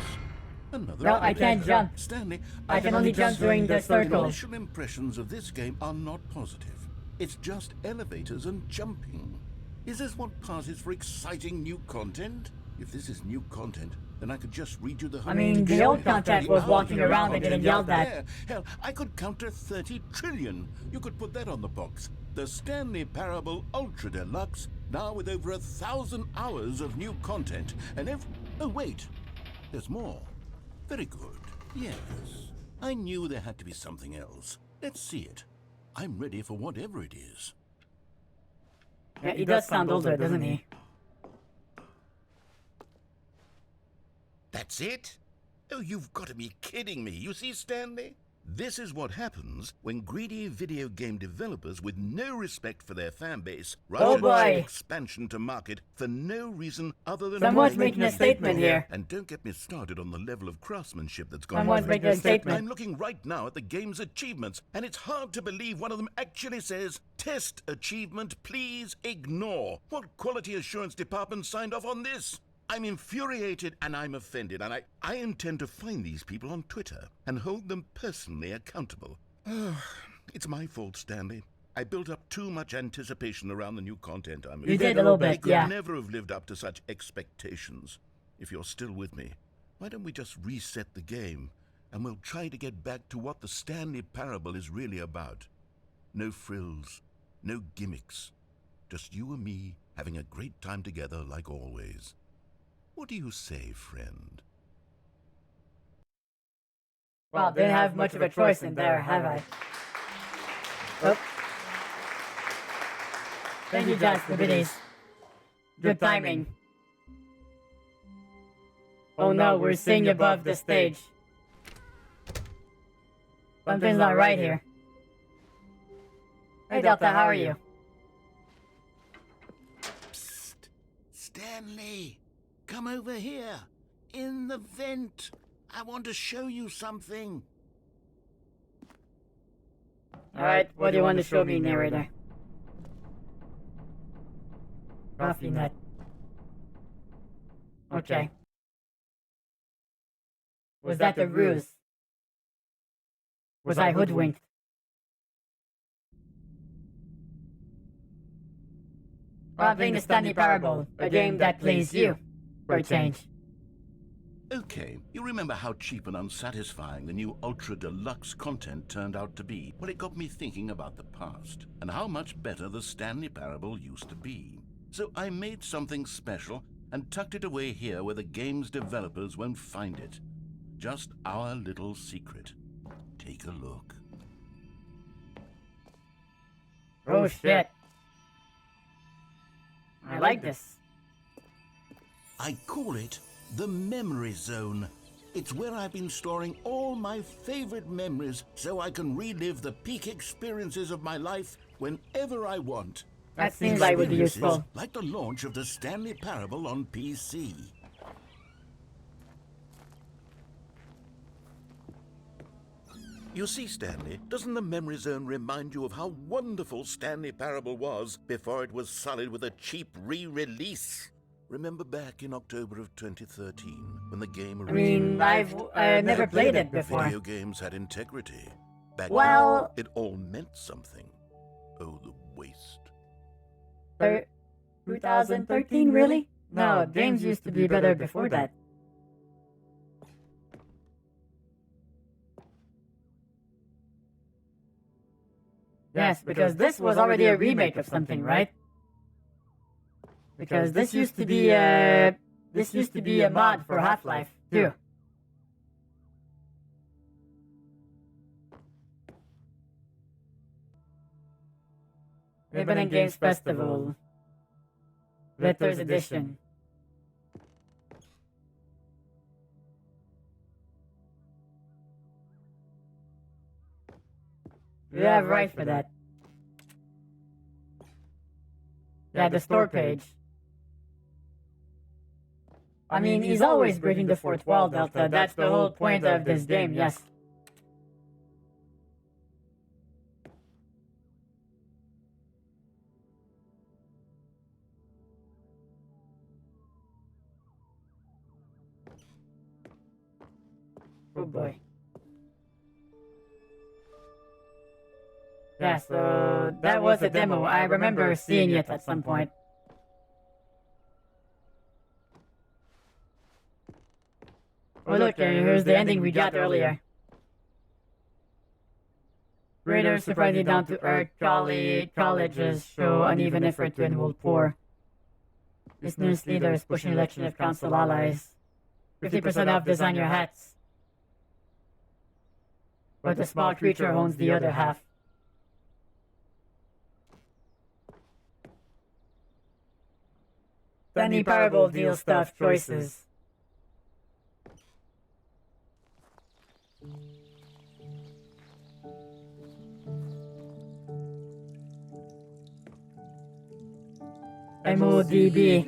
S2: Another
S1: No, I can't
S2: elevator.
S1: jump.
S2: Stanley,
S1: I can only jump during the circle.
S2: Initial impressions of this game are not positive. It's just elevators and jumping. Is this what passes for exciting new content? If this is new content, then I could just read you the whole...
S1: I mean, the old content was walking around and getting yelled at.
S2: There. Hell, I could counter 30 trillion. You could put that on the box. The Stanley Parable Ultra Deluxe, now with over 1,000 hours of new content. And oh, wait. There's more. Very good. Yes. I knew there had to be something else. Let's see it. I'm ready for whatever it is.
S1: Yeah, he does sound older, doesn't he?
S2: That's it? Oh, you've got to be kidding me. You see, Stanley? This is what happens when greedy video game developers with no respect for their fan base rush into expansion to market for no reason other than...
S1: Someone's making a statement here.
S2: And don't get me started on the level of craftsmanship that's gone
S1: Someone's making a statement.
S2: I'm looking right now at the game's achievements, and it's hard to believe one of them actually says, "Test achievement, please ignore." What quality assurance department signed off on this? I'm infuriated and I'm offended, and I intend to find these people on Twitter and hold them personally accountable. It's my fault, Stanley. I built up too much anticipation around the new content I'm making.
S1: You did a little bit,
S2: I could
S1: yeah.
S2: never have lived up to such expectations. If you're still with me, why don't we just reset the game and we'll try to get back to what the Stanley Parable is really about. No frills, no gimmicks. Just you and me having a great time together like always. What do you say, friend?
S1: Well, didn't have much of a choice in there, have I? Oh. Thank you, Josh, the biddies. Good timing. Oh no, we're seeing above the stage. Something's not right here. Hey Delta, how are you?
S2: Psst! Stanley! Come over here! In the vent! I want to show you something!
S1: Alright, what do you want to show me, narrator? Coffee nut. Okay. Was that the ruse? Was I hoodwinked? Well, I'm playing the Stanley Parable, a game that plays you, for a change.
S2: Okay, you remember how cheap and unsatisfying the new Ultra Deluxe content turned out to be? Well, it got me thinking about the past and how much better the Stanley Parable used to be. So I made something special and tucked it away here where the game's developers won't find it. Just our little secret. Take a look.
S1: Oh shit. I like this.
S2: I call it the Memory Zone. It's where I've been storing all my favorite memories so I can relive the peak experiences of my life whenever I want.
S1: That seems like would be useful.
S2: Like the launch of the Stanley Parable on PC. You see, Stanley, doesn't the Memory Zone remind you of how wonderful Stanley Parable was before it was sullied with a cheap re-release? Remember back in October of 2013, when the game originally...
S1: I've never played it before.
S2: Video games had integrity. Back
S1: Well...
S2: then, it all meant something. Oh, the waste.
S1: 2013, really? No, games used to be better before that. Yes, because this was already a remake of something, right? Because this used to be a mod for Half-Life too. Ribbon and Games Festival, Letters Edition. You have right for that. Yeah, the store page. I mean, he's always breaking the fourth wall, Delta. That's the whole point of this game, yes. Oh boy. Yeah, so that was a demo. I remember seeing it at some point. Oh look, here's the ending we got earlier. Raiders surprisingly down to earth, colleges show uneven effort to enroll poor. Business leaders pushing election of council allies. 50% off design your hats. But the small creature owns the other half. Stanley Parable deals tough choices. MODB.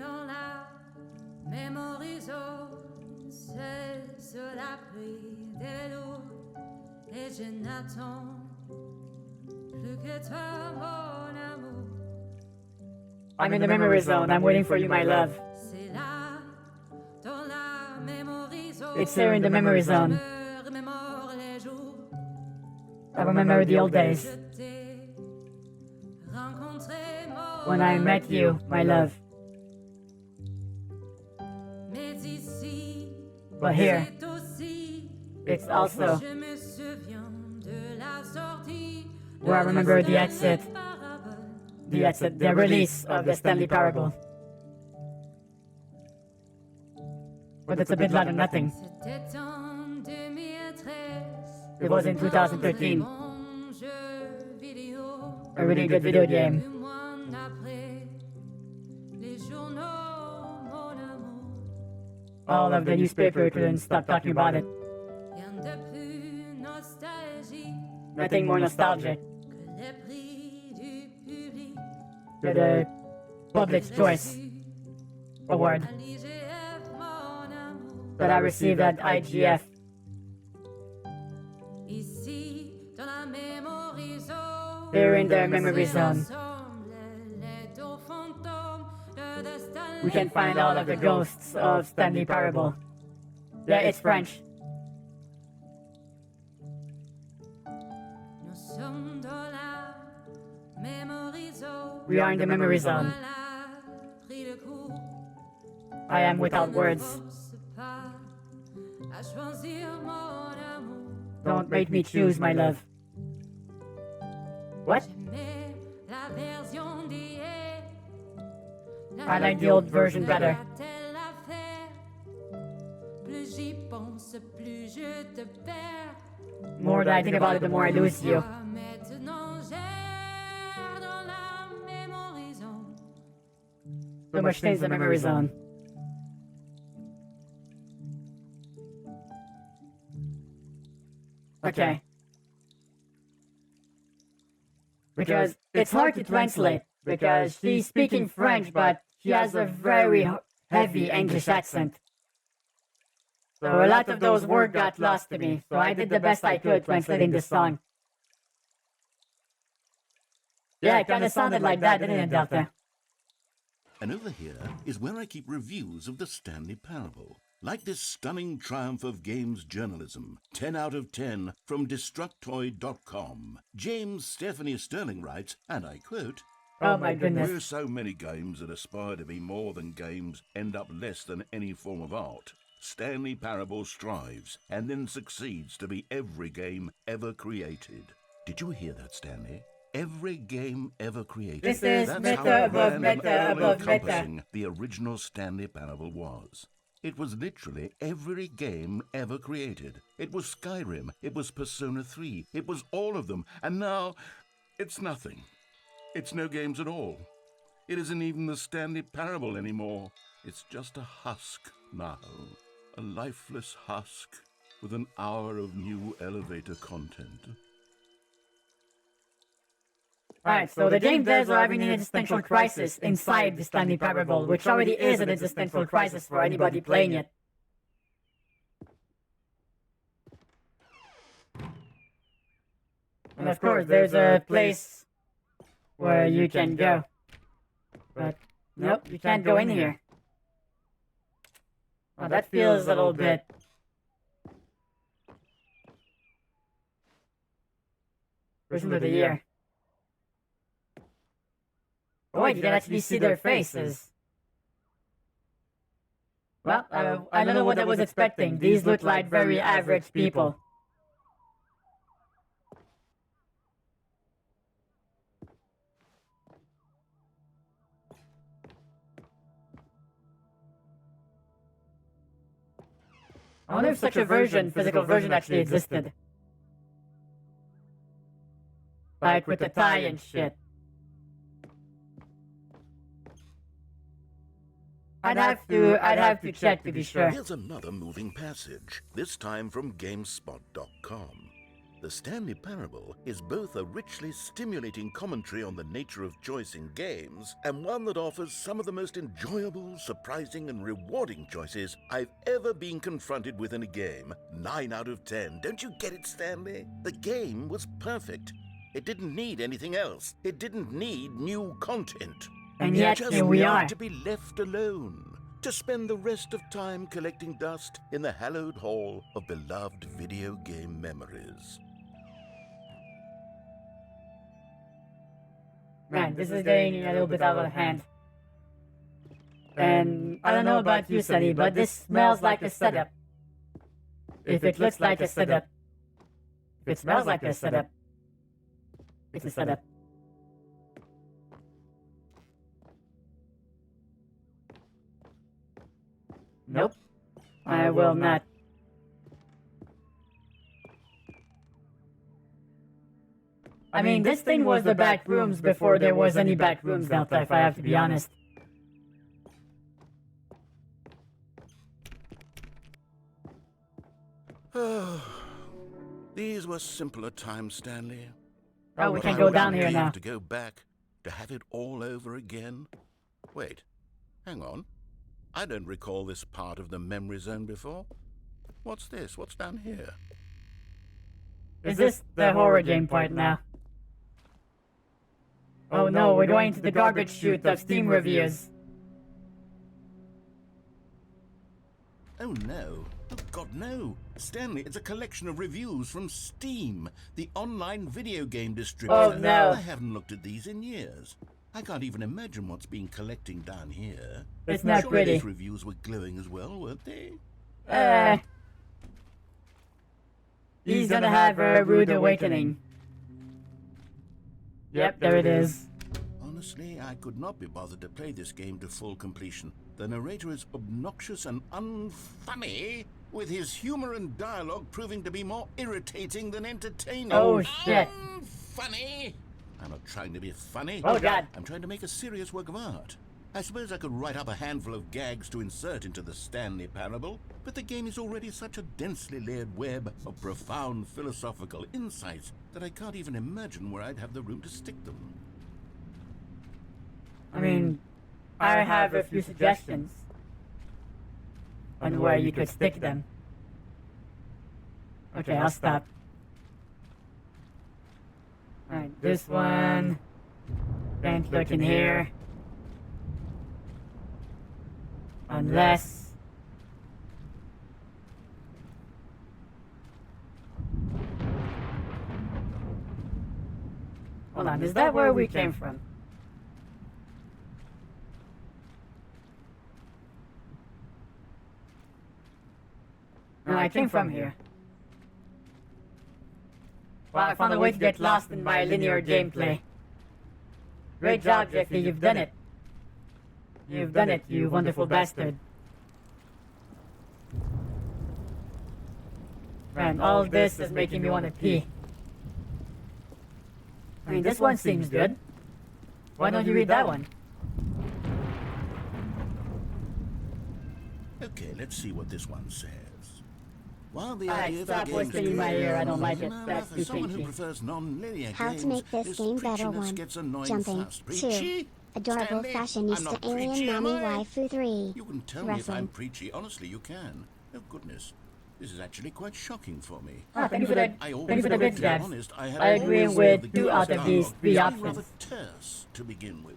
S1: I'm in the memory zone. I'm waiting for you, my love. It's there in the memory zone. I remember the old days. When I met you, my love. But here, it's also where I remember the exit, the release of the Stanley Parable. But it's a bit loud and nothing. It was in 2013. A really good video game. All of the newspaper couldn't stop talking about it. Nothing more nostalgic than the Public Choice Award that I received at IGF. Here in the memory zone, we can find all of the ghosts of Stanley Parable. Yeah, it's French. We are in the memory zone. I am without words. Don't make me choose, my love. What? I like the old version better. The more that I think about it, the more I lose you. So much things in the memory zone. Okay. Because it's hard to translate, because she's speaking French, but she has a very heavy English accent. So a lot of those words got lost to me, so I did the best I could translating the song. Yeah, it kinda sounded like that, didn't it, Delta?
S2: And over here is where I keep reviews of the Stanley Parable. Like this stunning triumph of games journalism, 10 out of 10 from Destructoid.com. James Stephanie Sterling writes, and I quote,
S1: Oh my goodness.
S2: Where so many games that aspire to be more than games end up less than any form of art, Stanley Parable strives and then succeeds to be every game ever created. Did you hear that, Stanley? Every game ever created.
S1: This is
S2: That's
S1: meta
S2: how
S1: above
S2: grand and
S1: meta above meta.
S2: all-encompassing the original Stanley Parable was. It was literally every game ever created. It was Skyrim, it was Persona 3, it was all of them, and now it's nothing. It's no games at all. It isn't even the Stanley Parable anymore. It's just a husk now. A lifeless husk with an hour of new elevator content.
S1: Alright, so the game devs are having an existential crisis inside the Stanley Parable, which already is an existential crisis for anybody playing it. And of course, there's a place where you can go. But, nope, you can't go in here. Oh, that feels a little bit... Person of the Year. Oh wait, you can actually see their faces. Well, I don't know what I was expecting. These look like very average people. I wonder if such a version, physical version, actually existed. Like with the tie and shit. I'd have to check to be sure.
S2: Here's another moving passage, this time from GameSpot.com. The Stanley Parable is both a richly stimulating commentary on the nature of choice in games, and one that offers some of the most enjoyable, surprising, and rewarding choices I've ever been confronted with in a game. 9 out of 10. Don't you get it, Stanley? The game was perfect. It didn't need anything else. It didn't need new content.
S1: And yet,
S2: Just
S1: here we are.
S2: to be left alone, to spend the rest of time collecting dust in the hallowed hall of beloved video game memories.
S1: Man, this is getting a little bit out of hand. And I don't know about you, Sunny, but this smells like a setup. If it looks like a setup, if it smells like a setup, it's a setup. Nope, I will not. I mean, this thing was the back rooms before there was any back rooms, Delta, if I have to be honest.
S2: These were simpler times, Stanley.
S1: Oh, we
S2: But
S1: can
S2: I
S1: go
S2: would
S1: down here
S2: believe
S1: now.
S2: To go back, to have it all over again. Wait, hang on. I don't recall this part of the memory zone before. What's this? What's down here?
S1: Is this the horror game part now? Oh no, we're going to the garbage chute of Steam reviews.
S2: Oh no. Oh God, no. Stanley, it's a collection of reviews from Steam, the online video game distributor.
S1: Oh, no.
S2: I haven't looked at these in years. I can't even imagine what's been collecting down here.
S1: It's not
S2: Surely
S1: pretty.
S2: these reviews were glowing as well, weren't they?
S1: He's gonna have a rude awakening. Yep, there it is.
S6: Honestly, I could not be bothered to play this game to full completion. The narrator is obnoxious and unfunny, with his humor and dialogue proving to be more irritating than entertaining.
S1: Oh shit.
S6: Funny? I'm not trying to be funny.
S1: Oh god.
S6: I'm trying to make a serious work of art. I suppose I could write up a handful of gags to insert into the Stanley Parable, but the game is already such a densely layered web of profound philosophical insights that I can't even imagine where I'd have the room to stick them.
S1: I mean, I have a few suggestions on where you could stick them. Okay, I'll stop. Alright, this one. Can't look in here. Unless... Hold on, is that where we came from? No, I came from here. Well, I found a way to get lost in my linear gameplay. Great job, Jeffy, you've done it. You've done it, you wonderful bastard. Man, all this is making me want to pee. I mean, this one seems good. Why don't you read that one?
S6: Okay, let's see what this one says. While the
S1: Alright,
S6: idea of
S1: stop
S6: the game
S1: whispering in my ear, I don't like it. That's too
S6: someone who
S1: kinky.
S6: prefers non-linear
S3: How to
S6: games,
S3: make this
S6: this
S3: game better
S6: preachiness
S3: 1.
S6: gets annoying
S3: Jumping.
S6: fast.
S3: 2.
S6: Preachy?
S3: Adorable
S6: Stanley, I'm
S3: fashionista
S6: not
S3: alien
S6: preachy, am
S3: mommy
S6: I?
S3: waifu 3.
S6: You can tell me if
S3: Wrestling.
S6: I'm preachy. Honestly, you can. Oh, goodness. This is actually quite shocking for me.
S1: Ah, thank you for that.
S6: I always
S1: Thank you for the
S6: thought,
S1: bit,
S6: to be
S1: Jabs.
S6: honest, I had
S1: I agree
S6: always
S1: with
S6: thought
S1: 2 out of these
S6: dialogue
S1: 3
S6: was
S1: options.
S6: rather terse to begin with.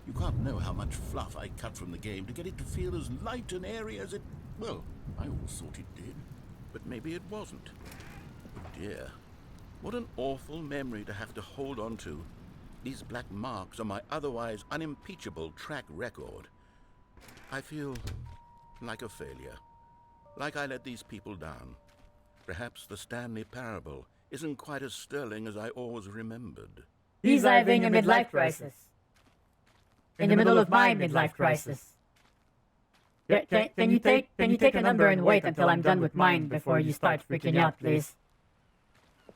S6: You can't know how much fluff I cut from the game to get it to feel as light and airy as it... Well, I always thought it did. But maybe it wasn't. Oh dear. What an awful memory to have to hold on to. These black marks on my otherwise unimpeachable track record. I feel like a failure. Like I let these people down. Perhaps the Stanley Parable isn't quite as sterling as I always remembered.
S1: He's having a midlife crisis. In the middle of my midlife crisis. Can you take a number and wait until I'm done with mine before you start freaking out, please?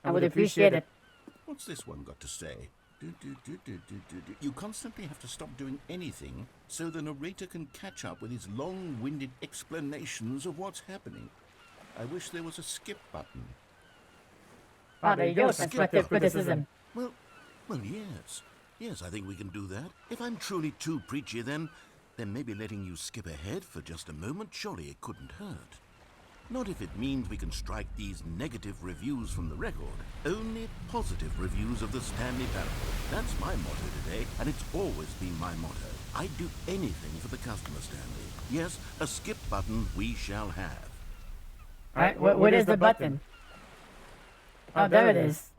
S1: I would appreciate it.
S6: What's this one got to say? You constantly have to stop doing anything so the narrator can catch up with his long-winded explanations of what's happening. I wish there was a skip button.
S1: Oh, there you go, constructive criticism.
S6: Well, yes. Yes, I think we can do that. If I'm truly too preachy, then maybe letting you skip ahead for just a moment, surely it couldn't hurt. Not if it means we can strike these negative reviews from the record. Only positive reviews of the Stanley Parable. That's my motto today, and it's always been my motto. I'd do anything for the customer, Stanley. Yes, a skip button we shall have.
S1: Alright, what is the button? Oh, there it is.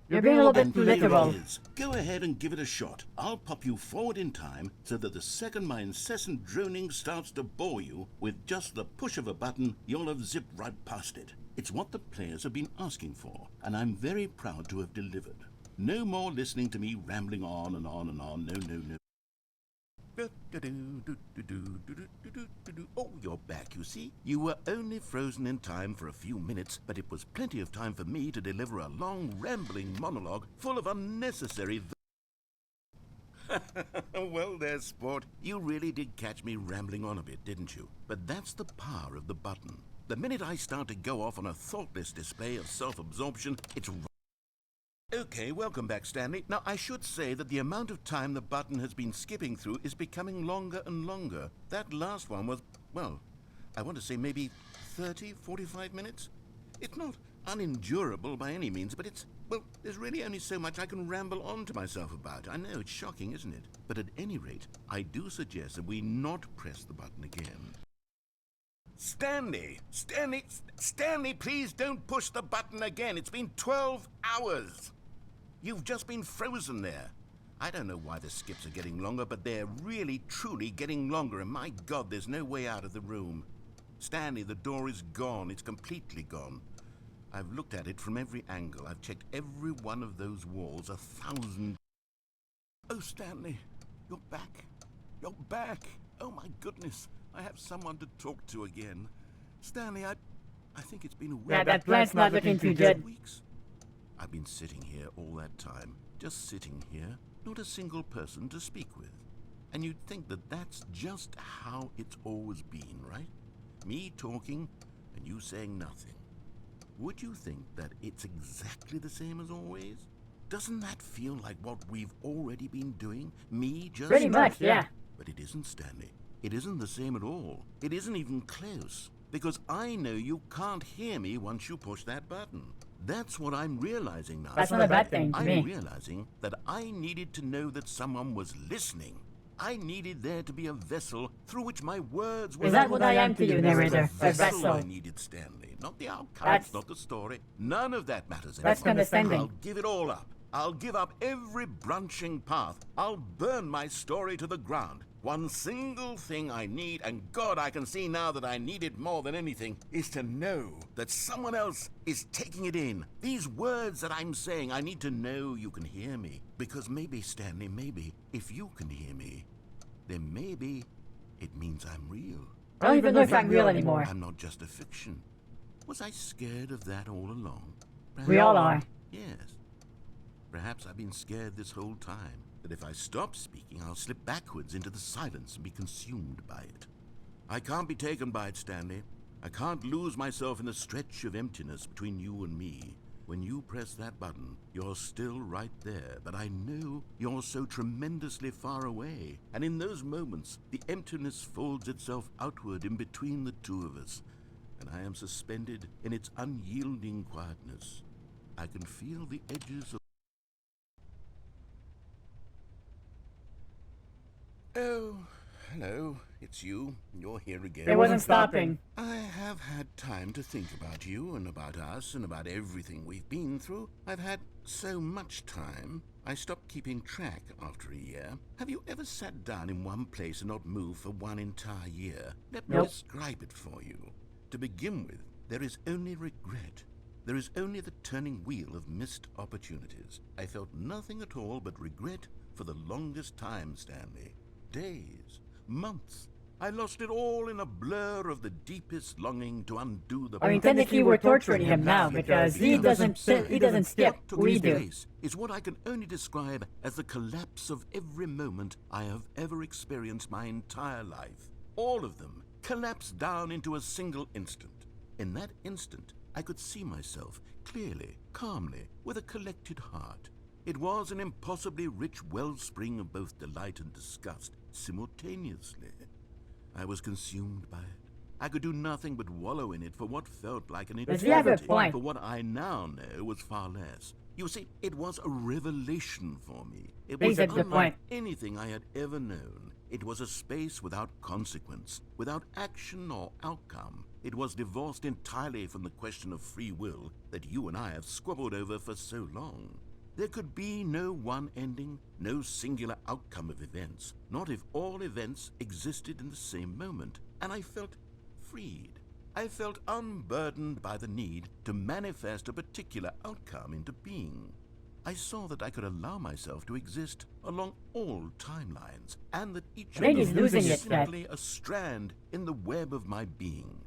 S1: You're being a little bit
S6: And
S1: too
S6: there
S1: literal.
S6: it is. Go ahead and give it a shot. I'll pop you forward in time so that the second my incessant droning starts to bore you, with just the push of a button, you'll have zipped right past it. It's what the players have been asking for, and I'm very proud to have delivered. No more listening to me rambling on and on and on. No. Oh, you're back, you see. You were only frozen in time for a few minutes, but it was plenty of time for me to deliver a long, rambling monologue full of unnecessary... Well there, sport. You really did catch me rambling on a bit, didn't you? But that's the power of the button. The minute I start to go off on a thoughtless display of self-absorption, it's... Okay, welcome back, Stanley. Now, I should say that the amount of time the button has been skipping through is becoming longer and longer. That last one was, well, I want to say maybe 30, 45 minutes? It's not unendurable by any means, but it's, well, there's really only so much I can ramble on to myself about. I know, it's shocking, isn't it? But at any rate, I do suggest that we not press the button again. Stanley, please don't push the button again. It's been 12 hours. You've just been frozen there. I don't know why the skips are getting longer, but they're really, truly getting longer, and my God, there's no way out of the room. Stanley, the door is gone. It's completely gone. I've looked at it from every angle. I've checked every one of those walls 1,000... Oh, Stanley, you're back. You're back. Oh, my goodness. I have someone to talk to again. Stanley, I think it's been a week.
S1: Yeah, that plant's not looking too good.
S6: Weeks. I've been sitting here all that time. Just sitting here. Not a single person to speak with. And you'd think that that's just how it's always been, right? Me talking and you saying nothing. Would you think that it's exactly the same as always? Doesn't that feel like what we've already been doing? Me just...
S1: Pretty much, yeah.
S6: But it isn't, Stanley. It isn't the same at all. It isn't even close. Because I know you can't hear me once you push that button. That's what I'm realizing now.
S1: That's not a bad thing to me.
S6: I'm realizing that I needed to know that someone was listening. I needed there to be a vessel through which my words were...
S1: Is that what I am to you, narrator? A
S6: vessel I
S1: vessel.
S6: needed, Stanley. Not the outcomes,
S1: That's-
S6: not the story. None of that matters
S1: That's
S6: anymore.
S1: condescending.
S6: I'll give it all up. I'll give up every branching path. I'll burn my story to the ground. One single thing I need, and God, I can see now that I need it more than anything, is to know that someone else is taking it in. These words that I'm saying, I need to know you can hear me. Because maybe, Stanley, maybe, if you can hear me, then maybe it means I'm real.
S1: I don't even know if I'm real anymore.
S6: I'm not just a fiction. Was I scared of that all along?
S1: We all are.
S6: Yes. Perhaps I've been scared this whole time, that if I stop speaking, I'll slip backwards into the silence and be consumed by it. I can't be taken by it, Stanley. I can't lose myself in the stretch of emptiness between you and me. When you press that button, you're still right there, but I know you're so tremendously far away. And in those moments, the emptiness folds itself outward in between the two of us, and I am suspended in its unyielding quietness. I can feel the edges of... Oh, hello, it's you. You're here again.
S1: It wasn't stopping.
S6: I have had time to think about you and about us and about everything we've been through. I've had so much time. I stopped keeping track after a year. Have you ever sat down in one place and not moved for one entire year? Let me
S1: Nope.
S6: describe it for you. To begin with, there is only regret. There is only the turning wheel of missed opportunities. I felt nothing at all but regret for the longest time, Stanley. Days, months. I lost it all in a blur of the deepest longing to undo the...
S1: I mean, technically we're torturing him now because he doesn't skip.
S6: What took
S1: We
S6: its
S1: do.
S6: place is what I can only describe as the collapse of every moment I have ever experienced my entire life. All of them collapsed down into a single instant. In that instant, I could see myself clearly, calmly, with a collected heart. It was an impossibly rich wellspring of both delight and disgust simultaneously. I was consumed by it. I could do nothing but wallow in it for what felt like an
S1: Does he have a
S6: eternity.
S1: point?
S6: For what I now know was far less. You see, it was a revelation for me. It was
S1: He's at the
S6: unlike
S1: point.
S6: anything I had ever known. It was a space without consequence, without action or outcome. It was divorced entirely from the question of free will that you and I have squabbled over for so long. There could be no one ending, no singular outcome of events, not if all events existed in the same moment. And I felt freed. I felt unburdened by the need to manifest a particular outcome into being. I saw that I could allow myself to exist along all timelines, and that each
S1: I think
S6: of
S1: he's
S6: them
S1: losing
S6: was
S1: it, Dad.
S6: simply a strand in the web of my being.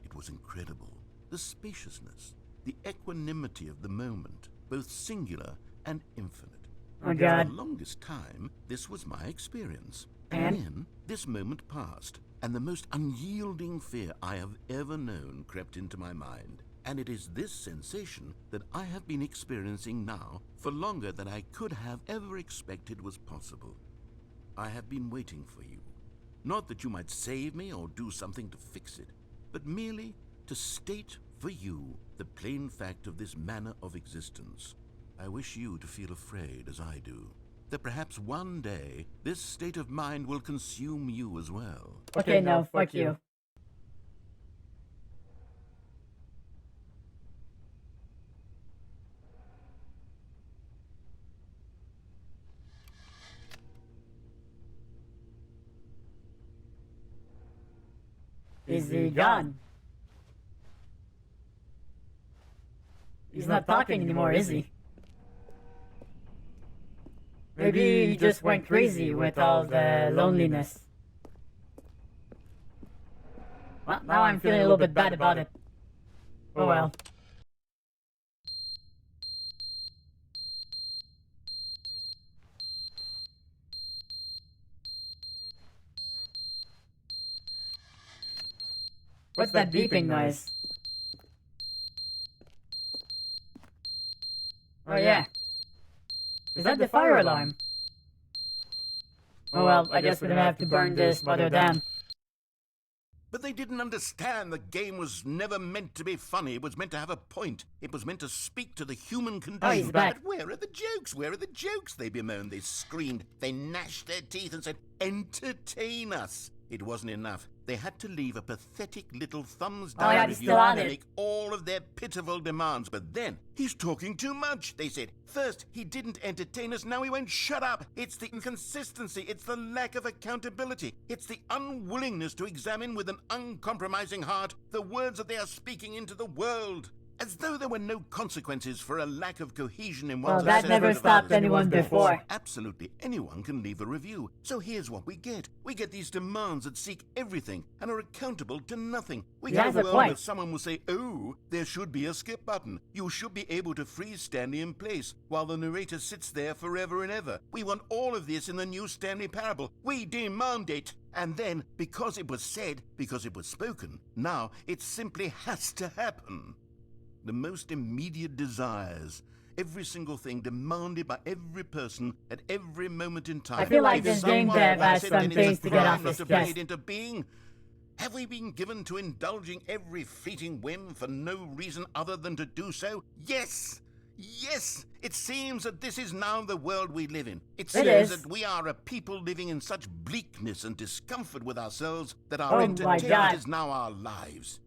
S6: It was incredible. The spaciousness, the equanimity of the moment, both singular and infinite.
S1: Oh,
S6: For
S1: God.
S6: the longest time, this was my experience.
S1: And?
S6: Then, this moment passed, and the most unyielding fear I have ever known crept into my mind. And it is this sensation that I have been experiencing now for longer than I could have ever expected was possible. I have been waiting for you. Not that you might save me or do something to fix it, but merely to state for you the plain fact of this manner of existence. I wish you to feel afraid as I do, that perhaps one day this state of mind will consume you as well.
S1: Okay, no, fuck you. Is he gone? He's not talking anymore, is he? Maybe he just went crazy with all the loneliness. Well, now I'm feeling a little bit bad about it. Oh well. What's that beeping noise? Oh yeah. Is that the fire alarm? Oh well, I guess we're gonna have to burn this mother down.
S6: But they didn't understand the game was never meant to be funny. It was meant to have a point. It was meant to speak to the human condition.
S1: Oh, he's back.
S6: But where are the jokes? Where are the jokes? They bemoaned, they screamed, they gnashed their teeth and said, entertain us. It wasn't enough. They had to leave a pathetic little thumbs down
S1: yeah, he's
S6: review
S1: still on
S6: and
S1: it.
S6: make all of their pitiful demands. But then, he's talking too much, they said. First, he didn't entertain us, now he won't shut up. It's the inconsistency, it's the lack of accountability, it's the unwillingness to examine with an uncompromising heart the words that they are speaking into the world. As though there were no consequences for a lack of cohesion in one's
S1: Well, that
S6: assessment
S1: never
S6: of
S1: stopped
S6: others.
S1: anyone before.
S6: Absolutely anyone can leave a review. So here's what we get. We get these demands that seek everything and are accountable to nothing. We
S1: He
S6: get
S1: has
S6: a
S1: a
S6: world
S1: point.
S6: where someone will say, oh, there should be a skip button. You should be able to freeze Stanley in place while the narrator sits there forever and ever. We want all of this in the new Stanley Parable. We demand it. And then, because it was said, because it was spoken, now it simply has to happen. The most immediate desires, every single thing demanded by every person at every moment in time.
S1: I feel like
S6: If
S1: this game
S6: someone
S1: dev has
S6: wants it,
S1: some
S6: then it's
S1: things
S6: a
S1: to get
S6: crime
S1: off
S6: not
S1: his
S6: to bring
S1: chest.
S6: it into being. Have we been given to indulging every fleeting whim for no reason other than to do so? Yes! Yes! It seems that this is now the world we live in. It seems
S1: is.
S6: that we are a people living in such bleakness and discomfort with ourselves that
S1: Oh
S6: our
S1: my
S6: entertainment
S1: God.
S6: is now our lives.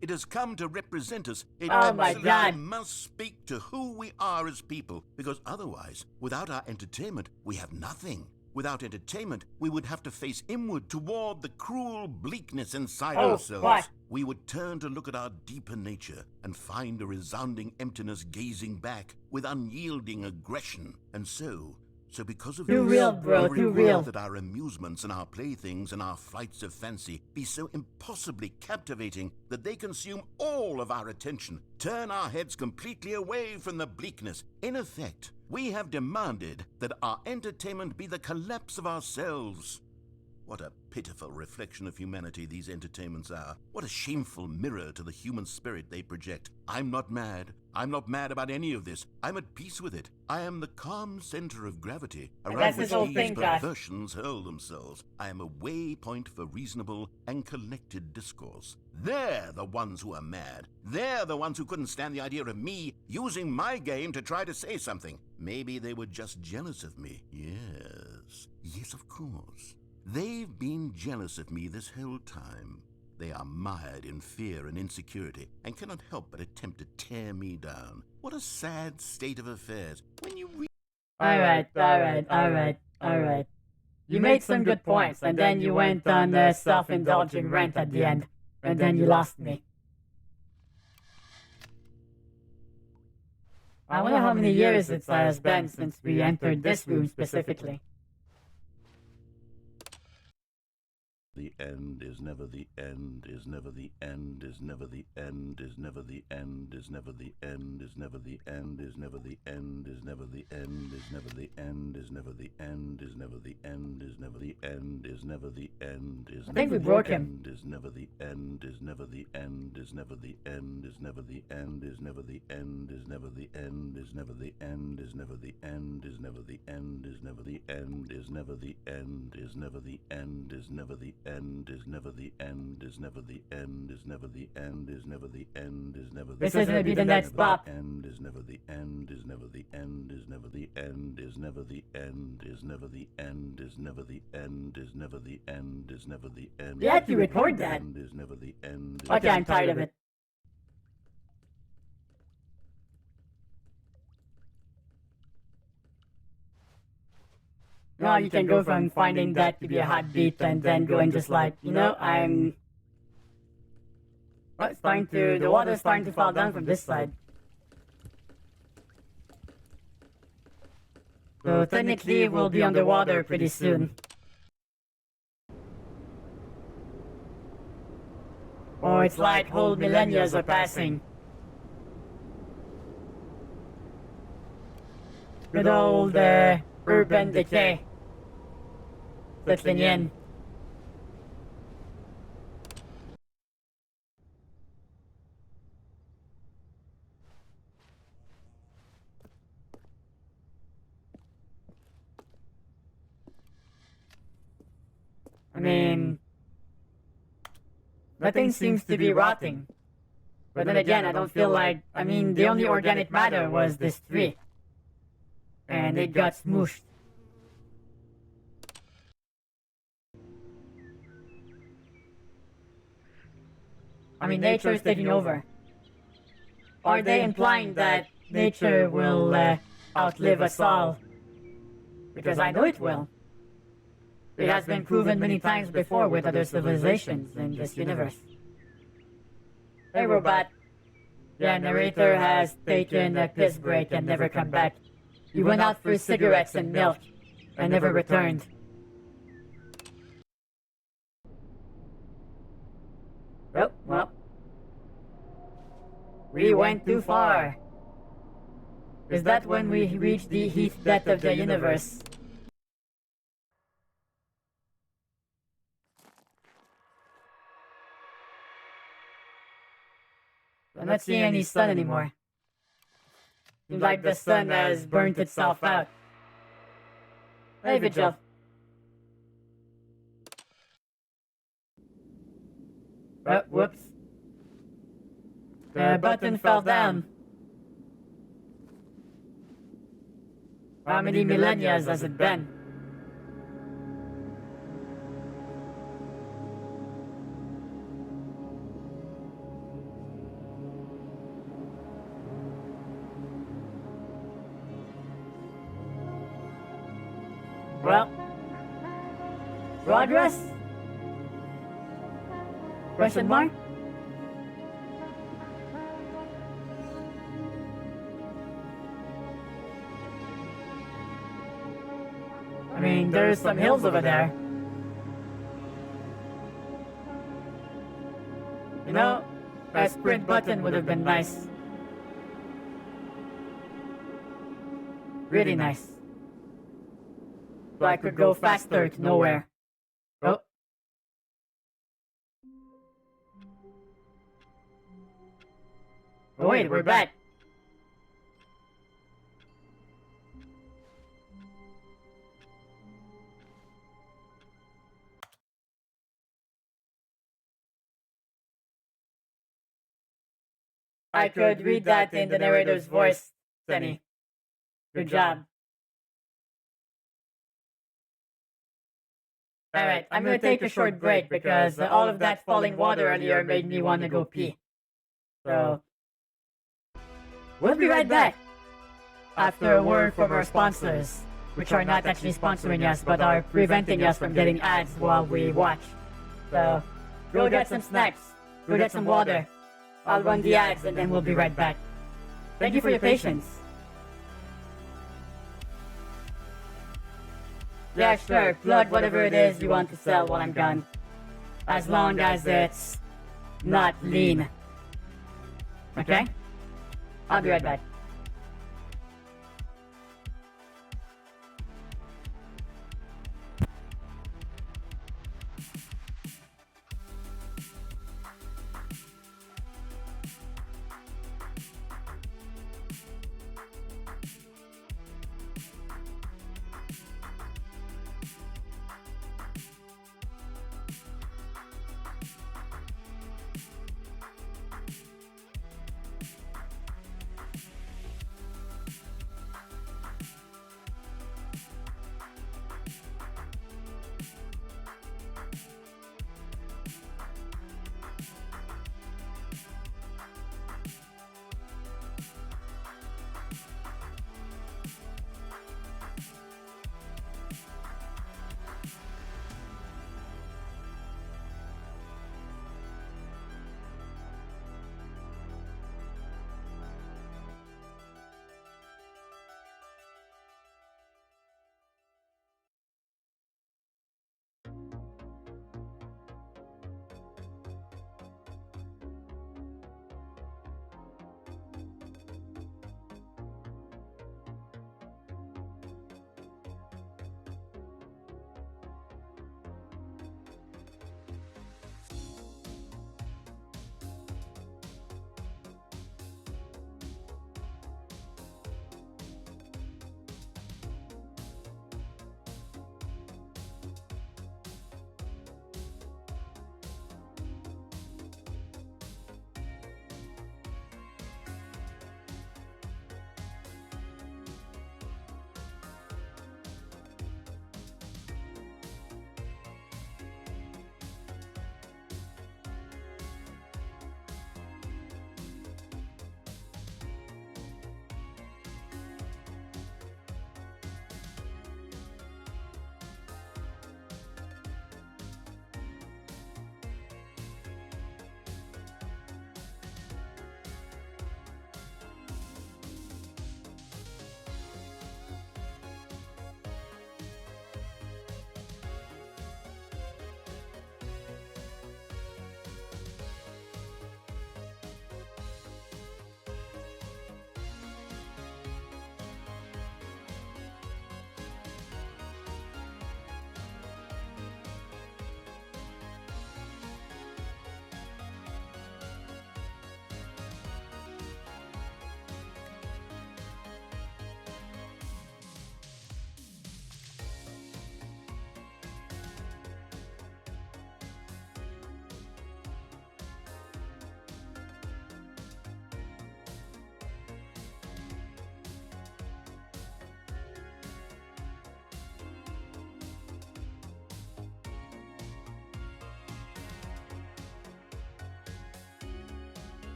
S6: It has come to represent us. It
S1: Oh my
S6: absolutely
S1: God.
S6: must speak to who we are as people, because otherwise, without our entertainment, we have nothing. Without entertainment, we would have to face inward toward the cruel bleakness inside
S1: Oh,
S6: ourselves.
S1: what?
S6: We would turn to look at our deeper nature and find a resounding emptiness gazing back with unyielding aggression. And so because of
S1: Too
S6: this,
S1: real, bro,
S6: we
S1: too
S6: require
S1: real.
S6: that our amusements and our playthings and our flights of fancy be so impossibly captivating that they consume all of our attention, turn our heads completely away from the bleakness. In effect, we have demanded that our entertainment be the collapse of ourselves. What a pitiful reflection of humanity these entertainments are. What a shameful mirror to the human spirit they project. I'm not mad. I'm not mad about any of this. I'm at peace with it. I am the calm center of gravity around
S1: that's
S6: which
S1: his whole
S6: these
S1: thing, Josh.
S6: perversions hurl themselves. I am a waypoint for reasonable and collected discourse. They're the ones who are mad. They're the ones who couldn't stand the idea of me using my game to try to say something. Maybe they were just jealous of me. Yes, of course. They've been jealous of me this whole time. They are mired in fear and insecurity and cannot help but attempt to tear me down. What a sad state of affairs. When you
S1: Alright. You made some good points, and then you went on a self-indulgent rant at the end, and then you lost me. I wonder how many years it has been since we entered this room specifically.
S6: The end is never the end, is never the end, is never the end, is never the end, is never the end, is never the end, is never the end, is never the end, is never the end, is never the end, is never the end, is never the end, is never the end, is
S1: I think we broke him.
S6: is never the end, is never the end, is never the end, is never the end, is never the end, is never the end, is never the end, is never the end, is never the end, is never the end, is never the end, is never the end, is never the end, is never the end, is never the end, is never the end, is never the end, is never the
S1: This is gonna be the next bop.
S6: end, is never the end, is never the end, is never the end, is never the end, is never the end, is never the end, is never the end, is never the end.
S1: You had to record that.
S6: Is never the end.
S1: Okay, I'm tired of it. No, you can go from finding that to be a hot beat and then going just like, I'm... What, the water's starting to fall down from this side. So technically we'll be underwater pretty soon. Oh, it's like whole millennia are passing. Good old urban decay. Settling in. I mean, nothing seems to be rotting. But then again, I don't feel like, I mean, the only organic matter was this tree. And it got smooshed. I mean, nature is taking over. Are they implying that nature will outlive us all? Because I know it will. It has been proven many times before with other civilizations in this universe. Hey, robot. The narrator has taken a piss break and never come back. He went out for cigarettes and milk and never returned. Oh, well. We went too far. Is that when we reached the heat depth of the universe? I'm not seeing any sun anymore. Seems like the sun has burnt itself out. Hey, Vigil. Oh, whoops. The button fell down. How many millennia has it been? Well, progress? Question mark? I mean, there's some hills over there. You know, a sprint button would have been nice. Really nice. So I could go faster to nowhere. Oh. Oh wait, we're back. I could read that in the narrator's voice, Sunny. Good job. Alright, I'm gonna take a short break because all of that falling water earlier made me want to go pee. So, we'll be right back after a word from our sponsors, which are not actually sponsoring us but are preventing us from getting ads while we watch. So, go get some snacks, go get some water. I'll run the ads and then we'll be right back. Thank you for your patience. Yeah, sure, plug whatever it is you want to sell while I'm gone. As long as it's not lean. Okay? I'll be right back.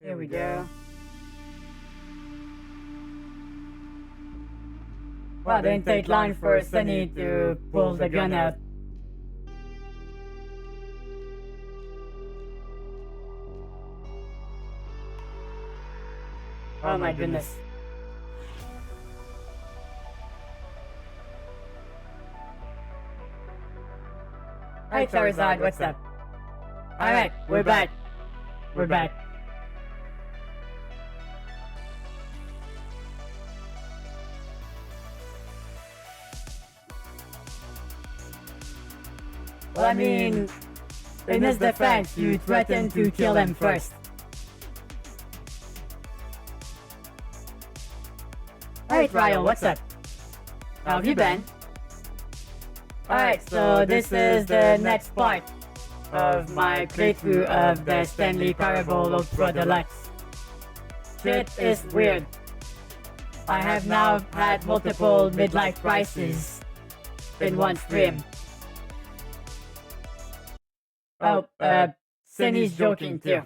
S1: Here we go. Well, it didn't take long for Sunny to pull the gun out. Oh my goodness. Hey Charizard, what's up? Alright, we're back. We're back. Well, I mean, in his defense, you threatened to kill him first. Hey Ryo, what's up? How have you been? Alright, so this is the next part of my playthrough of the Stanley Parable Ultra Deluxe. Shit is weird. I have now had multiple midlife crises in one stream. Oh, Sunny's joking too.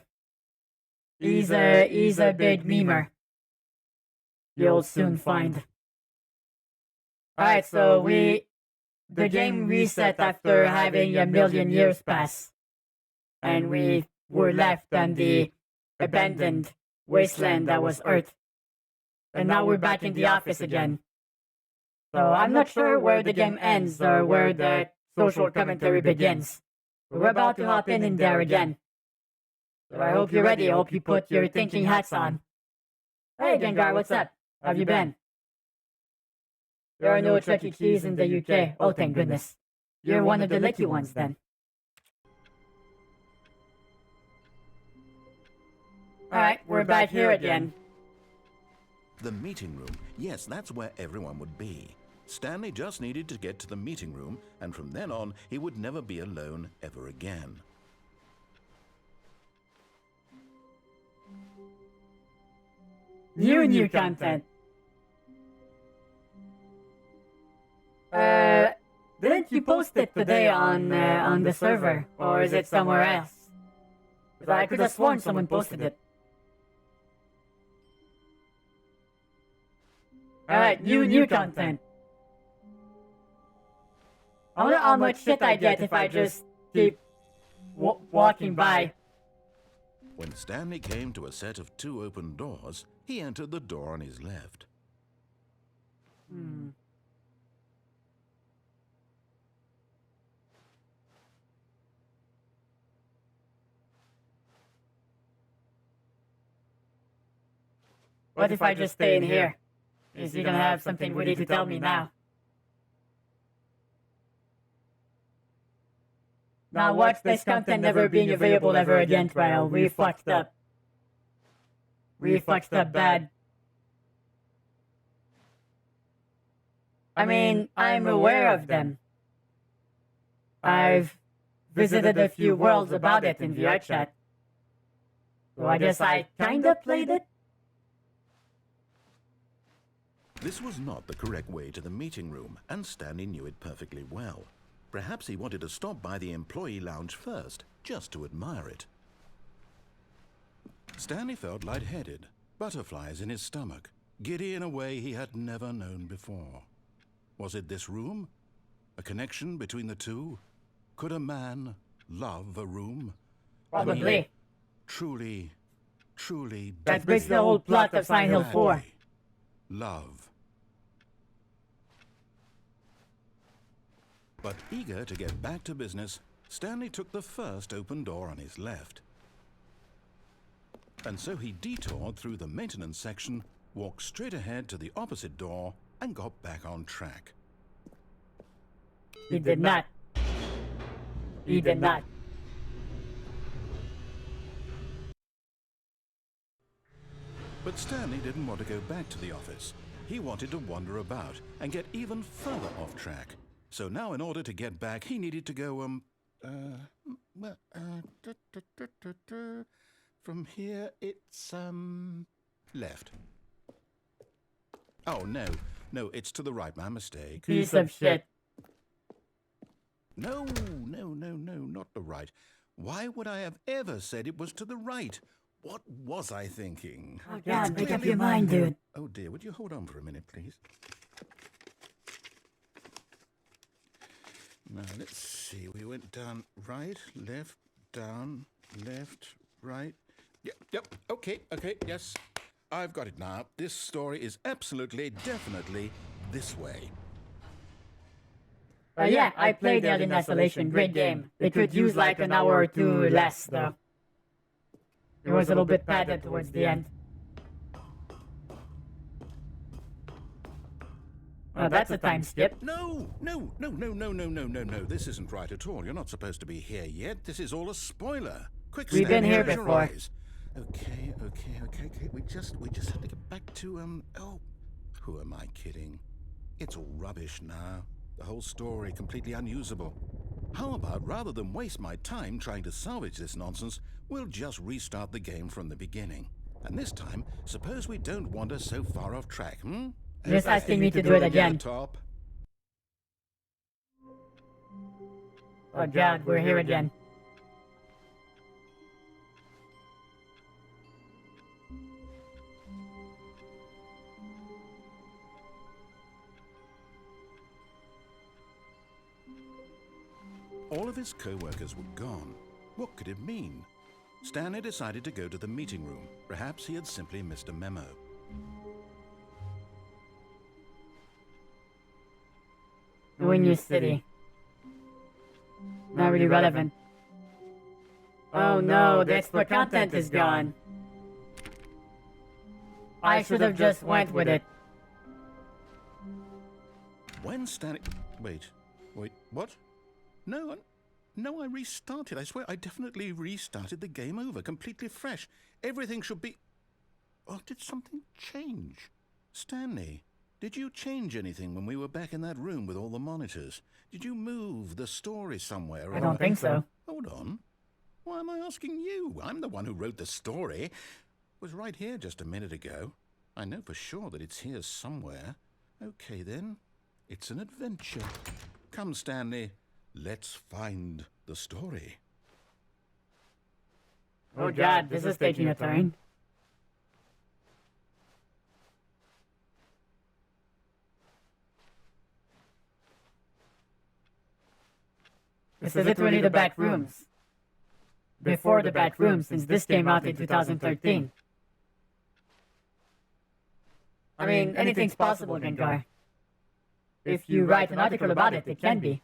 S1: He's a big memer. You'll soon find. Alright, so the game reset after having a million years pass. And we were left on the abandoned wasteland that was Earth. And now we're back in the office again. So I'm not sure where the game ends or where the social commentary begins. We're about to hop in there again. So I hope you're ready. I hope you put your thinking hats on. Hey Gengar, what's up? How have you been? There are no Chuck E. Cheese in the UK. Oh, thank goodness. You're one of the lucky ones then. Alright, we're back here again.
S2: The meeting room. Yes, that's where everyone would be. Stanley just needed to get to the meeting room, and from then on, he would never be alone ever again.
S1: New content. Didn't you post it today on the server, or is it somewhere else? 'Cause I could have sworn someone posted it. Alright, new content. I wonder how much shit I get if I just keep walking by.
S2: When Stanley came to a set of 2 open doors, he entered the door on his left.
S1: What if I just stay in here? Is he gonna have something witty to tell me now? Now watch this content never being available ever again, Trial. We fucked up. We fucked up bad. I mean, I'm aware of them. I've visited a few worlds about it in VR chat. So I guess I kinda played it?
S2: This was not the correct way to the meeting room, and Stanley knew it perfectly well. Perhaps he wanted to stop by the employee lounge first, just to admire it. Stanley felt lightheaded, butterflies in his stomach, giddy in a way he had never known before. Was it this room? A connection between the two? Could a man love a room?
S1: Probably.
S2: I mean, truly...
S1: That breaks the whole plot of Silent Hill 4.
S2: madly love. But eager to get back to business, Stanley took the first open door on his left. And so he detoured through the maintenance section, walked straight ahead to the opposite door, and got back on track.
S1: He did not. He did not.
S2: But Stanley didn't want to go back to the office. He wanted to wander about and get even further off track. So now in order to get back, he needed to go, from here it's, left. Oh, no, it's to the right, my mistake.
S1: Piece of shit.
S2: No, not the right. Why would I have ever said it was to the right?
S6: What was I thinking?
S1: Oh God, make up your mind, dude.
S6: Oh dear, would you hold on for a minute, please? Now, let's see. We went down, right, left, down, left, right. Yep, okay, yes. I've got it now. This story is absolutely, definitely this way.
S1: Yeah, I played Alien Isolation. Great game. It could use like an hour or two less, though. It was a little bit padded towards the end. Oh, that's a time skip.
S6: No. This isn't right at all. You're not supposed to be here yet. This is all a spoiler. Quick,
S1: We've been
S6: Stanley,
S1: here
S6: close your
S1: before.
S6: eyes. Okay. We just have to get back to, oh, who am I kidding? It's all rubbish now. The whole story completely unusable. How about, rather than waste my time trying to salvage this nonsense, we'll just restart the game from the beginning. And this time, suppose we don't wander so far off track,
S1: Just asking me to do it again.
S6: Top.
S1: Oh God, we're here again.
S6: All of his co-workers were gone. What could it mean? Stanley decided to go to the meeting room. Perhaps he had simply missed a memo.
S1: New New City. Not really relevant. Oh no, the extra content is gone. I should have just went with it.
S6: When Stanley... Wait, what? No, I restarted. I swear, I definitely restarted the game over, completely fresh. Everything should be... Oh, did something change? Stanley, did you change anything when we were back in that room with all the monitors? Did you move the story somewhere?
S1: I don't think so.
S6: Hold on. Why am I asking you? I'm the one who wrote the story. It was right here just a minute ago. I know for sure that it's here somewhere. Okay, then. It's an adventure. Come, Stanley. Let's find the story.
S1: Oh God, this is taking a turn. This is literally the back rooms. Before the back rooms, since this came out in 2013. I mean, anything's possible, Gengar. If you write an article about it, it can be.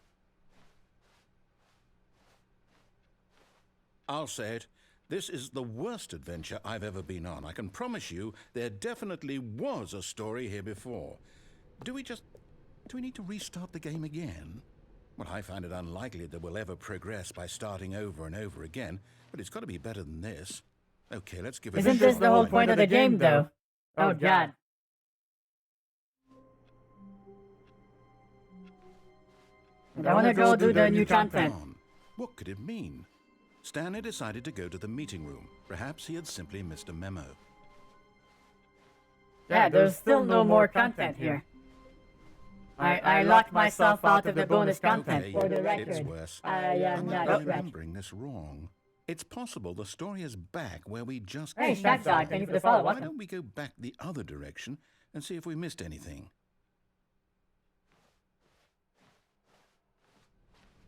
S6: I'll say it. This is the worst adventure I've ever been on. I can promise you there definitely was a story here before. Do we need to restart the game again? Well, I find it unlikely that we'll ever progress by starting over and over again, but it's got to be better than this. Okay, let's give it a shot.
S1: Isn't this the whole point of the game, though? Oh God. I want to go do the new content.
S6: What could it mean? Stanley decided to go to the meeting room. Perhaps he had simply missed a memo.
S1: Yeah, there's still no more content here. I locked myself out of the bonus content. For the record,
S6: it's worse.
S1: I am not
S6: I'm
S1: a scratch.
S6: remembering this wrong. It's possible the story is back where we just...
S1: Hey, Shack Dog, thank you for the follow.
S6: Why
S1: Welcome.
S6: don't we go back the other direction and see if we missed anything?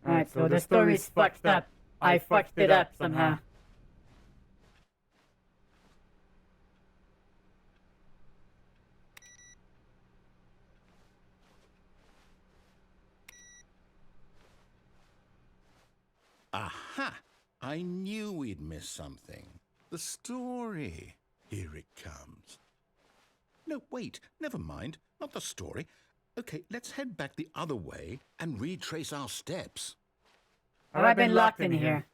S1: Alright, so the story's fucked up. I fucked it up somehow.
S6: Aha! I knew we'd miss something. The story. Here it comes. No, wait. Never mind. Not the story. Okay, let's head back the other way and retrace our steps.
S1: Have I been locked in here?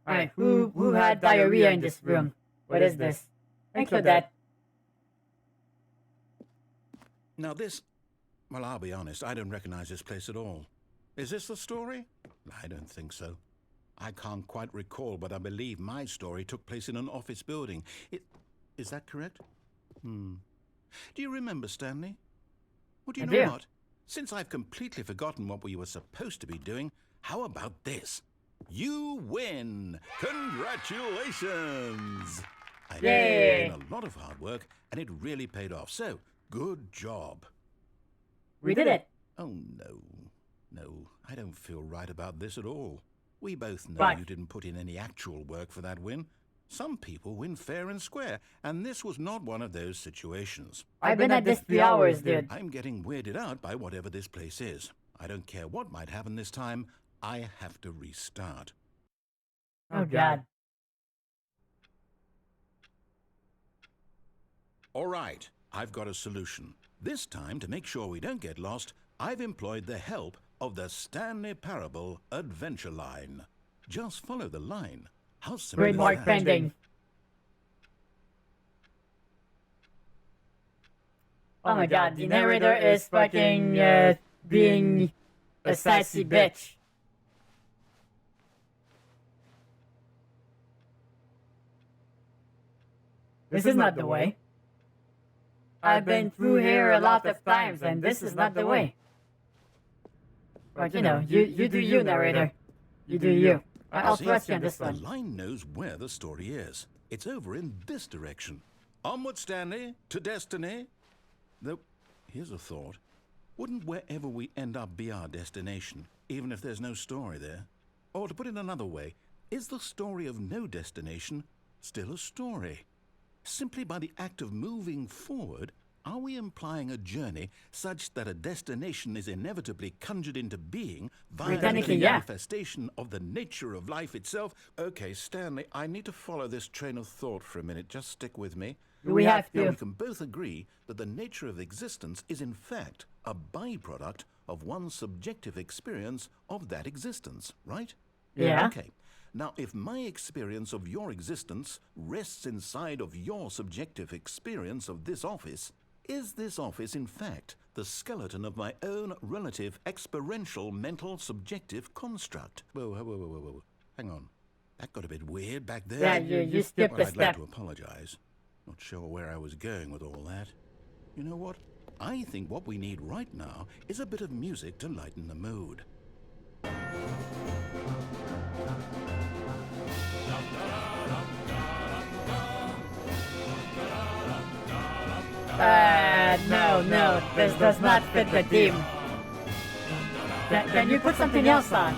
S1: Alright, who had diarrhea in this room? What is this? Thanks for that.
S6: Now this... Well, I'll be honest. I don't recognize this place at all. Is this the story? I don't think so. I can't quite recall, but I believe my story took place in an office building. Is that correct? Do you remember, Stanley? Well, do you know what? Since I've completely forgotten what we were supposed to be doing, how about this? You win! Congratulations! I know
S1: Yay.
S6: you put in a lot of hard work, and it really paid off. So, good job.
S1: We did it.
S6: Oh, no. No, I don't feel right about this at all. We both know
S1: Right.
S6: you didn't put in any actual work for that win. Some people win fair and square, and this was not one of those situations.
S1: I've been at this 3 hours, dude.
S6: I'm getting weirded out by whatever this place is. I don't care what might happen this time. I have to restart.
S1: Oh, God.
S6: All right, I've got a solution. This time, to make sure we don't get lost, I've employed the help of the Stanley Parable Adventure Line. Just follow the line. How simple
S1: Great
S6: is
S1: mark
S6: that?
S1: pending. Oh my God, the narrator is fucking being a sassy bitch. This is not the way. I've been through here a lot of times, and this is not the way. But you know, you do you, narrator. You do you. I'll
S6: See,
S1: trust you on this
S6: the
S1: one.
S6: line knows where the story is. It's over in this direction. Onward, Stanley, to destiny. Though, here's a thought. Wouldn't wherever we end up be our destination, even if there's no story there? Or to put it another way, is the story of no destination still a story? Simply by the act of moving forward, are we implying a journey such that a destination is inevitably conjured into being via the
S1: Technically, yeah.
S6: manifestation of the nature of life itself? Okay, Stanley, I need to follow this train of thought for a minute. Just stick with me.
S1: We have
S6: Now,
S1: to.
S6: we can both agree that the nature of existence is in fact a byproduct of one's subjective experience of that existence, right?
S1: Yeah.
S6: Okay. Now, if my experience of your existence rests inside of your subjective experience of this office, is this office in fact the skeleton of my own relative experiential mental subjective construct? Whoa. Hang on. That got a bit weird back there.
S1: Yeah, you skipped
S6: Well,
S1: a
S6: I'd like
S1: step.
S6: to apologize. Not sure where I was going with all that. You know what? I think what we need right now is a bit of music to lighten the mood.
S1: No, this does not fit the theme. Can you put something else on?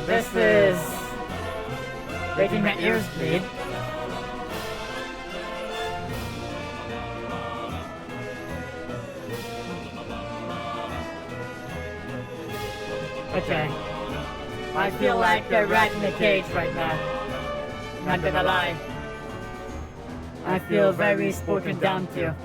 S1: This is making my ears bleed. Okay. I feel like a rat in a cage right now. Not gonna lie. I feel very spoken down to.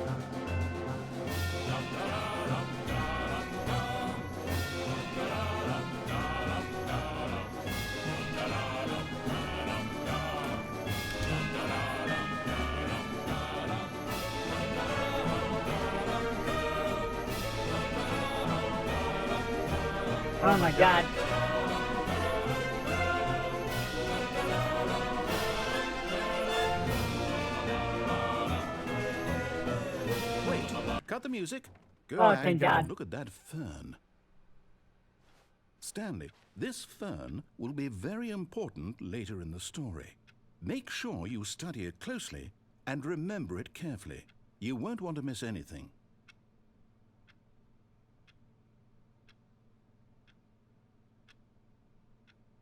S1: Oh my God.
S6: Wait, cut the music. Go
S1: Oh,
S6: ahead,
S1: thank
S6: go on,
S1: God.
S6: look at that fern. Stanley, this fern will be very important later in the story. Make sure you study it closely and remember it carefully. You won't want to miss anything.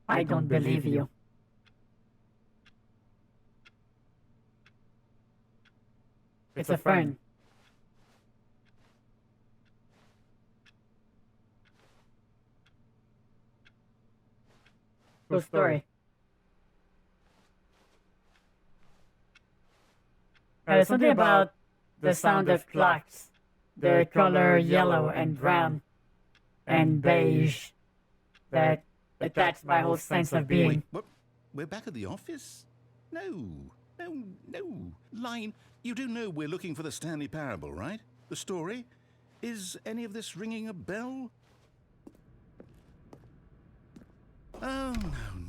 S1: I don't believe you. It's a fern. Cool story. There's something about the sound of clocks, the color yellow and brown and beige that attacks my whole sense of being.
S6: Wait, what? We're back at the office? No. Line, you do know we're looking for the Stanley Parable, right? The story? Is any of this ringing a bell? Oh,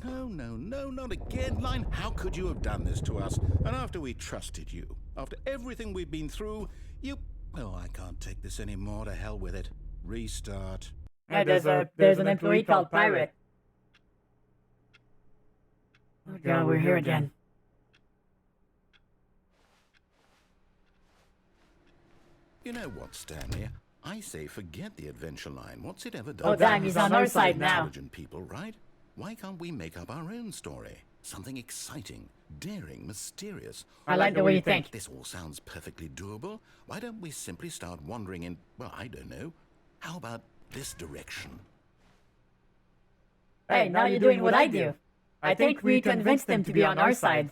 S6: no, not again, Line. How could you have done this to us? And after we trusted you, after everything we've been through, you... Oh, I can't take this anymore. To hell with it. Restart.
S1: Yeah, there's an employee called Pirate. Oh god, we're here again.
S6: You know what, Stanley? I say forget the adventure line. What's it ever done?
S1: Oh damn, he's on our side now.
S6: Intelligent people, right? Why can't we make up our own story? Something exciting, daring, mysterious.
S1: I like the way you think.
S6: This all sounds perfectly doable. Why don't we simply start wandering in, well, I don't know. How about this direction?
S1: Hey, now you're doing what I do. I think we convinced him to be on our side.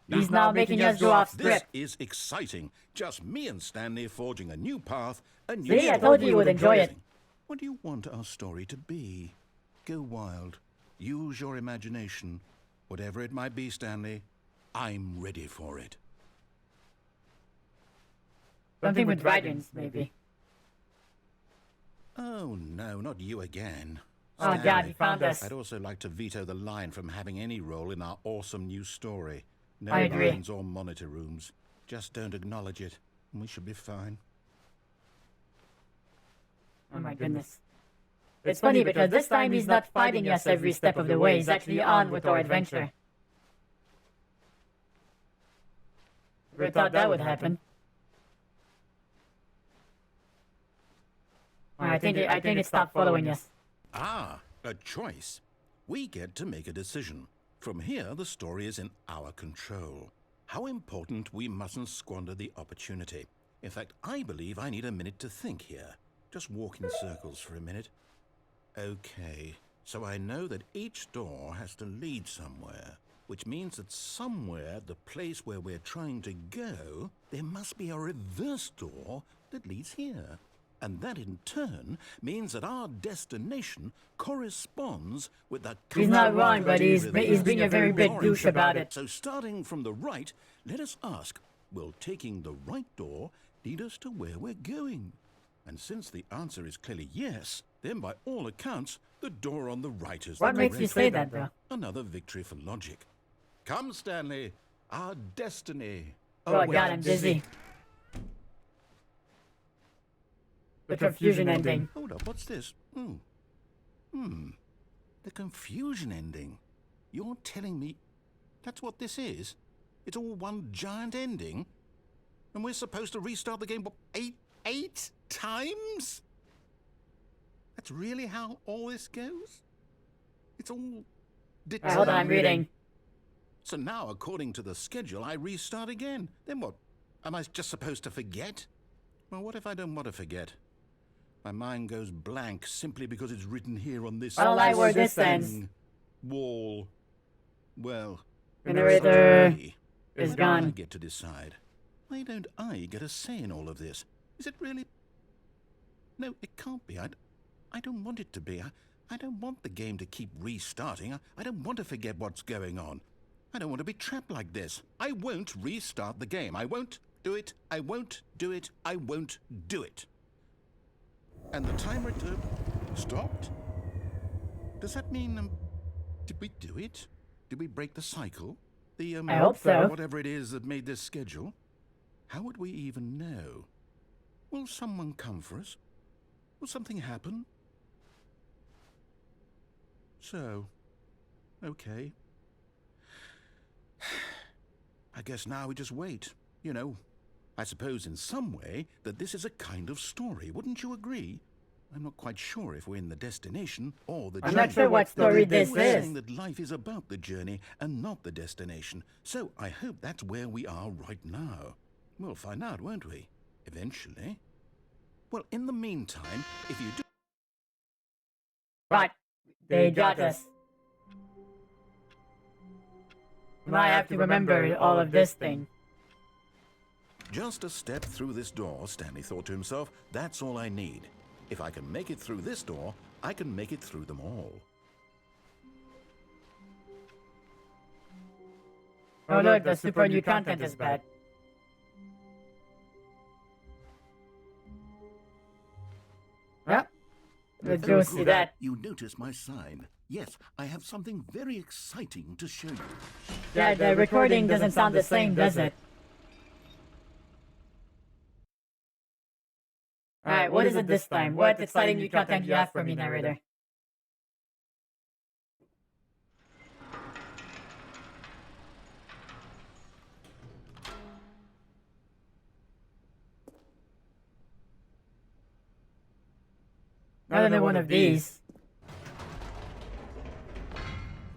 S1: He's now making us go off script.
S6: This is exciting. Just me and Stanley forging a new path, a new
S1: See, I
S6: story.
S1: told you would enjoy it.
S6: What do you want our story to be? Go wild. Use your imagination. Whatever it might be, Stanley, I'm ready for it.
S1: Something with dragons, maybe.
S6: Oh, no, not you again.
S1: Oh god,
S6: Stanley,
S1: he found us.
S6: I'd also like to veto the line from having any role in our awesome new story. No
S1: I agree.
S6: lines or monitor rooms. Just don't acknowledge it, and we should be fine.
S1: Oh my goodness. It's funny because this time he's not fighting us every step of the way. He's actually on with our adventure. Never thought that would happen. I think it stopped following us.
S6: Ah, a choice. We get to make a decision. From here, the story is in our control. How important we mustn't squander the opportunity. In fact, I believe I need a minute to think here. Just walk in circles for a minute. Okay, so I know that each door has to lead somewhere, which means that somewhere, the place where we're trying to go, there must be a reverse door that leads here. And that in turn means that our destination corresponds with the...
S1: He's not wrong, but he's being a very big douche about it.
S6: So starting from the right, let us ask, will taking the right door lead us to where we're going? And since the answer is clearly yes, then by all accounts, the door on the right is the
S1: What makes you
S6: correct
S1: say
S6: one.
S1: that, though?
S6: Another victory for logic. Come, Stanley, our destiny.
S1: Oh god, I'm dizzy. The confusion ending.
S6: Hold up, what's this? The confusion ending. You're telling me that's what this is? It's all one giant ending? And we're supposed to restart the game, what, eight times? That's really how all this goes? It's all determined.
S1: Hold on, I'm reading.
S6: So now, according to the schedule, I restart again. Then what? Am I just supposed to forget? Well, what if I don't want to forget? My mind goes blank simply because it's written here on this...
S1: I don't like where this ends.
S6: Wall. Well...
S1: The narrator
S6: me.
S1: is
S6: I
S1: gone.
S6: get to decide. Why don't I get a say in all of this? Is it really... No, it can't be. I don't want it to be. I don't want the game to keep restarting. I don't want to forget what's going on. I don't want to be trapped like this. I won't restart the game. I won't do it. I won't do it. I won't do it. And the timer stopped? Does that mean, did we do it? Did we break the cycle? The,
S1: I hope so.
S6: Whatever it is that made this schedule? How would we even know? Will someone come for us? Will something happen? So, okay. I guess now we just wait, you know. I suppose in some way that this is a kind of story, wouldn't you agree? I'm not quite sure if we're in the destination or the journey.
S1: I'm not sure what story this
S6: We're
S1: is.
S6: saying that life is about the journey and not the destination. So I hope that's where we are right now. We'll find out, won't we? Eventually. Well, in the meantime, if you do...
S1: Right. They got us. I have to remember all of this thing.
S6: Just a step through this door, Stanley thought to himself. That's all I need. If I can make it through this door, I can make it through them all.
S1: Oh look, the super new content is bad. Yep. Let's go see that.
S6: You notice my sign. Yes, I have something very exciting to show you.
S1: Yeah, the recording doesn't sound the same, does it? what is it this time? What exciting new content you have for me, narrator? Another one of these.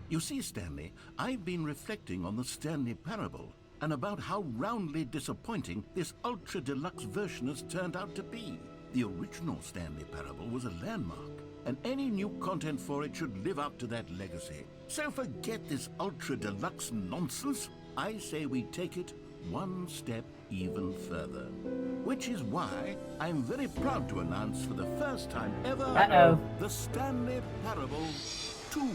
S6: You see, Stanley, I've been reflecting on the Stanley Parable and about how roundly disappointing this Ultra Deluxe version has turned out to be. The original Stanley Parable was a landmark, and any new content for it should live up to that legacy. So forget this Ultra Deluxe nonsense. I say we take it one step even further. Which is why I'm very proud to announce for the first time ever the Stanley Parable 2.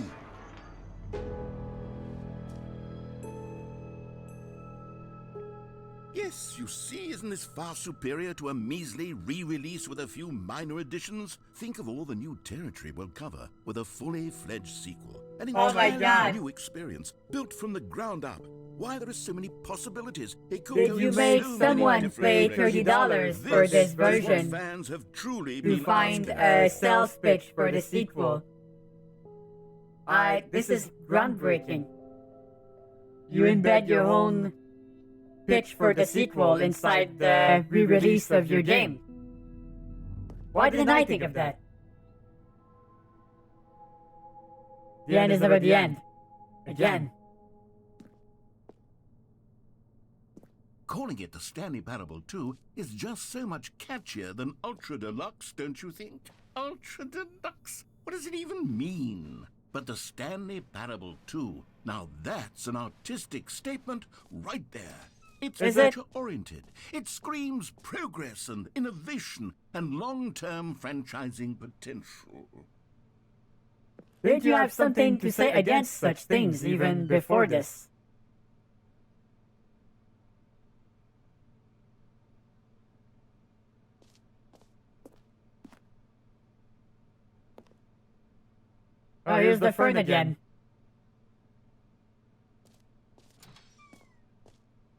S6: Yes, you see, isn't this far superior to a measly re-release with a few minor additions? Think of all the new territory we'll cover with a fully fledged sequel. An entirely new experience, built from the ground up. Why, there are so many possibilities. It could
S1: Did you make someone pay $30 for this version
S6: fans have truly
S1: to
S6: been
S1: find
S6: asking
S1: a sales pitch for the sequel? This is groundbreaking. You embed your own pitch for the sequel inside the re-release of your game. Why didn't I think of that? The end is never the end. Again.
S6: Calling it the Stanley Parable 2 is just so much catchier than Ultra Deluxe, don't you think? Ultra Deluxe? What does it even mean? But the Stanley Parable 2, now that's an artistic statement right there. It's future-oriented. It screams progress and innovation and long-term franchising potential.
S1: Didn't you have something to say against such things even before this? Oh, here's the fern again.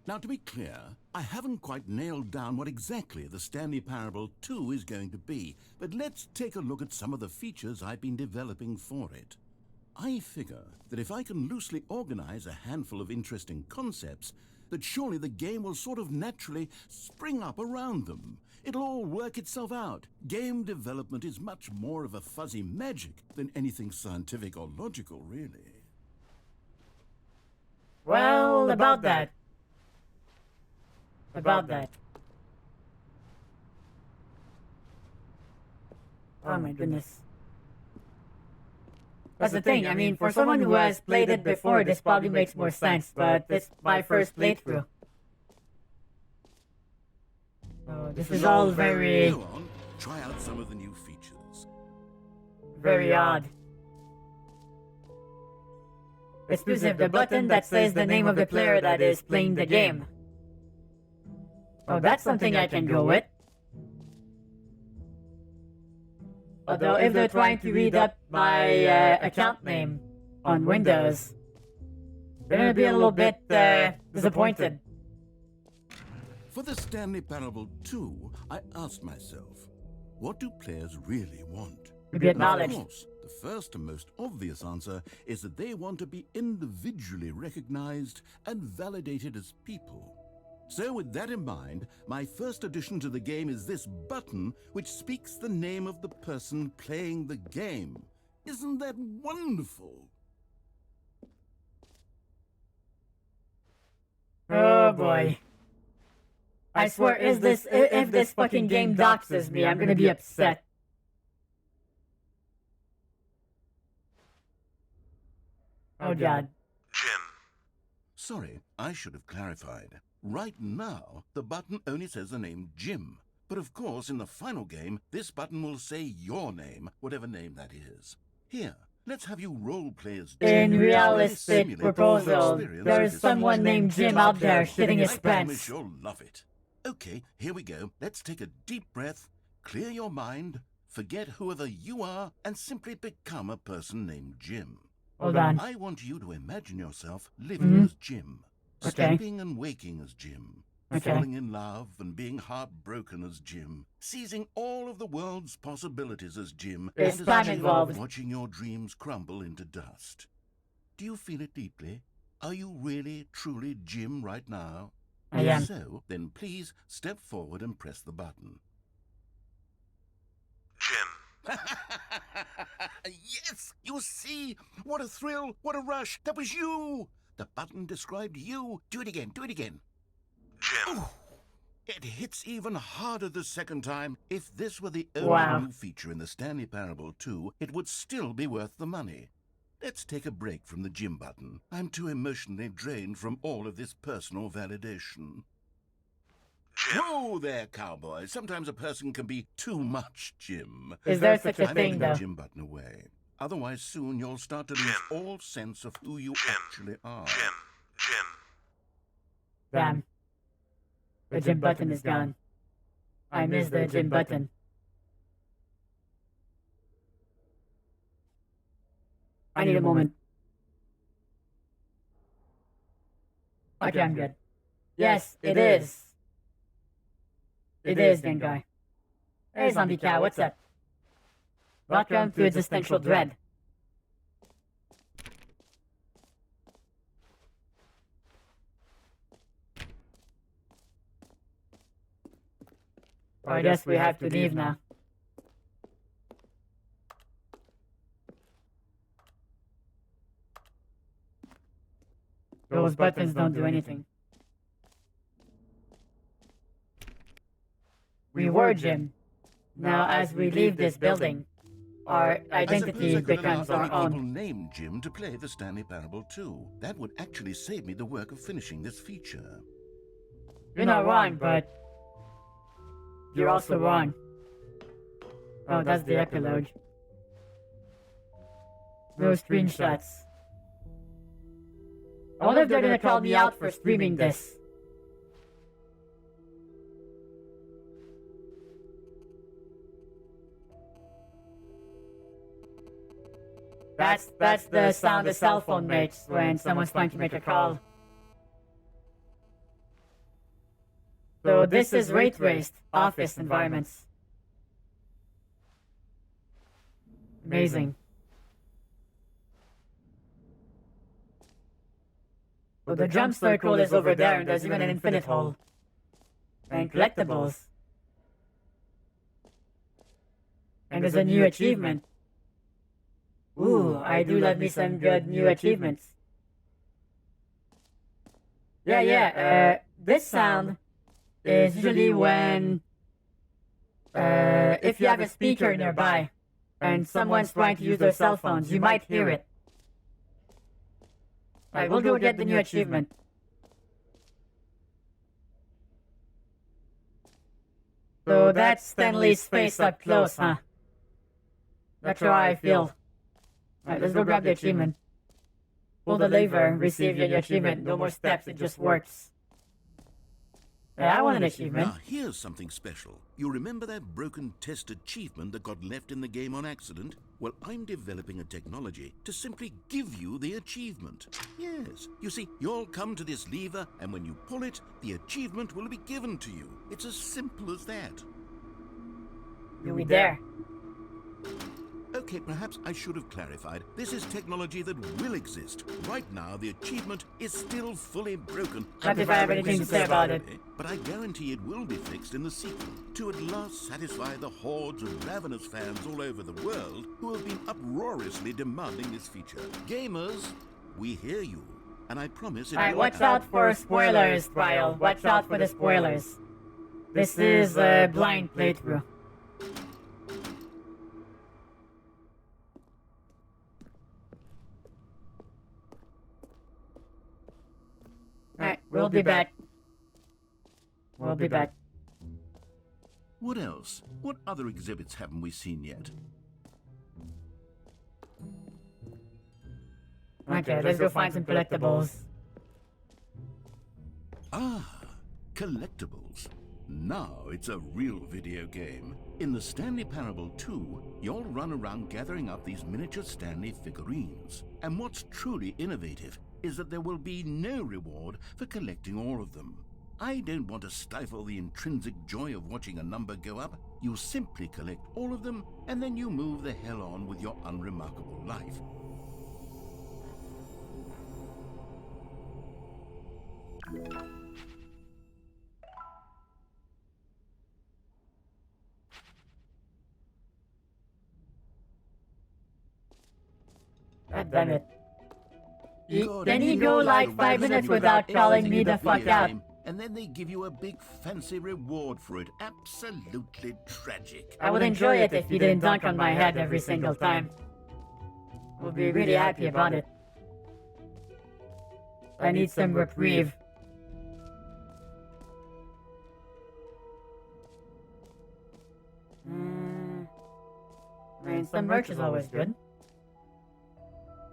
S6: Now, to be clear, I haven't quite nailed down what exactly the Stanley Parable 2 is going to be, but let's take a look at some of the features I've been developing for it. I figure that if I can loosely organize a handful of interesting concepts, that surely the game will sort of naturally spring up around them. It'll all work itself out. Game development is much more of a fuzzy magic than anything scientific or logical, really.
S1: Well, about that. Oh my goodness. That's the thing, I mean, for someone who has played it before, this probably makes more sense, but it's my first playthrough. So this is all very...
S6: Go on, try out some of the new features.
S1: very odd. Exclusive, the button that says the name of the player that is playing the game. Oh, that's something I can go with. Although if they're trying to read up my account name on Windows, they're gonna be a little bit disappointed.
S6: For the Stanley Parable 2, I asked myself, what do players really want?
S1: To be acknowledged.
S6: Of course, the first and most obvious answer is that they want to be individually recognized and validated as people. So with that in mind, my first addition to the game is this button which speaks the name of the person playing the game. Isn't that wonderful?
S1: Oh boy. I swear, if this fucking game doxes me, I'm gonna be upset. Oh god.
S7: Jim.
S6: Sorry, I should have clarified. Right now, the button only says the name Jim. But of course, in the final game, this button will say your name, whatever name that is. Here, let's have you role-play as Jim.
S1: In realistic proposal, there is someone named Jim out there shitting his
S6: I promise
S1: pants.
S6: you'll love it. Okay, here we go. Let's take a deep breath, clear your mind, forget whoever you are, and simply become a person named Jim.
S1: Hold on.
S6: I want you to imagine yourself living as Jim.
S1: Okay.
S6: Sleeping and waking as Jim.
S1: Okay.
S6: falling in love and being heartbroken as Jim, seizing all of the world's possibilities as Jim,
S1: There's
S6: and
S1: time
S6: as Jim,
S1: involved.
S6: watching your dreams crumble into dust. Do you feel it deeply? Are you really, truly Jim right now?
S1: I
S6: If
S1: am.
S6: so, then please step forward and press the button.
S7: Jim.
S6: Yes! You see? What a thrill! What a rush! That was you! The button described you. Do it again. Do it again.
S7: Jim.
S6: Ooh, it hits even harder the second time. If this were the only
S1: Wow.
S6: new feature in the Stanley Parable 2, it would still be worth the money. Let's take a break from the Jim button. I'm too emotionally drained from all of this personal validation.
S7: Jim.
S6: Whoa there, cowboy. Sometimes a person can be too much Jim.
S1: Is there such a
S6: I'm
S1: thing,
S6: putting the
S1: though?
S6: Jim button away. Otherwise, soon you'll start to lose
S7: Jim.
S6: all sense of who you
S7: Jim.
S6: actually are.
S7: Jim.
S1: Damn. The Jim button is gone. I miss the Jim button. I need a moment. Okay, I'm good. Yes, it is. It is, Gengar. Hey, Zombie Cow, what's up? Welcome to Existential Dread. I guess we have to leave now. Those buttons don't do anything. We were Jim. Now, as we leave this building, our identity
S6: I could
S1: becomes
S6: allow
S1: our
S6: other people
S1: own.
S6: named Jim to play the Stanley Parable 2. That would actually save me the work of finishing this feature.
S1: You're not wrong, but you're also wrong. Oh, that's the epilogue. No screenshots. I wonder if they're gonna call me out for streaming this. That's the sound a cell phone makes when someone's trying to make a call. So this is ray traced office environments. Amazing. So the jump circle is over there, and there's even an infinite hole. And collectibles. And there's a new achievement. Ooh, I do love me some good new achievements. Yeah, this sound is usually when, if you have a speaker nearby, and someone's trying to use their cell phones, you might hear it. Alright, we'll go get the new achievement. So that's Stanley's face up close, huh? That's how I feel. Alright, let's go grab the achievement. Pull the lever, receive your achievement. No more steps, it just works. Yeah, I want an achievement.
S6: Now, here's something special. You remember that broken test achievement that got left in the game on accident? Well, I'm developing a technology to simply give you the achievement. Yes. You see, you'll come to this lever, and when you pull it, the achievement will be given to you. It's as simple as that.
S1: Do we dare?
S6: Okay, perhaps I should have clarified. This is technology that will exist. Right now, the achievement is still fully broken.
S1: Not if I have anything to say about it.
S6: But I guarantee it will be fixed in the sequel, to at last satisfy the hordes of ravenous fans all over the world who have been uproariously demanding this feature. Gamers, we hear you, and I promise it
S1: Alright,
S6: will
S1: watch out for spoilers, Trial. Watch out for the spoilers. This is a blind playthrough. Alright, we'll be back. We'll be back.
S6: What else? What other exhibits haven't we seen yet?
S1: Okay, let's go find some collectibles.
S6: Ah, collectibles. Now it's a real video game. In the Stanley Parable 2, you'll run around gathering up these miniature Stanley figurines. And what's truly innovative is that there will be no reward for collecting all of them. I don't want to stifle the intrinsic joy of watching a number go up. You simply collect all of them, and then you move the hell on with your unremarkable life.
S1: God damn it.
S6: God,
S1: Then he
S6: you
S1: go
S6: know
S1: like
S6: the
S1: 5
S6: rules
S1: minutes
S6: and
S1: without calling
S6: everything
S1: me
S6: in
S1: the
S6: a
S1: fuck
S6: video
S1: out.
S6: game, and then they give you a big fancy reward for it. Absolutely tragic.
S1: I would enjoy it if you didn't dunk on my head every single time. I would be really happy about it. I need some reprieve. I mean, some merch is always good.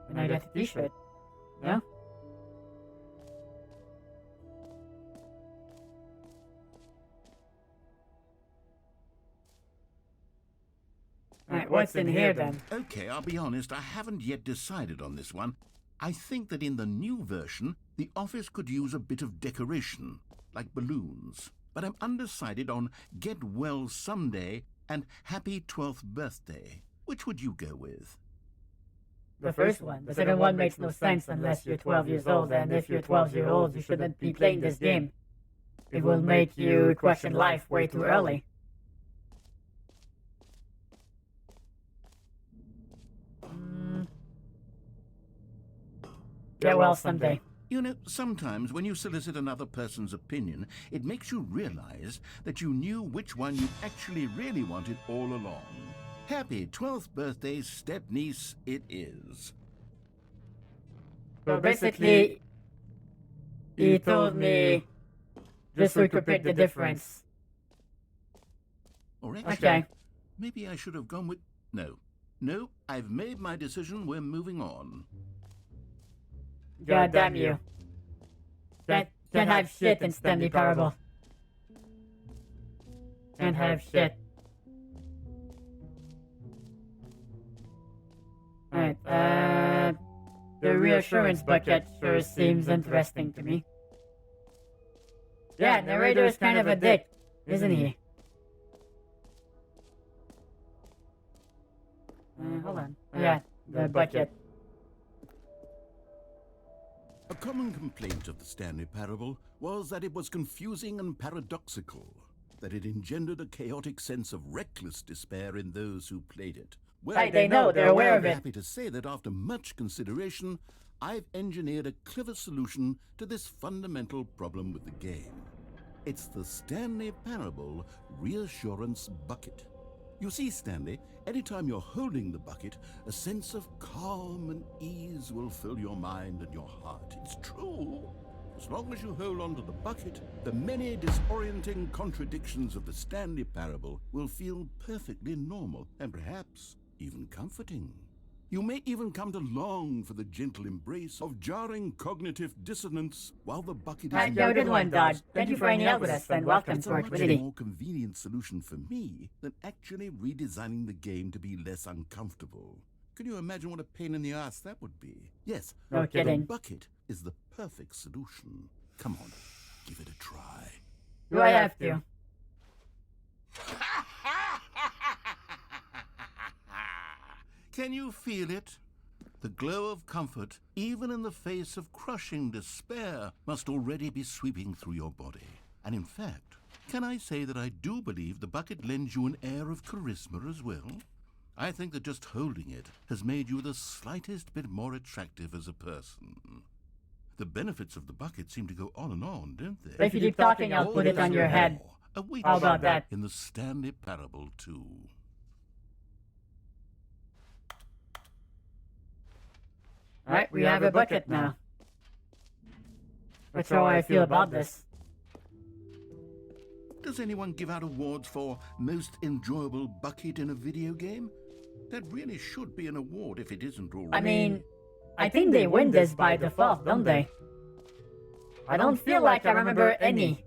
S1: And I get a t-shirt. Yeah? Alright, what's in here then?
S6: Okay, I'll be honest, I haven't yet decided on this one. I think that in the new version, the office could use a bit of decoration, like balloons. But I'm undecided on Get Well Someday and Happy 12th Birthday. Which would you go with?
S1: The first one. The second one makes no sense unless you're 12 years old, and if you're 12 years old, you shouldn't be playing this game. It will make you question life way too early. Get well someday.
S6: You know, sometimes when you solicit another person's opinion, it makes you realize that you knew which one you actually really wanted all along. Happy 12th birthday, step-niece, it is.
S1: So basically, he told me just so we could pick the difference.
S6: Or actually,
S1: Okay.
S6: maybe I should have gone with... No, I've made my decision, we're moving on.
S1: God damn you. Can't have shit in Stanley Parable. Can't have shit. Alright, the reassurance bucket sure seems interesting to me. Yeah, narrator is kind of a dick, isn't he? Hold on. Yeah, the bucket.
S6: A common complaint of the Stanley Parable was that it was confusing and paradoxical, that it engendered a chaotic sense of reckless despair in those who played it. Well,
S1: Right, they know, they're aware of
S6: I'm
S1: it.
S6: happy to say that after much consideration, I've engineered a clever solution to this fundamental problem with the game. It's the Stanley Parable Reassurance Bucket. You see, Stanley, anytime you're holding the bucket, a sense of calm and ease will fill your mind and your heart. It's true. As long as you hold on to the bucket, the many disorienting contradictions of the Stanley Parable will feel perfectly normal and perhaps even comforting. You may even come to long for the gentle embrace of jarring cognitive dissonance while the bucket is
S1: Right, yeah, good one, Dodge. Thank you for hanging out with us, and welcome
S6: It's
S1: to
S6: a
S1: our
S6: much
S1: community.
S6: more convenient solution for me than actually redesigning the game to be less uncomfortable. Can you imagine what a pain in the ass that would be? Yes,
S1: No kidding.
S6: the bucket is the perfect solution. Come on, give it a try.
S1: Do I have to?
S6: Can you feel it? The glow of comfort, even in the face of crushing despair, must already be sweeping through your body. And in fact, can I say that I do believe the bucket lends you an air of charisma as well? I think that just holding it has made you the slightest bit more attractive as a person. The benefits of the bucket seem to go on and on, don't they?
S1: If you keep talking, I'll put it on your head.
S6: Awaits
S1: How about that?
S6: in the Stanley Parable too.
S1: Alright, we have a bucket now. That's how I feel about this.
S6: Does anyone give out awards for most enjoyable bucket in a video game? That really should be an award if it isn't already.
S1: I mean, I think they win this by default, don't they? I don't feel like I remember any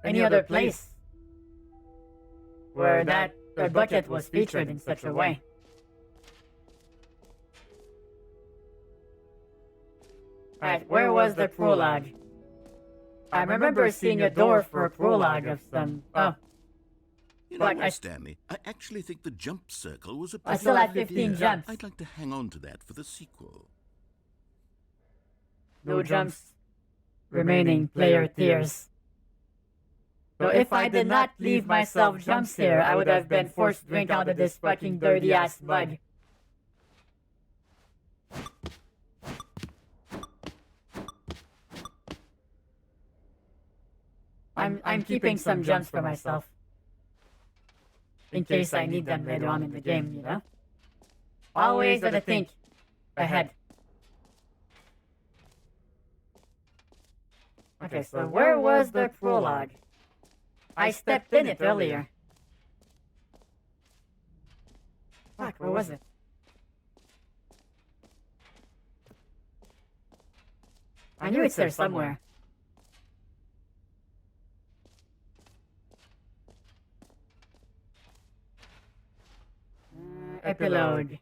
S1: other place where that bucket was featured in such a way. Right, where was the prologue? I remember seeing a door for a prologue of some... Oh,
S6: You know
S1: Like,
S6: what,
S1: I-
S6: Stanley? I actually think the jump circle was a
S1: I still
S6: pretty
S1: had
S6: good
S1: 15
S6: idea.
S1: jumps.
S6: I'd like to hang on to that for the sequel.
S1: no jumps remaining, player tears. So if I did not leave myself jumps here, I would have been forced to drink out of this fucking dirty-ass mug. I'm keeping some jumps for myself. In case I need them later on in the game, you know? Always gotta think ahead. Okay, so where was the prologue? I stepped in it earlier. Fuck, where was it? I knew it's there somewhere. Epilogue.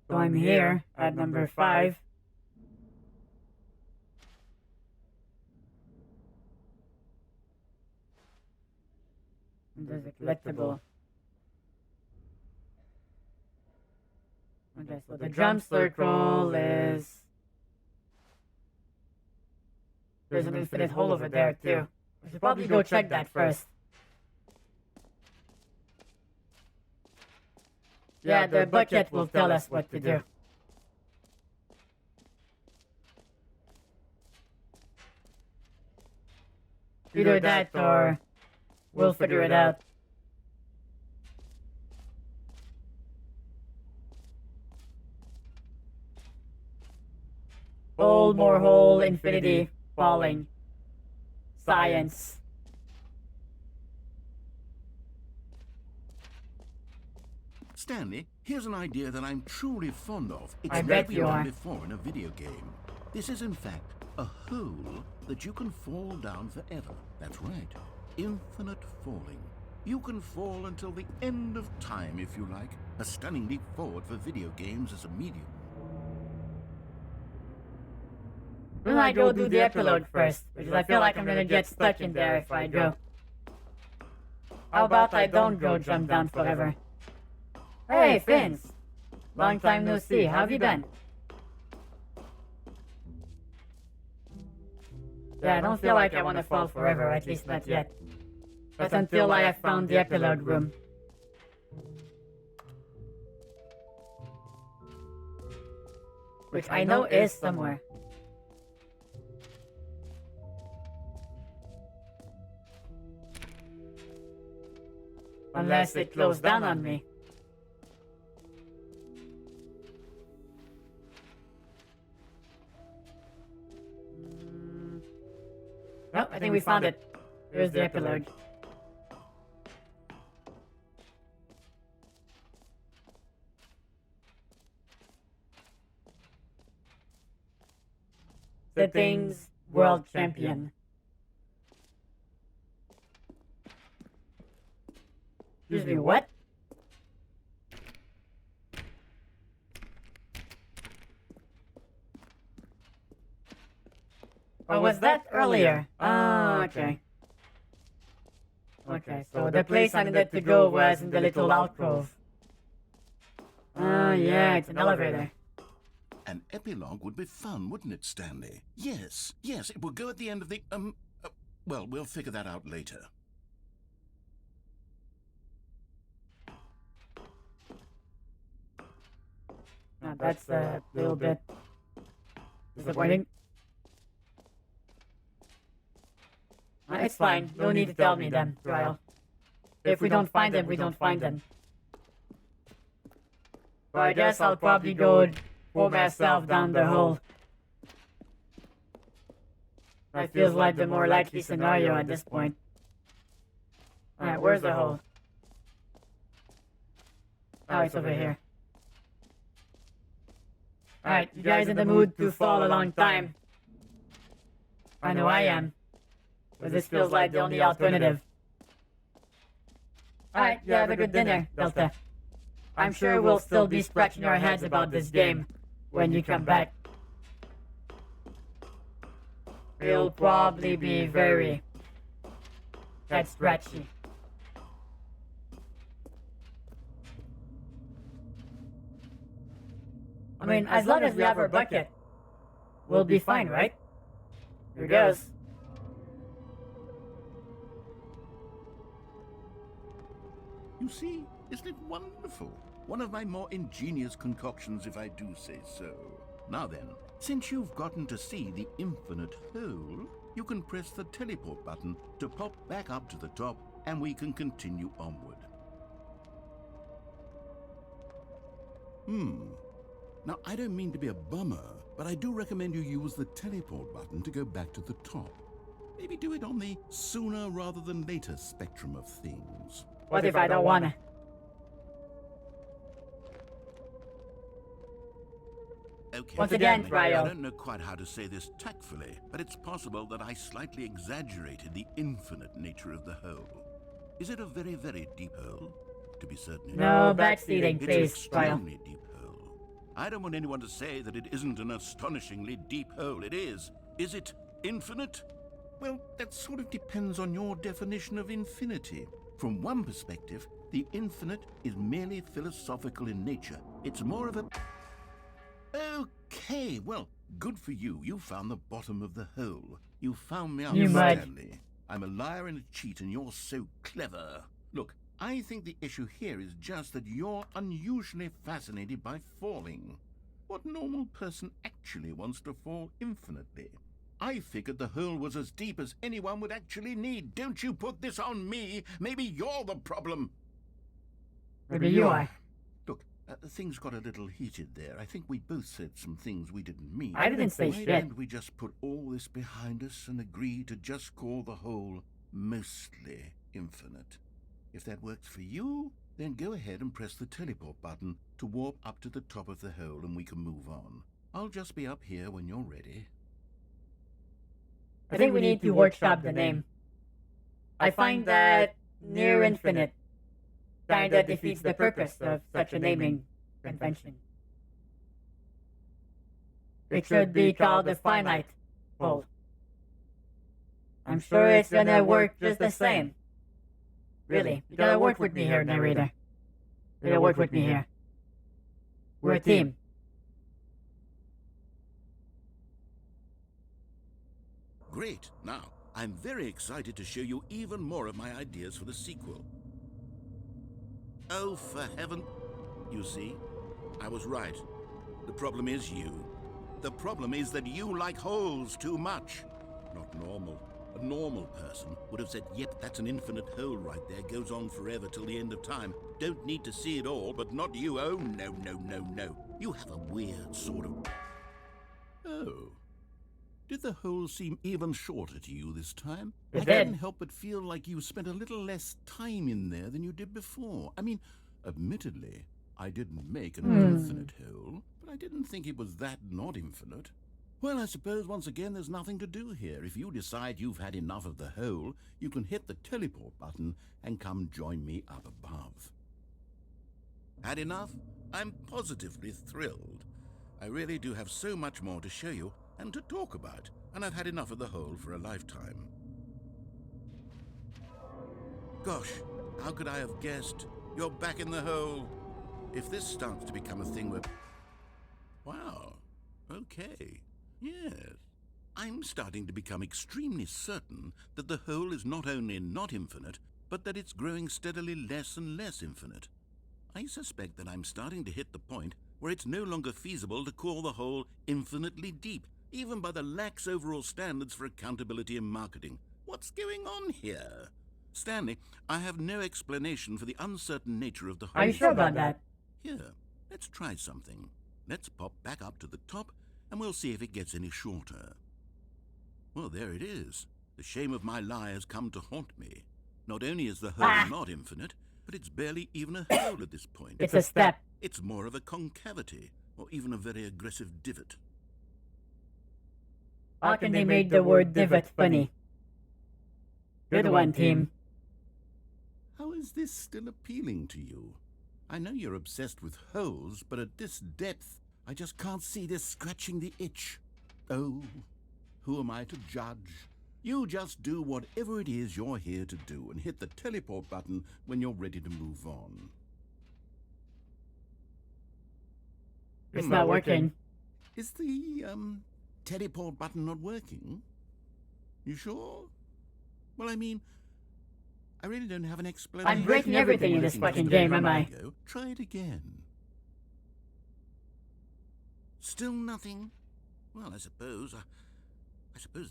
S1: So I'm here at number 5. There's a collectible. Okay, so the jump circle is... There's an infinite hole over there, too. We should probably go check that first. Yeah, the bucket will tell us what to do. Either that or we'll figure it out. Hole, more hole, infinity, falling. Science.
S6: Stanley, here's an idea that I'm truly fond of. It's
S1: I
S6: never
S1: bet
S6: been
S1: you
S6: done
S1: are.
S6: before in a video game. This is, in fact, a hole that you can fall down forever. That's right. Infinite falling. You can fall until the end of time, if you like. A stunning leap forward for video games as a medium.
S1: Will I go do the epilogue first? Because I feel like I'm gonna get stuck in there if I go. How about I don't go jump down forever? Hey, Fins! Long time no see, how have you been? Yeah, I don't feel like I want to fall forever, at least not yet. But until I have found the epilogue room. Which I know is somewhere. Unless it closed down on me. Well, I think we found it. Here's the epilogue. Settings, World Champion. Excuse me, what? Oh, was that earlier? Oh, okay. Okay, so the place I needed to go was in the little alcove. Oh, yeah, it's an elevator.
S6: An epilogue would be fun, wouldn't it, Stanley? Yes, yes, it will go at the end of the, well, we'll figure that out later.
S1: Now that's a little bit disappointing. It's fine. No need to tell me then, Trial. If we don't find them, we don't find them. So I guess I'll probably go pour myself down the hole. That feels like the more likely scenario at this point. Alright, where's the hole? Oh, it's over here. Alright, you guys in the mood to fall a long time? I know I am. But this feels like the only alternative. Alright, you have a good dinner, Delta. I'm sure we'll still be scratching our heads about this game when you come back. It'll probably be very head scratchy. I mean, as long as we have our bucket, we'll be fine, right? Here goes.
S6: You see, isn't it wonderful? One of my more ingenious concoctions, if I do say so. Now then, since you've gotten to see the infinite hole, you can press the teleport button to pop back up to the top, and we can continue onward. Now, I don't mean to be a bummer, but I do recommend you use the teleport button to go back to the top. Maybe do it on the sooner rather than later spectrum of things.
S1: What if I don't wanna?
S6: Okay.
S1: Once again, Trial.
S6: I don't know quite how to say this tactfully, but it's possible that I slightly exaggerated the infinite nature of the hole. Is it a very, very deep hole? To be certain.
S1: No backseating,
S6: It's an
S1: please, Trial.
S6: extremely deep hole. I don't want anyone to say that it isn't an astonishingly deep hole. It is. Is it infinite? Well, that sort of depends on your definition of infinity. From one perspective, the infinite is merely philosophical in nature. It's more of a... Okay, well, good for you. You found the bottom of the hole. You found me out,
S1: You mud.
S6: Stanley. I'm a liar and a cheat, and you're so clever. Look, I think the issue here is just that you're unusually fascinated by falling. What normal person actually wants to fall infinitely? I figured the hole was as deep as anyone would actually need. Don't you put this on me. Maybe you're the problem.
S1: Maybe you are.
S6: Look, things got a little heated there. I think we both said some things we didn't mean.
S1: I didn't say
S6: Why
S1: shit.
S6: don't we just put all this behind us and agree to just call the hole mostly infinite? If that works for you, then go ahead and press the teleport button to warp up to the top of the hole and we can move on. I'll just be up here when you're ready.
S1: I think we need to workshop the name. I find that near infinite kinda defeats the purpose of such a naming convention. It should be called the finite hole. I'm sure it's gonna work just the same. Really, you gotta work with me here, narrator. You gotta work with me here. We're a team.
S6: Great. Now, I'm very excited to show you even more of my ideas for the sequel. Oh, for heaven... You see, I was right. The problem is you. The problem is that you like holes too much. Not normal. A normal person would have said, yep, that's an infinite hole right there, goes on forever till the end of time. Don't need to see it all, but not you. Oh, no, no, no, no. You have a weird sort of... Oh. Did the hole seem even shorter to you this time?
S1: It
S6: I
S1: did.
S6: couldn't help but feel like you spent a little less time in there than you did before. I mean, admittedly, I didn't make an infinite hole, but I didn't think it was that not infinite. Well, I suppose once again there's nothing to do here. If you decide you've had enough of the hole, you can hit the teleport button and come join me up above. Had enough? I'm positively thrilled. I really do have so much more to show you and to talk about, and I've had enough of the hole for a lifetime. Gosh, how could I have guessed? You're back in the hole. If this starts to become a thing where... Wow, okay, yes. I'm starting to become extremely certain that the hole is not only not infinite, but that it's growing steadily less and less infinite. I suspect that I'm starting to hit the point where it's no longer feasible to call the hole infinitely deep, even by the lax overall standards for accountability and marketing. What's going on here? Stanley, I have no explanation for the uncertain nature of the hole.
S1: Are you sure about that?
S6: Here, let's try something. Let's pop back up to the top, and we'll see if it gets any shorter. Well, there it is. The shame of my lie has come to haunt me. Not only is the hole not infinite, but it's barely even a hole at this point.
S1: It's a step.
S6: It's more of a concavity, or even a very aggressive divot.
S1: How can they make the word divot funny? Good one, team.
S6: How is this still appealing to you? I know you're obsessed with holes, but at this depth, I just can't see this scratching the itch. Oh, who am I to judge? You just do whatever it is you're here to do and hit the teleport button when you're ready to move on.
S1: It's not working.
S6: Is the, teleport button not working? You sure? Well, I mean, I really don't have an explanation.
S1: I'm breaking everything in this fucking game, am I?
S6: Try it again. Still nothing? Well, I suppose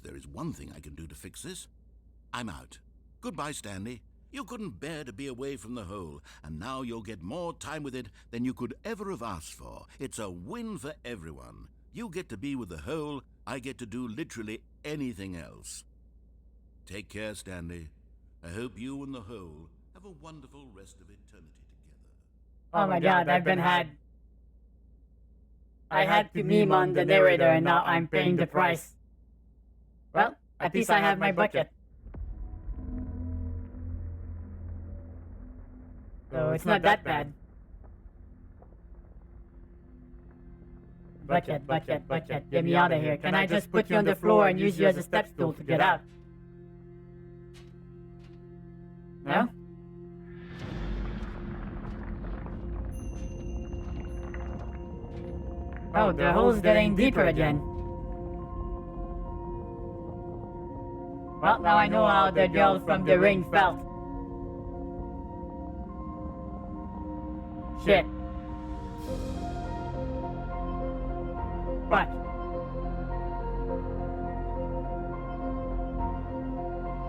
S6: there is one thing I can do to fix this. I'm out. Goodbye, Stanley. You couldn't bear to be away from the hole, and now you'll get more time with it than you could ever have asked for. It's a win for everyone. You get to be with the hole, I get to do literally anything else. Take care, Stanley. I hope you and the hole have a wonderful rest of eternity together.
S1: Oh my god, I had to meme on the narrator and now I'm paying the price. Well, at least I have my bucket. So it's not that bad. Bucket, get me out of here. Can I just put you on the floor and use you as a step stool to get out? No? Oh, the hole's getting deeper again. Well, now I know how the girl from the ring felt. Shit. What?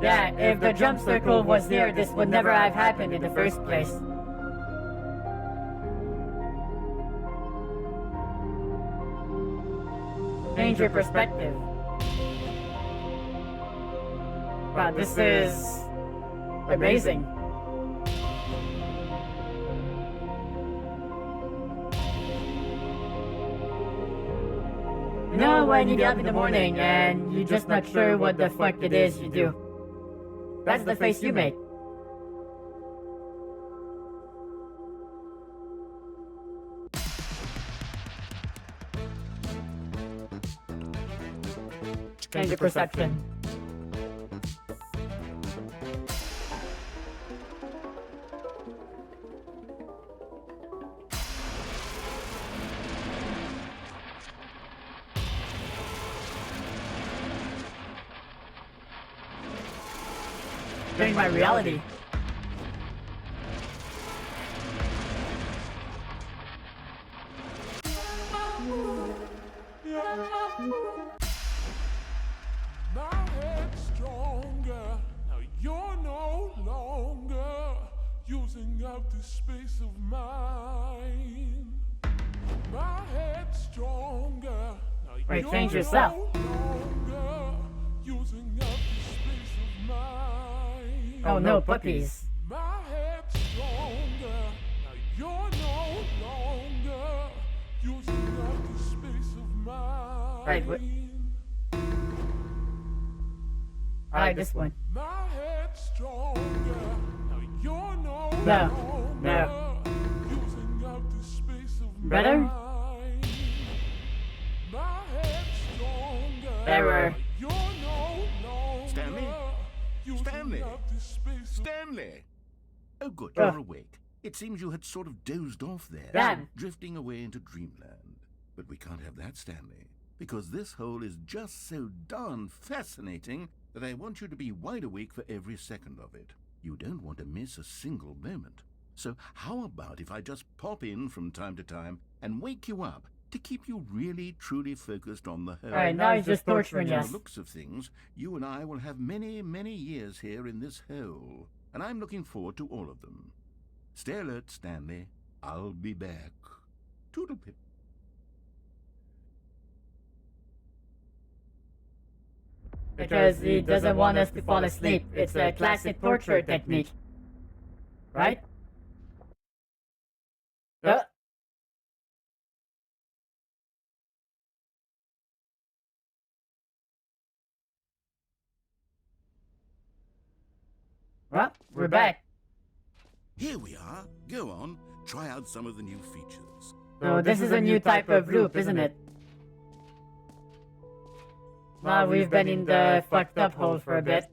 S1: Yeah, if the jump circle was there, this would never have happened in the first place. Change your perspective. Wow, this is amazing. You know when you get up in the morning and you're just not sure what the fuck it is you do? That's the face you make. Change your perception. Change my reality.
S8: My head's stronger. Now you're no longer using up this space of mine. My head's stronger. Now
S1: Wait,
S8: you're
S1: change yourself.
S8: no longer using up this space of mine.
S1: Oh no, puppies.
S8: My head's stronger. Now you're no longer using up the space of mine.
S1: Right, I like this one.
S8: My head's stronger. Now you're no
S1: No.
S8: longer using up the space of
S1: Better?
S8: mine. My head's stronger.
S1: Error.
S8: You're no longer
S6: Stanley?
S8: using
S6: Stanley?
S8: up the space of
S6: Stanley! Oh good, you're awake. It seems you had sort of dozed off there.
S1: Damn.
S6: Drifting away into dreamland. But we can't have that, Stanley. Because this hole is just so darn fascinating that I want you to be wide awake for every second of it. You don't want to miss a single moment. So how about if I just pop in from time to time and wake you up to keep you really, truly focused on the hole?
S1: Alright, now he's just torturing
S6: From
S1: us.
S6: the looks of things, you and I will have many, many years here in this hole. And I'm looking forward to all of them. Stay alert, Stanley. I'll be back. Toodlepip.
S1: Because he doesn't want us to fall asleep. It's a classic torture technique. Right? Well, we're back.
S6: Here we are. Go on. Try out some of the new features.
S1: So this is a new type of loop, isn't it? Now we've been in the fucked up hole for a bit.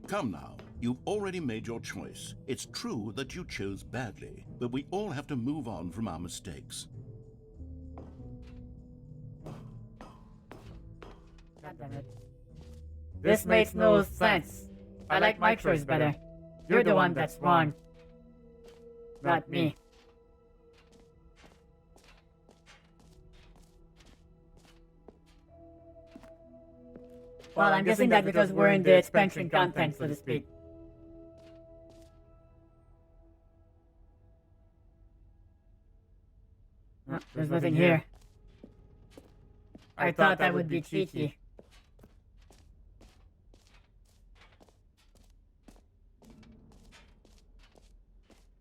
S6: Come now, you've already made your choice. It's true that you chose badly, but we all have to move on from our mistakes.
S1: God damn it. This makes no sense. I like my choice better. You're the one that's wrong. Not me. Well, I'm guessing that because we're in the expansion content, so to speak. No, there's nothing here. I thought that would be cheeky.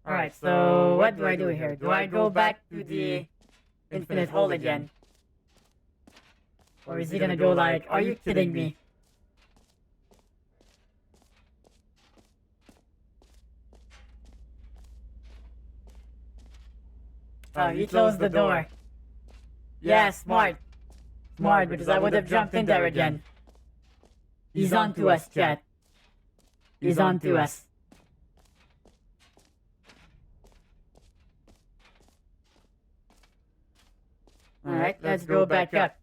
S1: Alright, so what do I do here? Do I go back to the infinite hole again? Or is he gonna go like, are you kidding me? Oh, he closed the door. Yeah, smart. Smart, because I would have jumped in there again. He's on to us, chat. He's on to us. Alright, let's go back up.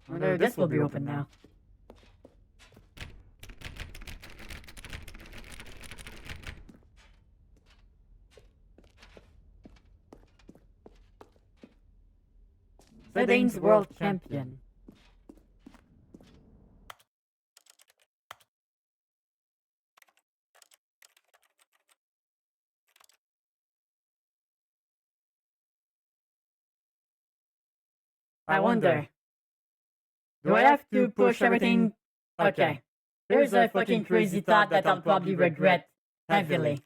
S1: I wonder if this will be open now. Settings World Champion. I wonder, do I have to push everything? Okay, here's a fucking crazy thought that I'll probably regret heavily.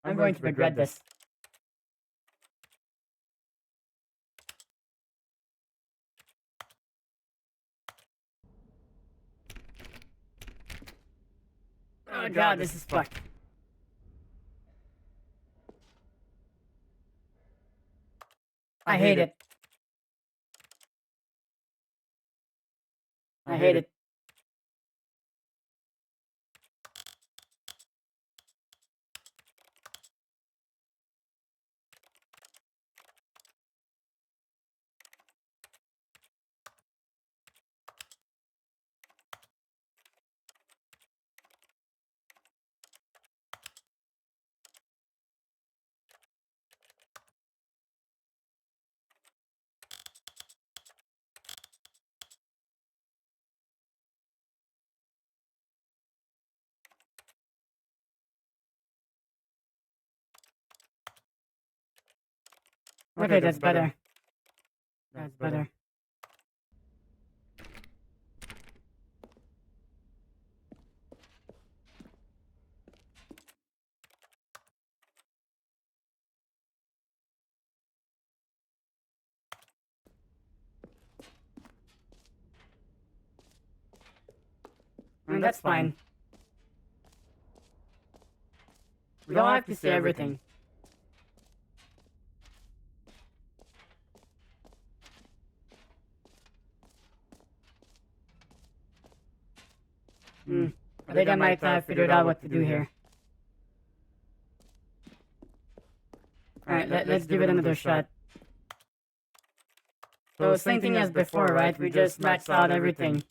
S1: I'm going to regret this. Oh god, this is fucked. I hate it. I hate it. Okay, that's better. That's better. That's fine. We don't have to say everything. I think I might have figured out what to do here. Alright, let's give it another shot. So same thing as before, right? We just maxed out everything.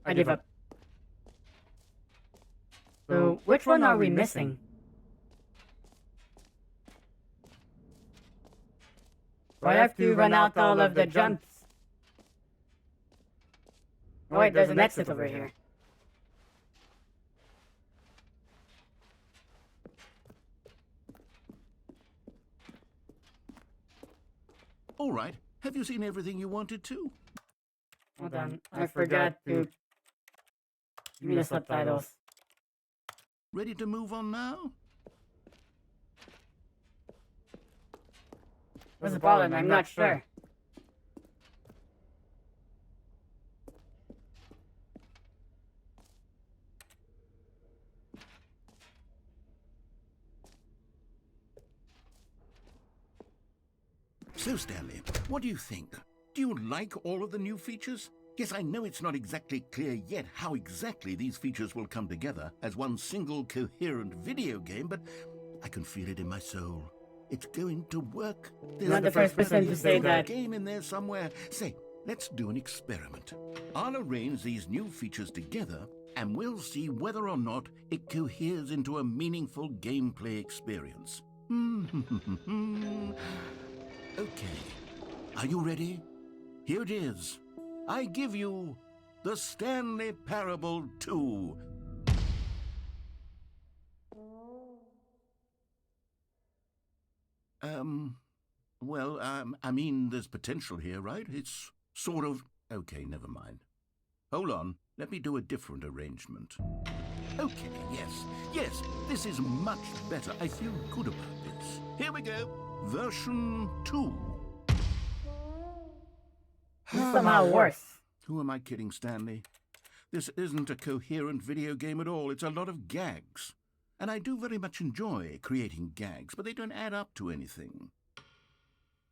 S1: I give up. Which one are we missing? Do I have to run out all of the jumps? Oh wait, there's an exit over here.
S6: All right. Have you seen everything you wanted to?
S1: Hold on, I forgot to give me the subtitles.
S6: Ready to move on now?
S1: What's the problem? I'm not sure.
S6: So, Stanley, what do you think? Do you like all of the new features? Yes, I know it's not exactly clear yet how exactly these features will come together as one single coherent video game, but I can feel it in my soul. It's going to work. There's
S1: Not the first person to say that.
S6: Game in there somewhere. Say, let's do an experiment. I'll arrange these new features together, and we'll see whether or not it coheres into a meaningful gameplay experience. Okay. Are you ready? Here it is. I give you the Stanley Parable 2. I mean, there's potential here, right? It's sort of... Okay, never mind. Hold on. Let me do a different arrangement. Okay, yes, this is much better. I feel good about this. Here we go. Version 2.
S1: Somehow worse.
S6: Who am I kidding, Stanley? This isn't a coherent video game at all. It's a lot of gags. And I do very much enjoy creating gags, but they don't add up to anything.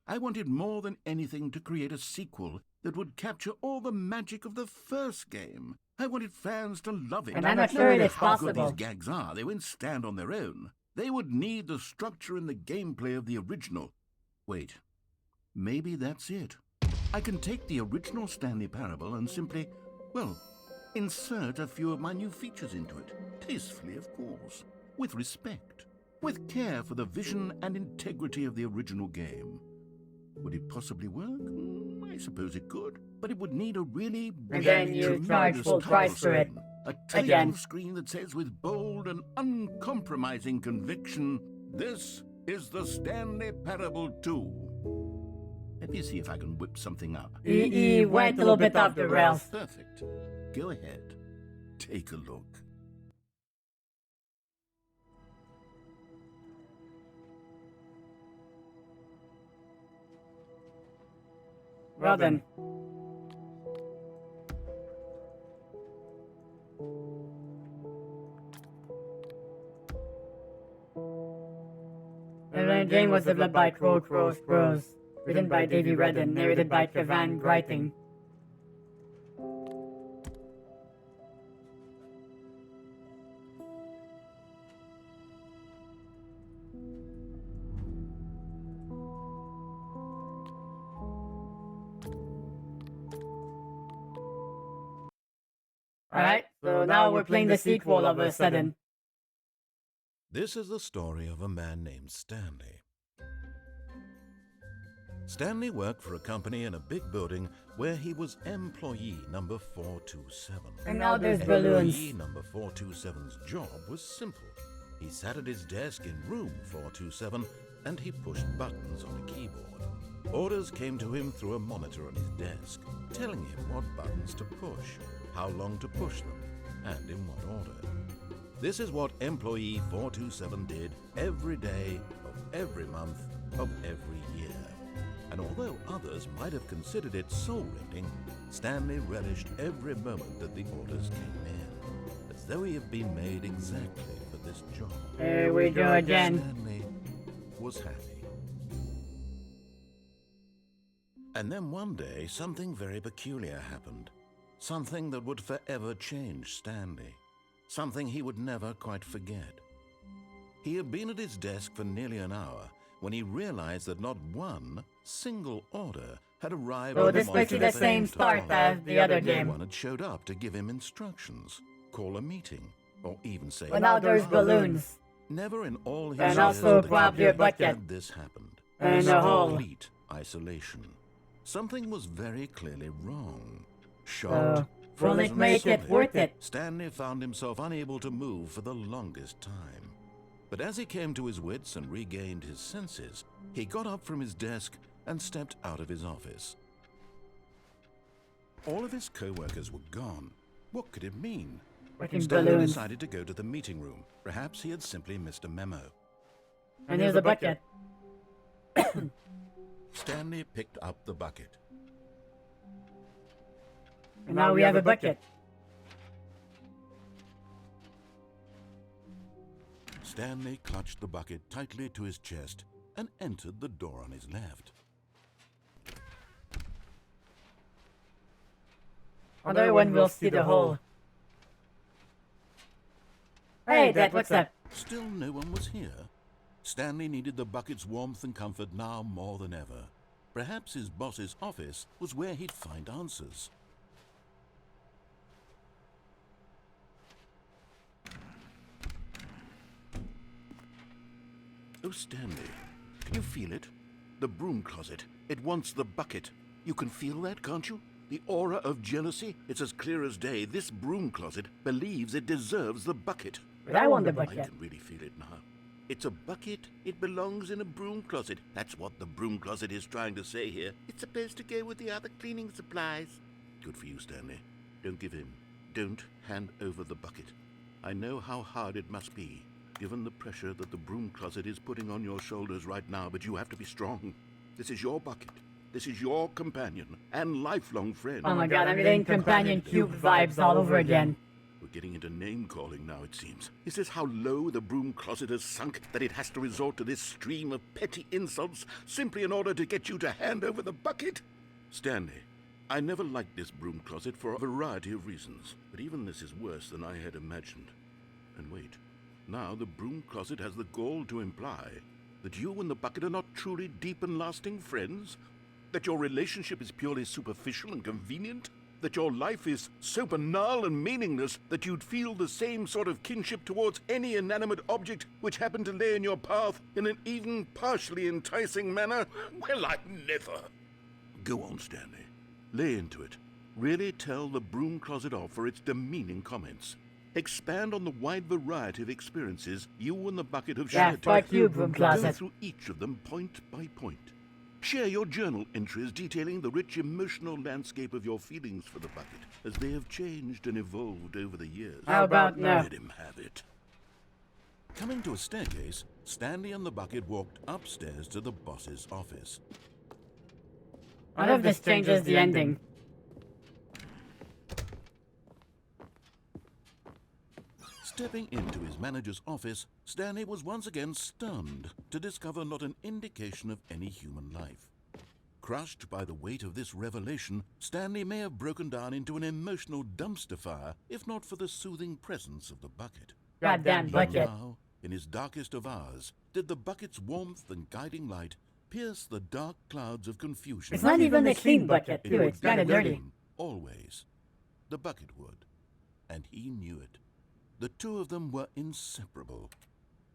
S6: I wanted more than anything to create a sequel that would capture all the magic of the first game. I wanted fans to love it.
S1: And I'm not sure it's
S6: how good
S1: possible.
S6: these gags are. They wouldn't stand on their own. They would need the structure and the gameplay of the original. Wait, maybe that's it. I can take the original Stanley Parable and simply, well, insert a few of my new features into it. Tastefully, of course. With respect. With care for the vision and integrity of the original game. Would it possibly work? I suppose it could. But it would need a really
S1: And then you charge full price for it.
S6: A
S1: Again.
S6: title screen that says with bold and uncompromising conviction, "This is the Stanley Parable 2." Let me see if I can whip something up.
S1: He went a little bit off the rails.
S6: Perfect. Go ahead. Take a look.
S1: Well then. The game was developed by Crow, written by Davey Redden, narrated by Kevin Greiting. Alright, so now we're playing the sequel all of a sudden.
S2: This is the story of a man named Stanley. Stanley worked for a company in a big building where he was employee number 427.
S1: And now there's balloons.
S2: Employee number 427's job was simple. He sat at his desk in room 427 and he pushed buttons on a keyboard. Orders came to him through a monitor on his desk, telling him what buttons to push, how long to push them, and in what order. This is what employee 427 did every day of every month of every year. And although others might have considered it soul-rending, Stanley relished every moment that the orders came in, as though he had been made exactly for this job.
S1: Here we go again.
S2: Stanley was happy. And then one day, something very peculiar happened. Something that would forever change Stanley. Something he would never quite forget. He had been at his desk for nearly an hour when he realized that not one single order had arrived.
S1: So
S2: on
S1: this
S2: the
S1: makes it
S2: monitor
S1: the
S2: for
S1: same
S2: him to
S1: start
S2: follow.
S1: as the other
S2: No
S1: game.
S2: one had showed up to give him instructions, call a meeting, or even say,
S1: But now there's balloons.
S2: never in all his
S1: And
S2: years
S1: also
S2: at the
S1: probably a
S2: company
S1: bucket.
S2: had this happened.
S1: And
S2: This
S1: a hole.
S2: complete isolation. Something was very clearly wrong. Shocked,
S1: Will it
S2: frozen
S1: make it
S2: solid,
S1: worth it?
S2: Stanley found himself unable to move for the longest time. But as he came to his wits and regained his senses, he got up from his desk and stepped out of his office. All of his co-workers were gone. What could it mean?
S1: Working
S2: Stanley
S1: balloons.
S2: decided to go to the meeting room. Perhaps he had simply missed a memo.
S1: And here's a bucket.
S2: Stanley picked up the bucket.
S1: And now we have a bucket.
S2: Stanley clutched the bucket tightly to his chest and entered the door on his left.
S1: Wonder when we'll see the hole. Hey, Dad, what's up?
S2: Still no one was here. Stanley needed the bucket's warmth and comfort now more than ever. Perhaps his boss's office was where he'd find answers. Oh, Stanley, can you feel it? The broom closet. It wants the bucket. You can feel that, can't you? The aura of jealousy? It's as clear as day. This broom closet believes it deserves the bucket.
S1: But I want the
S2: I
S1: bucket.
S2: can really feel it now. It's a bucket. It belongs in a broom closet. That's what the broom closet is trying to say here. It's supposed to go with the other cleaning supplies. Good for you, Stanley. Don't give in. Don't hand over the bucket. I know how hard it must be, given the pressure that the broom closet is putting on your shoulders right now, but you have to be strong. This is your bucket. This is your companion and lifelong friend.
S1: Oh my god, I'm getting companion cube vibes all over again.
S2: We're getting into name-calling now, it seems. Is this how low the broom closet has sunk, that it has to resort to this stream of petty insults simply in order to get you to hand over the bucket? Stanley, I never liked this broom closet for a variety of reasons, but even this is worse than I had imagined. And wait, now the broom closet has the gall to imply that you and the bucket are not truly deep and lasting friends? That your relationship is purely superficial and convenient? That your life is so banal and meaningless that you'd feel the same sort of kinship towards any inanimate object which happened to lay in your path in an even partially enticing manner? Well, I never. Go on, Stanley. Lay into it. Really tell the broom closet off for its demeaning comments. Expand on the wide variety of experiences you and the bucket have
S1: Yeah,
S2: shared
S1: fuck
S2: together.
S1: you, broom
S2: Go
S1: closet.
S2: through each of them point by point. Share your journal entries detailing the rich emotional landscape of your feelings for the bucket as they have changed and evolved over the years.
S1: How about no?
S2: Let him have it. Coming to a staircase, Stanley and the bucket walked upstairs to the boss's office.
S1: What if this changes the ending?
S2: Stepping into his manager's office, Stanley was once again stunned to discover not an indication of any human life. Crushed by the weight of this revelation, Stanley may have broken down into an emotional dumpster fire if not for the soothing presence of the bucket.
S1: Goddamn
S2: Even
S1: bucket.
S2: now, in his darkest of hours, did the bucket's warmth and guiding light pierce the dark clouds of confusion.
S1: It's not even a clean bucket,
S2: It
S1: too.
S2: would
S1: It's kind of
S2: guide
S1: dirty.
S2: him, always. The bucket would. And he knew it. The two of them were inseparable.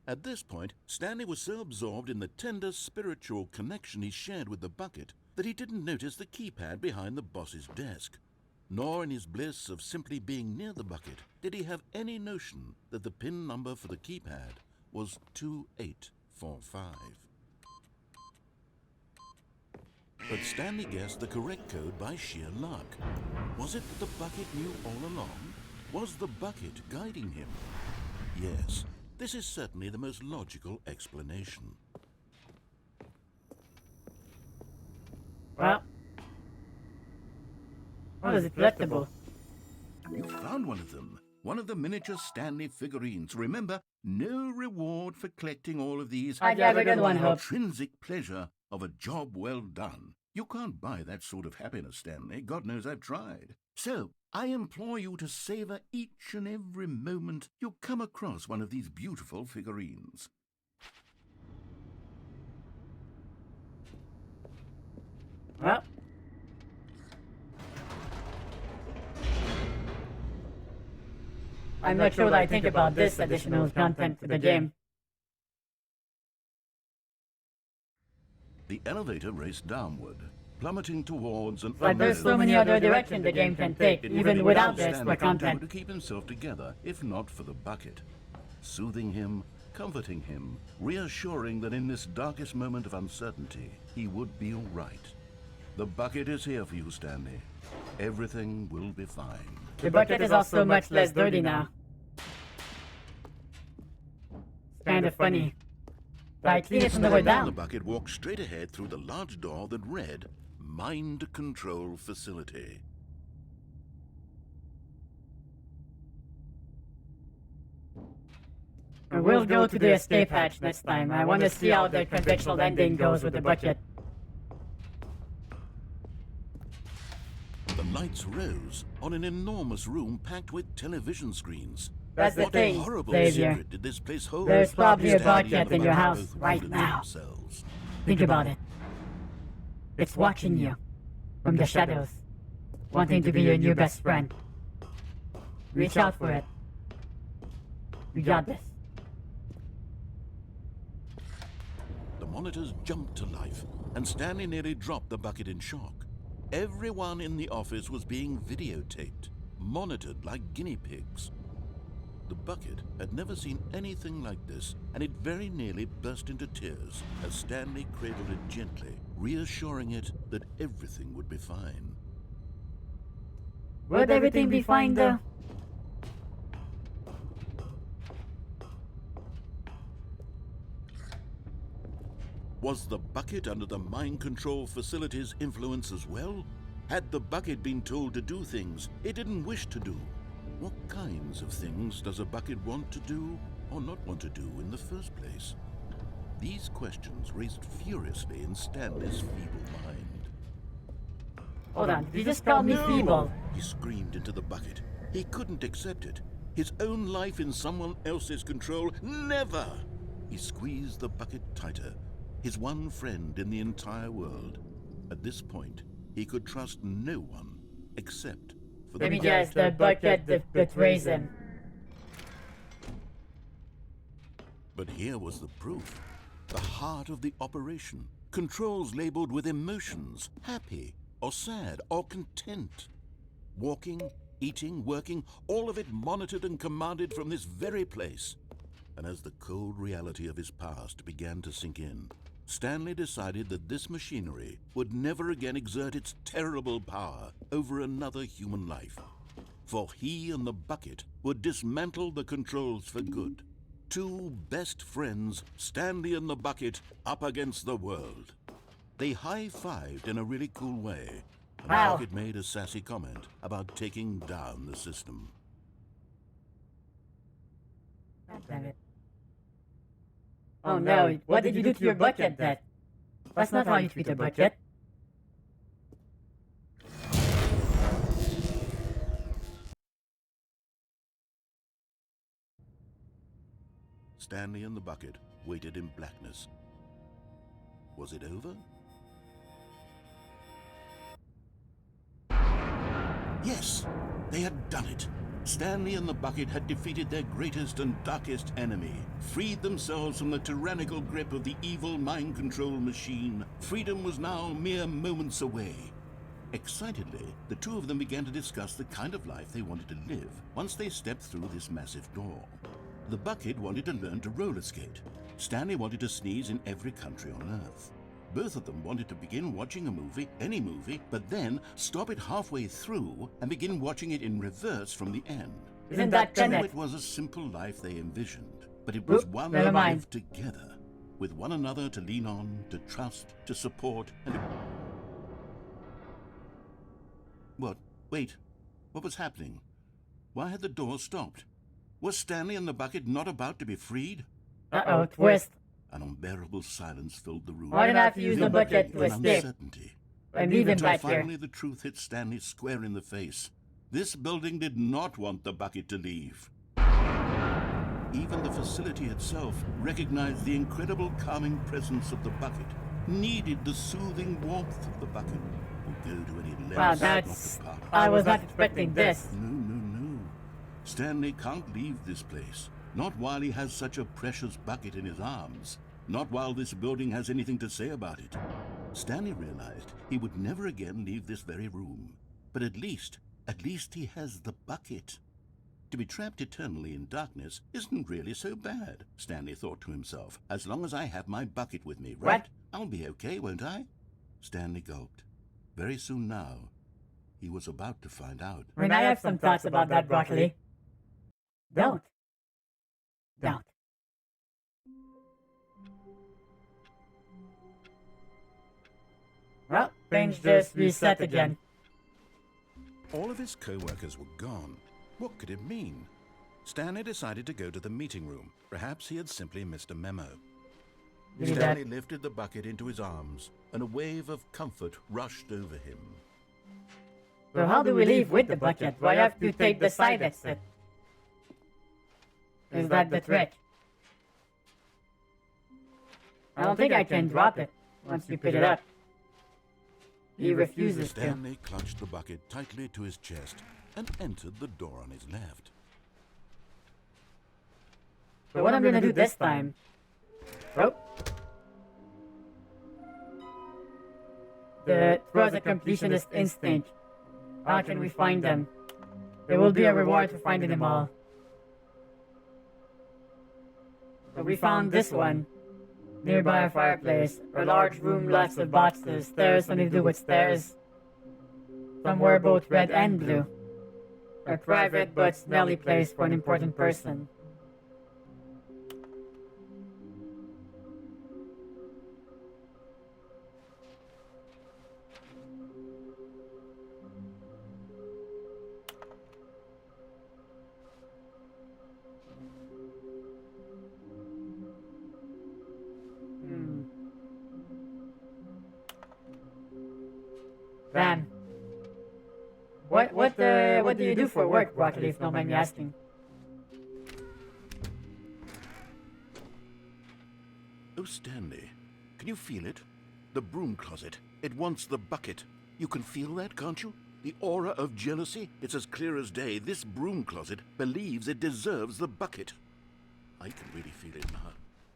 S2: At this point, Stanley was so absorbed in the tender spiritual connection he shared with the bucket that he didn't notice the keypad behind the boss's desk. Nor in his bliss of simply being near the bucket did he have any notion that the PIN number for the keypad was 2845. But Stanley guessed the correct code by sheer luck. Was it that the bucket knew all along? Was the bucket guiding him? Yes, this is certainly the most logical explanation.
S1: Well, what is it collectible?
S6: You found one of them. One of the miniature Stanley figurines. Remember, no reward for collecting all of these.
S1: I'd have a good one, Hope.
S6: Intrinsic pleasure of a job well done. You can't buy that sort of happiness, Stanley. God knows I've tried. So, I implore you to savor each and every moment you come across one of these beautiful figurines.
S1: Well, I'm not sure what I think about this additional content to the game.
S6: The elevator raced downward, plummeting towards an
S1: But there's so many other directions the game can take, even without the extra content.
S6: to keep himself together, if not for the bucket. Soothing him, comforting him, reassuring that in this darkest moment of uncertainty, he would be all right. The bucket is here for you, Stanley. Everything will be fine.
S1: The bucket is also much less dirty now. It's kind of funny. But I clean it from the way
S6: The
S1: down.
S6: bucket walked straight ahead through the large door that read, Mind Control Facility.
S1: We'll go to the escape hatch next time. I want to see how the conventional ending goes with the bucket.
S6: The lights rose on an enormous room packed with television screens.
S1: That's the
S6: What
S1: thing,
S6: horrible
S1: Xavier.
S6: secret did this place hold?
S1: There's probably a
S6: Stanley
S1: bucket
S6: and the
S1: in your
S6: bucket
S1: house
S6: both
S1: right
S6: wondered to
S1: now.
S6: themselves.
S1: Think about it. It's watching you from the shadows, wanting to be your new best friend. Reach out for it. We got this.
S6: The monitors jumped to life, and Stanley nearly dropped the bucket in shock. Everyone in the office was being videotaped, monitored like guinea pigs. The bucket had never seen anything like this, and it very nearly burst into tears as Stanley cradled it gently, reassuring it that everything would be fine.
S1: Would everything be fine though?
S6: Was the bucket under the mind control facility's influence as well? Had the bucket been told to do things it didn't wish to do? What kinds of things does a bucket want to do or not want to do in the first place? These questions raced furiously in Stanley's feeble mind.
S1: Hold on, you just called me feeble.
S6: He screamed into the bucket. He couldn't accept it. His own life in someone else's control, never! He squeezed the bucket tighter. His one friend in the entire world. At this point, he could trust no one except for the
S1: Let me
S6: bucket.
S1: guess, the bucket that betrays him.
S6: But here was the proof. The heart of the operation. Controls labeled with emotions, happy or sad or content. Walking, eating, working, all of it monitored and commanded from this very place. And as the cold reality of his past began to sink in, Stanley decided that this machinery would never again exert its terrible power over another human life. For he and the bucket would dismantle the controls for good. Two best friends, Stanley and the bucket, up against the world. They high-fived in a really cool way. And the
S1: Wow.
S6: bucket made a sassy comment about taking down the system.
S1: Damn it. Oh no, what did you do to your bucket, Dad? That's not how you treat a bucket.
S6: Stanley and the bucket waited in blackness. Was it over? Yes, they had done it. Stanley and the bucket had defeated their greatest and darkest enemy, freed themselves from the tyrannical grip of the evil mind control machine. Freedom was now mere moments away. Excitedly, the two of them began to discuss the kind of life they wanted to live once they stepped through this massive door. The bucket wanted to learn to roller skate. Stanley wanted to sneeze in every country on Earth. Both of them wanted to begin watching a movie, any movie, but then stop it halfway through and begin watching it in reverse from the end.
S1: Isn't that
S6: So
S1: Tenet?
S6: it was a simple life they envisioned, but it was
S1: Oop,
S6: one
S1: never mind.
S6: life together, with one another to lean on, to trust, to support, and... What? Wait. What was happening? Why had the door stopped? Was Stanley and the bucket not about to be freed?
S1: Uh-oh, twist.
S6: An unbearable silence filled the room.
S1: Why did I have to use the bucket to
S6: An
S1: escape?
S6: uncertainty.
S1: I'm leaving
S6: Until
S1: back here.
S6: finally the truth hit Stanley square in the face. This building did not want the bucket to leave. Even the facility itself recognized the incredible calming presence of the bucket, needed the soothing warmth of the bucket, would go to any lengths
S1: Wow,
S6: not
S1: that's...
S6: to part.
S1: I was not expecting this.
S6: No. Stanley can't leave this place. Not while he has such a precious bucket in his arms. Not while this building has anything to say about it. Stanley realized he would never again leave this very room. But at least he has the bucket. To be trapped eternally in darkness isn't really so bad, Stanley thought to himself. As long as I have my bucket with me, right?
S1: What?
S6: I'll be okay, won't I? Stanley gulped. Very soon now, he was about to find out.
S1: When I have some thoughts about that, Broccoli. Don't. Well, things just reset again.
S2: All of his co-workers were gone. What could it mean? Stanley decided to go to the meeting room. Perhaps he had simply missed a memo.
S1: Give me
S2: Stanley
S1: that.
S2: lifted the bucket into his arms, and a wave of comfort rushed over him.
S1: So how do we leave with the bucket? Do I have to take the side exit? Is that the trick? I don't think I can drop it once you pick it up. He refuses to.
S2: Stanley clutched the bucket tightly to his chest and entered the door on his left.
S1: So what I'm gonna do this time? Oh. The throws a completionist instinct. How can we find them? There will be a reward for finding them all. So we found this one. Nearby a fireplace. A large room, lots of boxes. Stairs, something to do with stairs. Somewhere both red and blue. A private but smelly place for an important person. Van. What do you do for work, Broccoli, if you don't mind me asking?
S6: Oh, Stanley, can you feel it? The broom closet. It wants the bucket. You can feel that, can't you? The aura of jealousy? It's as clear as day. This broom closet believes it deserves the bucket. I can really feel it now.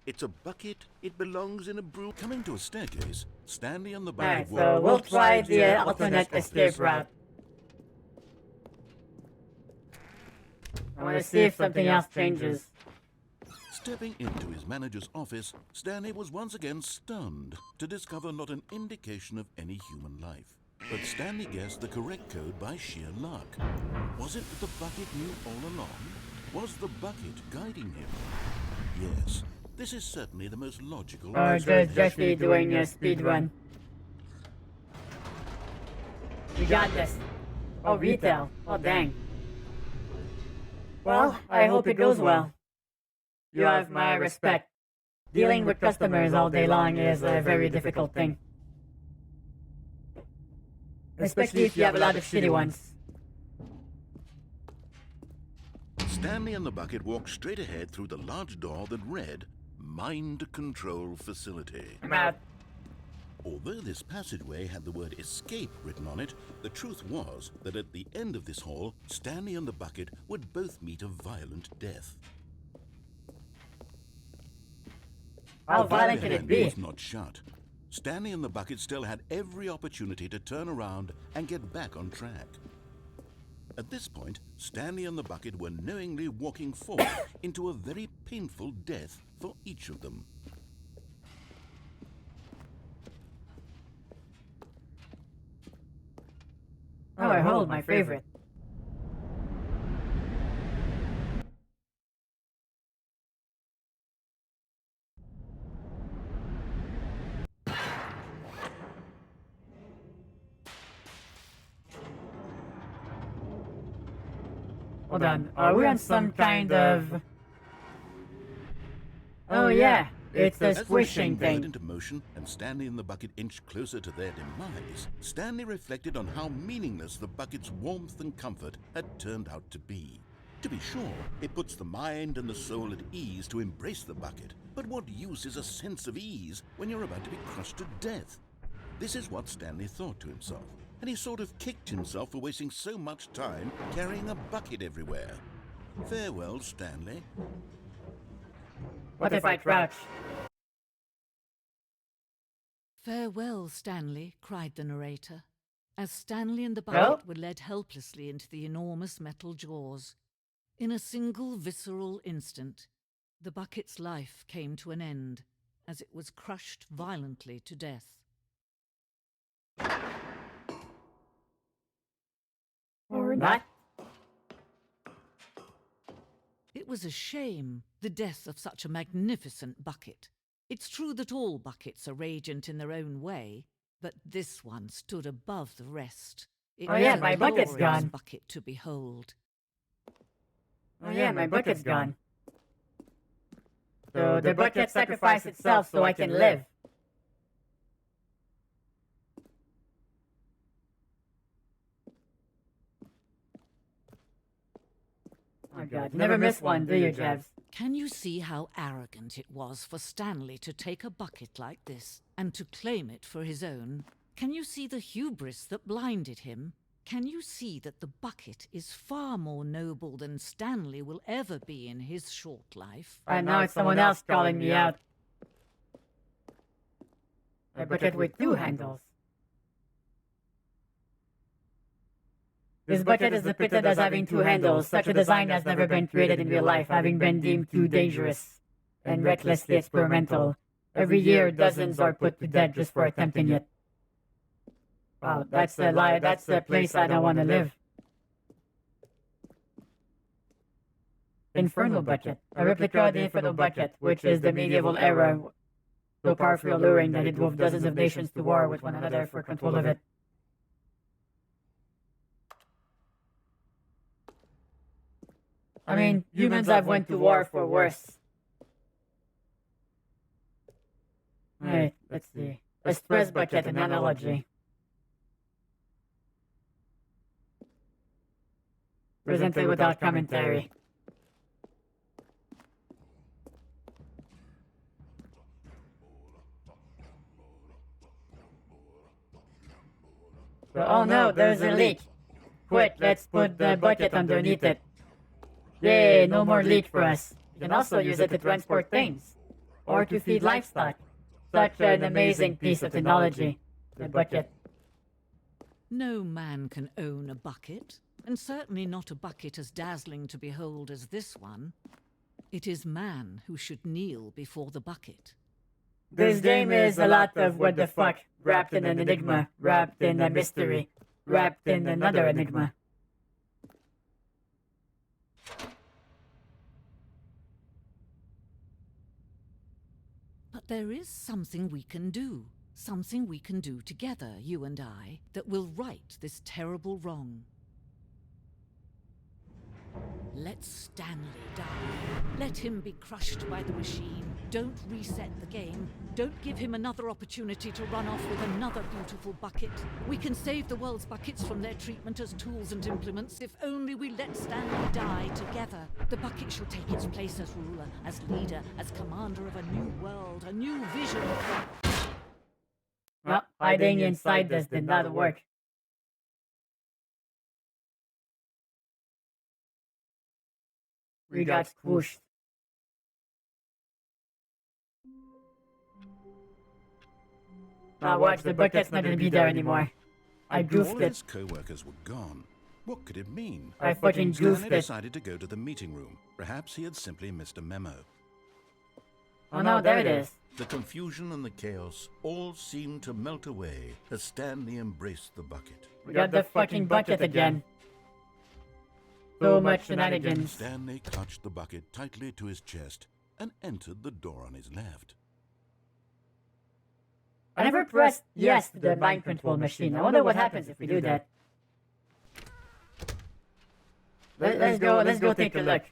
S6: It's a bucket. It belongs in a broom.
S2: Coming to a staircase, Stanley and the
S1: Alright,
S2: bucket
S1: so we'll try the alternate escape route. I want to see if something else changes.
S2: Stepping into his manager's office, Stanley was once again stunned to discover not an indication of any human life. But Stanley guessed the correct code by sheer luck. Was it that the bucket knew all along? Was the bucket guiding him? Yes, this is certainly the most logical.
S1: Or just Jeffy doing a speed run. We got this. Oh, retail. Oh, dang. Well, I hope it goes well. You have my respect. Dealing with customers all day long is a very difficult thing. Especially if you have a lot of shitty ones.
S6: Stanley and the bucket walked straight ahead through the large door that read, Mind Control Facility.
S1: I'm out.
S6: Although this passageway had the word escape written on it, the truth was that at the end of this hall, Stanley and the bucket would both meet a violent death.
S1: How
S6: The door
S1: violent can
S6: behind
S1: it be?
S6: was not shut. Stanley and the bucket still had every opportunity to turn around and get back on track. At this point, Stanley and the bucket were knowingly walking forward into a very painful death for each of them.
S1: Oh, I hold my favorite. Hold on, are we on some kind of... Oh yeah, it's the
S6: As the machine
S1: squishing
S6: whirled
S1: thing.
S6: into motion and Stanley and the bucket inched closer to their demise, Stanley reflected on how meaningless the bucket's warmth and comfort had turned out to be. To be sure, it puts the mind and the soul at ease to embrace the bucket, but what use is a sense of ease when you're about to be crushed to death? This is what Stanley thought to himself, and he sort of kicked himself for wasting so much time carrying a bucket everywhere. Farewell, Stanley.
S1: What if I crouch?
S9: Farewell, Stanley, cried the narrator, as Stanley and the
S1: Well?
S9: bucket were led helplessly into the enormous metal jaws. In a single visceral instant, the bucket's life came to an end, as it was crushed violently to death.
S1: Or not?
S9: It was a shame, the death of such a magnificent bucket. It's true that all buckets are radiant in their own way, but this one stood above the rest. It
S1: Oh yeah,
S9: was a
S1: my bucket's
S9: glorious
S1: gone.
S9: bucket to behold.
S1: Oh yeah, my bucket's gone. So the bucket sacrificed itself so I can live. Oh god, you never miss one, do you, Jeffs?
S9: Can you see how arrogant it was for Stanley to take a bucket like this and to claim it for his own? Can you see the hubris that blinded him? Can you see that the bucket is far more noble than Stanley will ever be in his short life?
S1: Right now it's someone else calling me out. A bucket with 2 handles. This bucket is depicted as having 2 handles. Such a design has never been created in real life, having been deemed too dangerous and recklessly experimental. Every year, dozens are put to death just for attempting it. Wow, that's a lie. That's a place I don't want to live. Infernal Bucket. A replica of the Infernal Bucket, which is the medieval era, so powerfully alluring that it drove dozens of nations to war with one another for control of it. I mean, humans have went to war for worse. Alright, let's see. A stress bucket, an analogy. Presented without commentary. Oh no, there's a leak. Quick, let's put the bucket underneath it. Yay, no more leak for us. You can also use it to transport things. Or to feed livestock. Such an amazing piece of technology. The bucket.
S9: No man can own a bucket, and certainly not a bucket as dazzling to behold as this one. It is man who should kneel before the bucket.
S1: This game is a lot of what the fuck, wrapped in an enigma, wrapped in a mystery, wrapped in another enigma.
S9: But there is something we can do. Something we can do together, you and I, that will right this terrible wrong. Let Stanley die. Let him be crushed by the machine. Don't reset the game. Don't give him another opportunity to run off with another beautiful bucket. We can save the world's buckets from their treatment as tools and implements if only we let Stanley die together. The bucket shall take its place as ruler, as leader, as commander of a new world, a new vision.
S1: Well, hiding inside this did not work. We got squished. Now watch, the bucket's not gonna be there anymore. I
S6: All
S1: goofed it.
S6: his co-workers were gone. What could it mean?
S1: I fucking
S6: Stanley
S1: goofed it.
S6: decided to go to the meeting room. Perhaps he had simply missed a memo.
S1: Oh no, there it is.
S6: The confusion and the chaos all seemed to melt away as Stanley embraced the bucket.
S1: We got the fucking bucket again. So much shenanigans.
S6: Stanley clutched the bucket tightly to his chest and entered the door on his left.
S1: I never pressed yes to the mind control machine. I wonder what happens if we do that. Let's go take a look.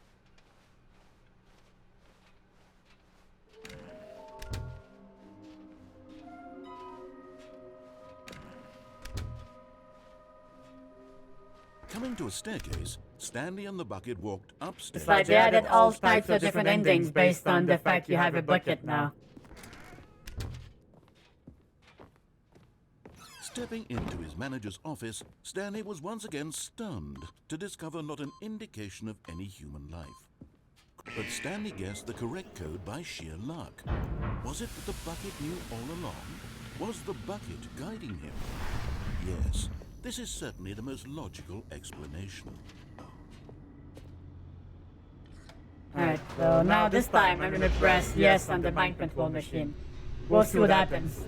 S6: Coming to a staircase, Stanley and the bucket walked upstairs.
S1: It's like they added all types of different endings based on the fact you have a bucket now.
S6: Stepping into his manager's office, Stanley was once again stunned to discover not an indication of any human life. But Stanley guessed the correct code by sheer luck. Was it that the bucket knew all along? Was the bucket guiding him? Yes, this is certainly the most logical explanation.
S1: Alright, so now this time I'm gonna press yes on the mind control machine. We'll see what happens.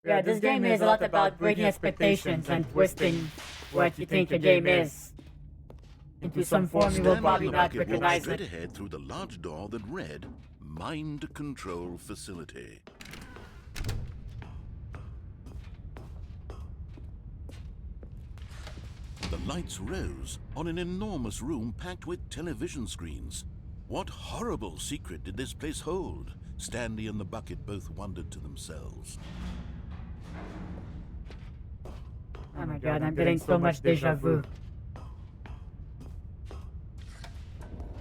S1: Yeah, this game is a lot about breaking expectations and twisting what you think your game is into some form you will probably not recognize
S6: straight
S1: it.
S6: ahead through the large door that read Mind Control Facility. The lights rose on an enormous room packed with television screens. What horrible secret did this place hold? Stanley and the bucket both wondered to themselves.
S1: Oh my god, I'm getting so much deja vu.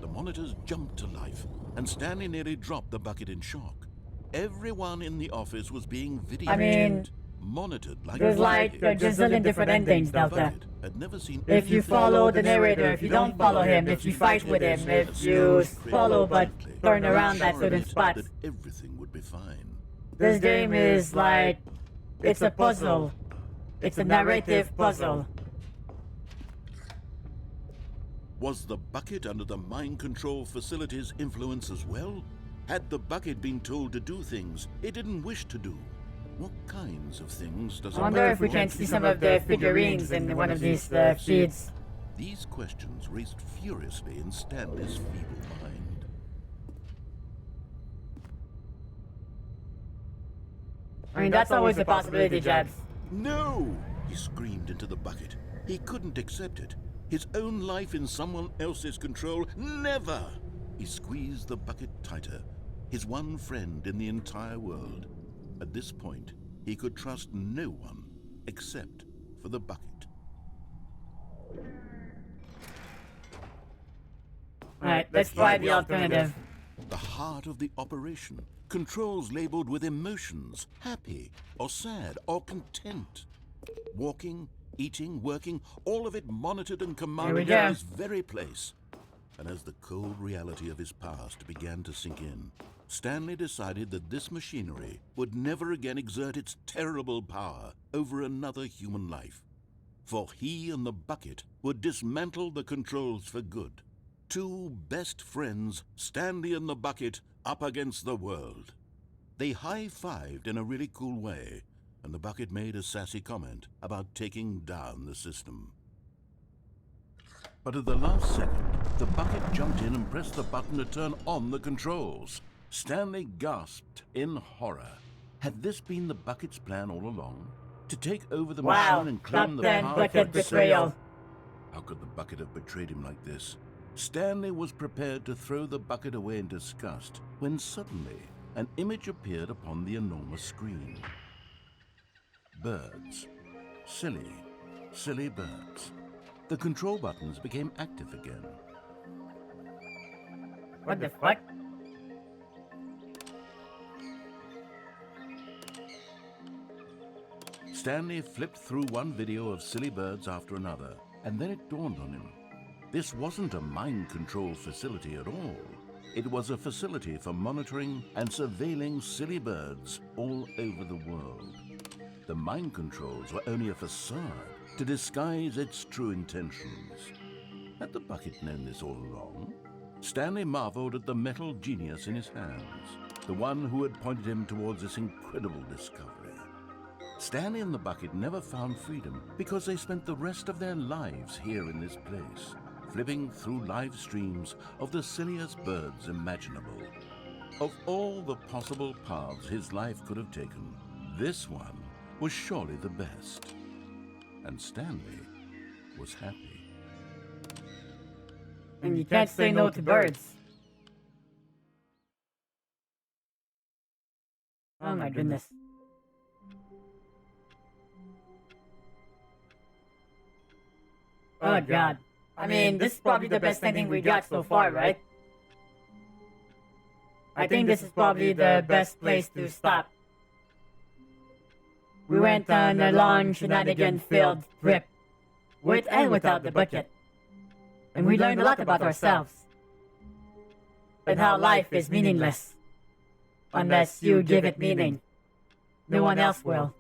S6: The monitors jumped to life, and Stanley nearly dropped the bucket in shock. Everyone in the office was being videotaped, monitored like
S1: there's like a gazillion different endings, Delta. If you follow the narrator, if you don't follow him, if you fight with him, if you follow but turn around at certain spots.
S6: Everything would be fine.
S1: This game is like, it's a puzzle. It's a narrative puzzle.
S6: Was the bucket under the mind control facility's influence as well? Had the bucket been told to do things it didn't wish to do? What kinds of things does
S1: I wonder if we can see some of the figurines in one of these feeds.
S6: These questions raced furiously in Stanley's feeble mind.
S1: I mean, that's always a possibility, Jabs.
S6: No! He screamed into the bucket. He couldn't accept it. His own life in someone else's control? Never! He squeezed the bucket tighter. His one friend in the entire world. At this point, he could trust no one except for the bucket.
S1: Alright, let's try the alternative.
S6: The heart of the operation. Controls labeled with emotions, happy or sad or content. Walking, eating, working, all of it monitored and commanded in his very place. And as the cold reality of his past began to sink in, Stanley decided that this machinery would never again exert its terrible power over another human life. For he and the bucket would dismantle the controls for good. Two best friends, Stanley and the bucket, up against the world. They high-fived in a really cool way, and the bucket made a sassy comment about taking down the system. But at the last second, the bucket jumped in and pressed the button to turn on the controls. Stanley gasped in horror. Had this been the bucket's plan all along? To take over the machine and claim the power?
S1: Bucket betrayal.
S6: How could the bucket have betrayed him like this? Stanley was prepared to throw the bucket away in disgust when suddenly an image appeared upon the enormous screen. Birds. Silly, silly birds. The control buttons became active again.
S1: What the fuck?
S6: Stanley flipped through one video of silly birds after another, and then it dawned on him. This wasn't a mind control facility at all. It was a facility for monitoring and surveilling silly birds all over the world. The mind controls were only a facade to disguise its true intentions. Had the bucket known this all along? Stanley marveled at the metal genius in his hands, the one who had pointed him towards this incredible discovery. Stanley and the bucket never found freedom because they spent the rest of their lives here in this place, flipping through live streams of the silliest birds imaginable. Of all the possible paths his life could have taken, this one was surely the best. And Stanley was happy.
S1: And you can't say no to birds. Oh my goodness. Oh god. I mean, this is probably the best ending we got so far, right? I think this is probably the best place to stop. We went on a long shenanigan-filled trip, with and without the bucket. And we learned a lot about ourselves. And how life is meaningless. Unless you give it meaning. No one else will.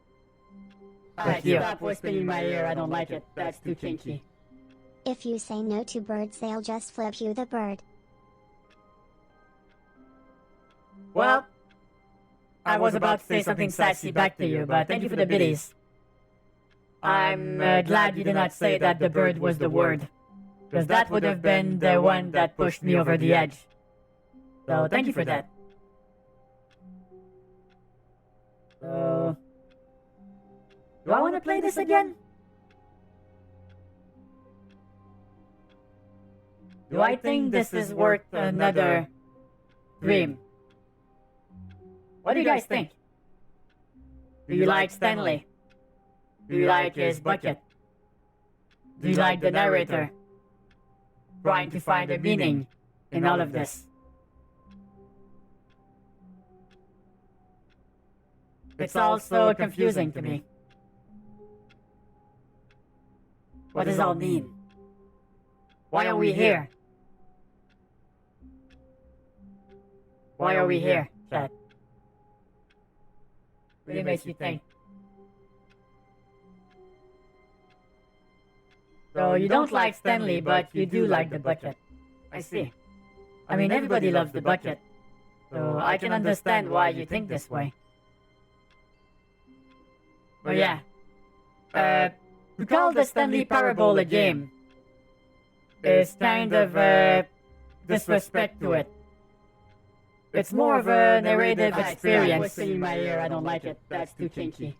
S1: Alright, stop whispering in my ear, I don't like it. That's too kinky.
S3: If you say no to birds, they'll just flip you the bird.
S1: Well, I was about to say something sassy back to you, but thank you for the biddies. I'm glad you did not say that the bird was the word, because that would have been the one that pushed me over the edge. So thank you for that. So, do I want to play this again? Do I think this is worth another stream? What do you guys think? Do you like Stanley? Do you like his bucket? Do you like the narrator trying to find a meaning in all of this? It's all so confusing to me. What does it all mean? Why are we here? Why are we here, chat? Really makes me think. So you don't like Stanley, but you do like the bucket. I see. I mean, everybody loves the bucket. So I can understand why you think this way. But yeah. To call the Stanley Parable a game is kind of disrespect to it. It's more of a narrative experience. Whispering in my ear, I don't like it. That's too kinky.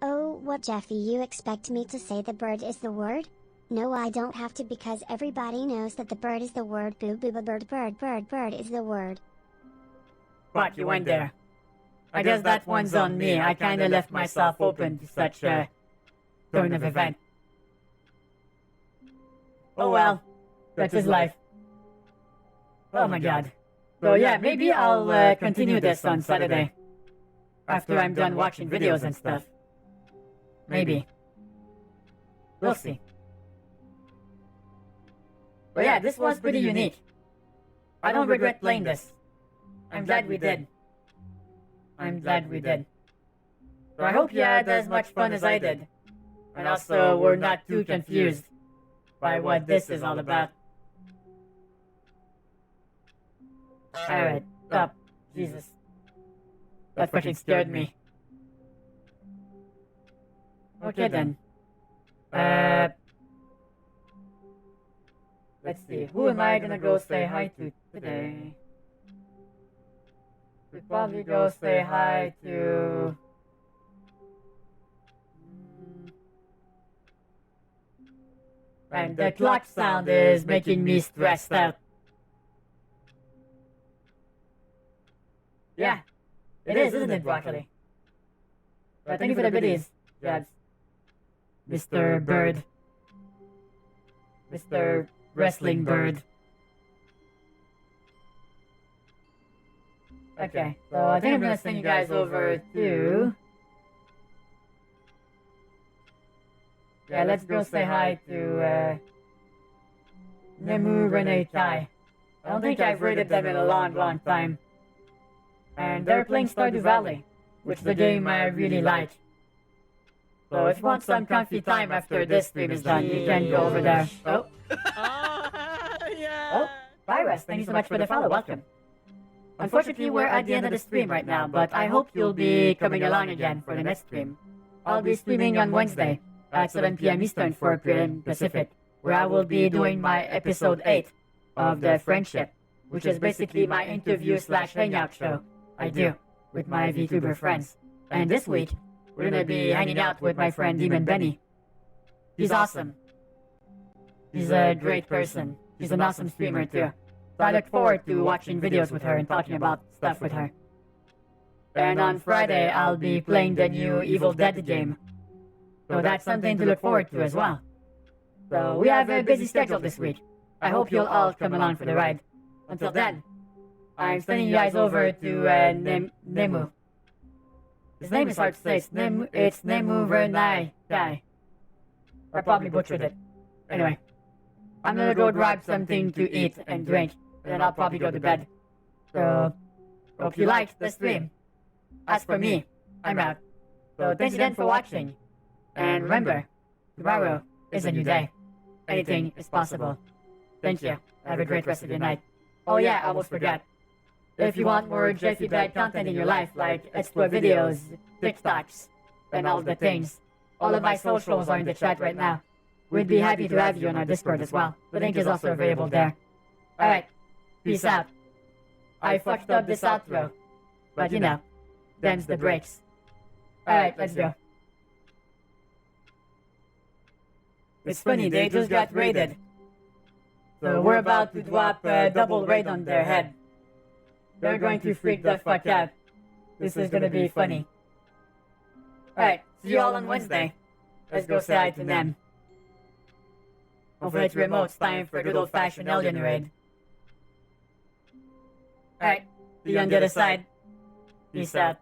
S3: Oh, what, Jeffy, you expect me to say the bird is the word? No, I don't have to, because everybody knows that the bird is the word. Boo boo boo, bird is the word.
S1: Fuck, you went there. I guess that one's on me. I kinda left myself open to such a turn of event. Oh well, that's his life. Oh my god. So yeah, maybe I'll continue this on Saturday. After I'm done watching videos and stuff. Maybe. We'll see. But yeah, this was pretty unique. I don't regret playing this. I'm glad we did. I'm glad we did. So I hope you had as much fun as I did. And also, we're not too confused by what this is all about. Alright, stop. Jesus. That fucking scared me. Okay then. Let's see. Who am I gonna go say hi to today? We'll probably go say hi to... And the clock sound is making me stressed out. Yeah, it is, isn't it, Broccoli? But thank you for the biddies, Jabs. Mr. Bird. Mr. Wrestling Bird. Okay, so I think I'm gonna send you guys over to... Yeah, let's go say hi to, Nemu Rene Tai. I don't think I've rated them in a long time. And they're playing Stardew Valley, which is a game I really like. So if you want some comfy time after this stream is done, you can go over there. Oh.
S10: Yeah.
S1: Oh, Virus, thank you so much for the follow. Welcome. Unfortunately, we're at the end of the stream right now, but I hope you'll be coming along again for the next stream. I'll be streaming on Wednesday at 7 p.m. Eastern, 4 p.m. Pacific, where I will be doing my episode 8 of the Friendship, which is basically my interview/hangout show I do with my VTuber friends. And this week, we're gonna be hanging out with my friend Demon Benny. He's awesome. He's a great person. She's an awesome streamer too. So I look forward to watching videos with her and talking about stuff with her. And on Friday, I'll be playing the new Evil Dead game. So that's something to look forward to as well. So we have a busy schedule this week. I hope you'll all come along for the ride. Until then, I'm sending you guys over to Nemu. His name is hard to say. It's Nemuvernai Guy. I probably butchered it. Anyway, I'm gonna go grab something to eat and drink, and then I'll probably go to bed. So, hope you liked the stream. As for me, I'm out. So thanks again for watching. And remember, tomorrow is a new day. Anything is possible. Thank you. Have a great rest of your night. Oh yeah, I almost forgot. If you want more JeffyBed content in your life, like explore videos, TikToks, and all the things, all of my socials are in the chat right now. We'd be happy to have you on our Discord as well. The link is also available there. Alright, peace out. I fucked up this outro, but you know, them's the breaks. Alright, let's go. It's funny, they just got raided. So we're about to drop a double raid on their head. They're going to freak the fuck out. This is gonna be funny. Alright, see you all on Wednesday. Let's go say hi to them. Hopefully it's remote. It's time for a good old-fashioned alien raid. Alright, see you on the other side. Peace out.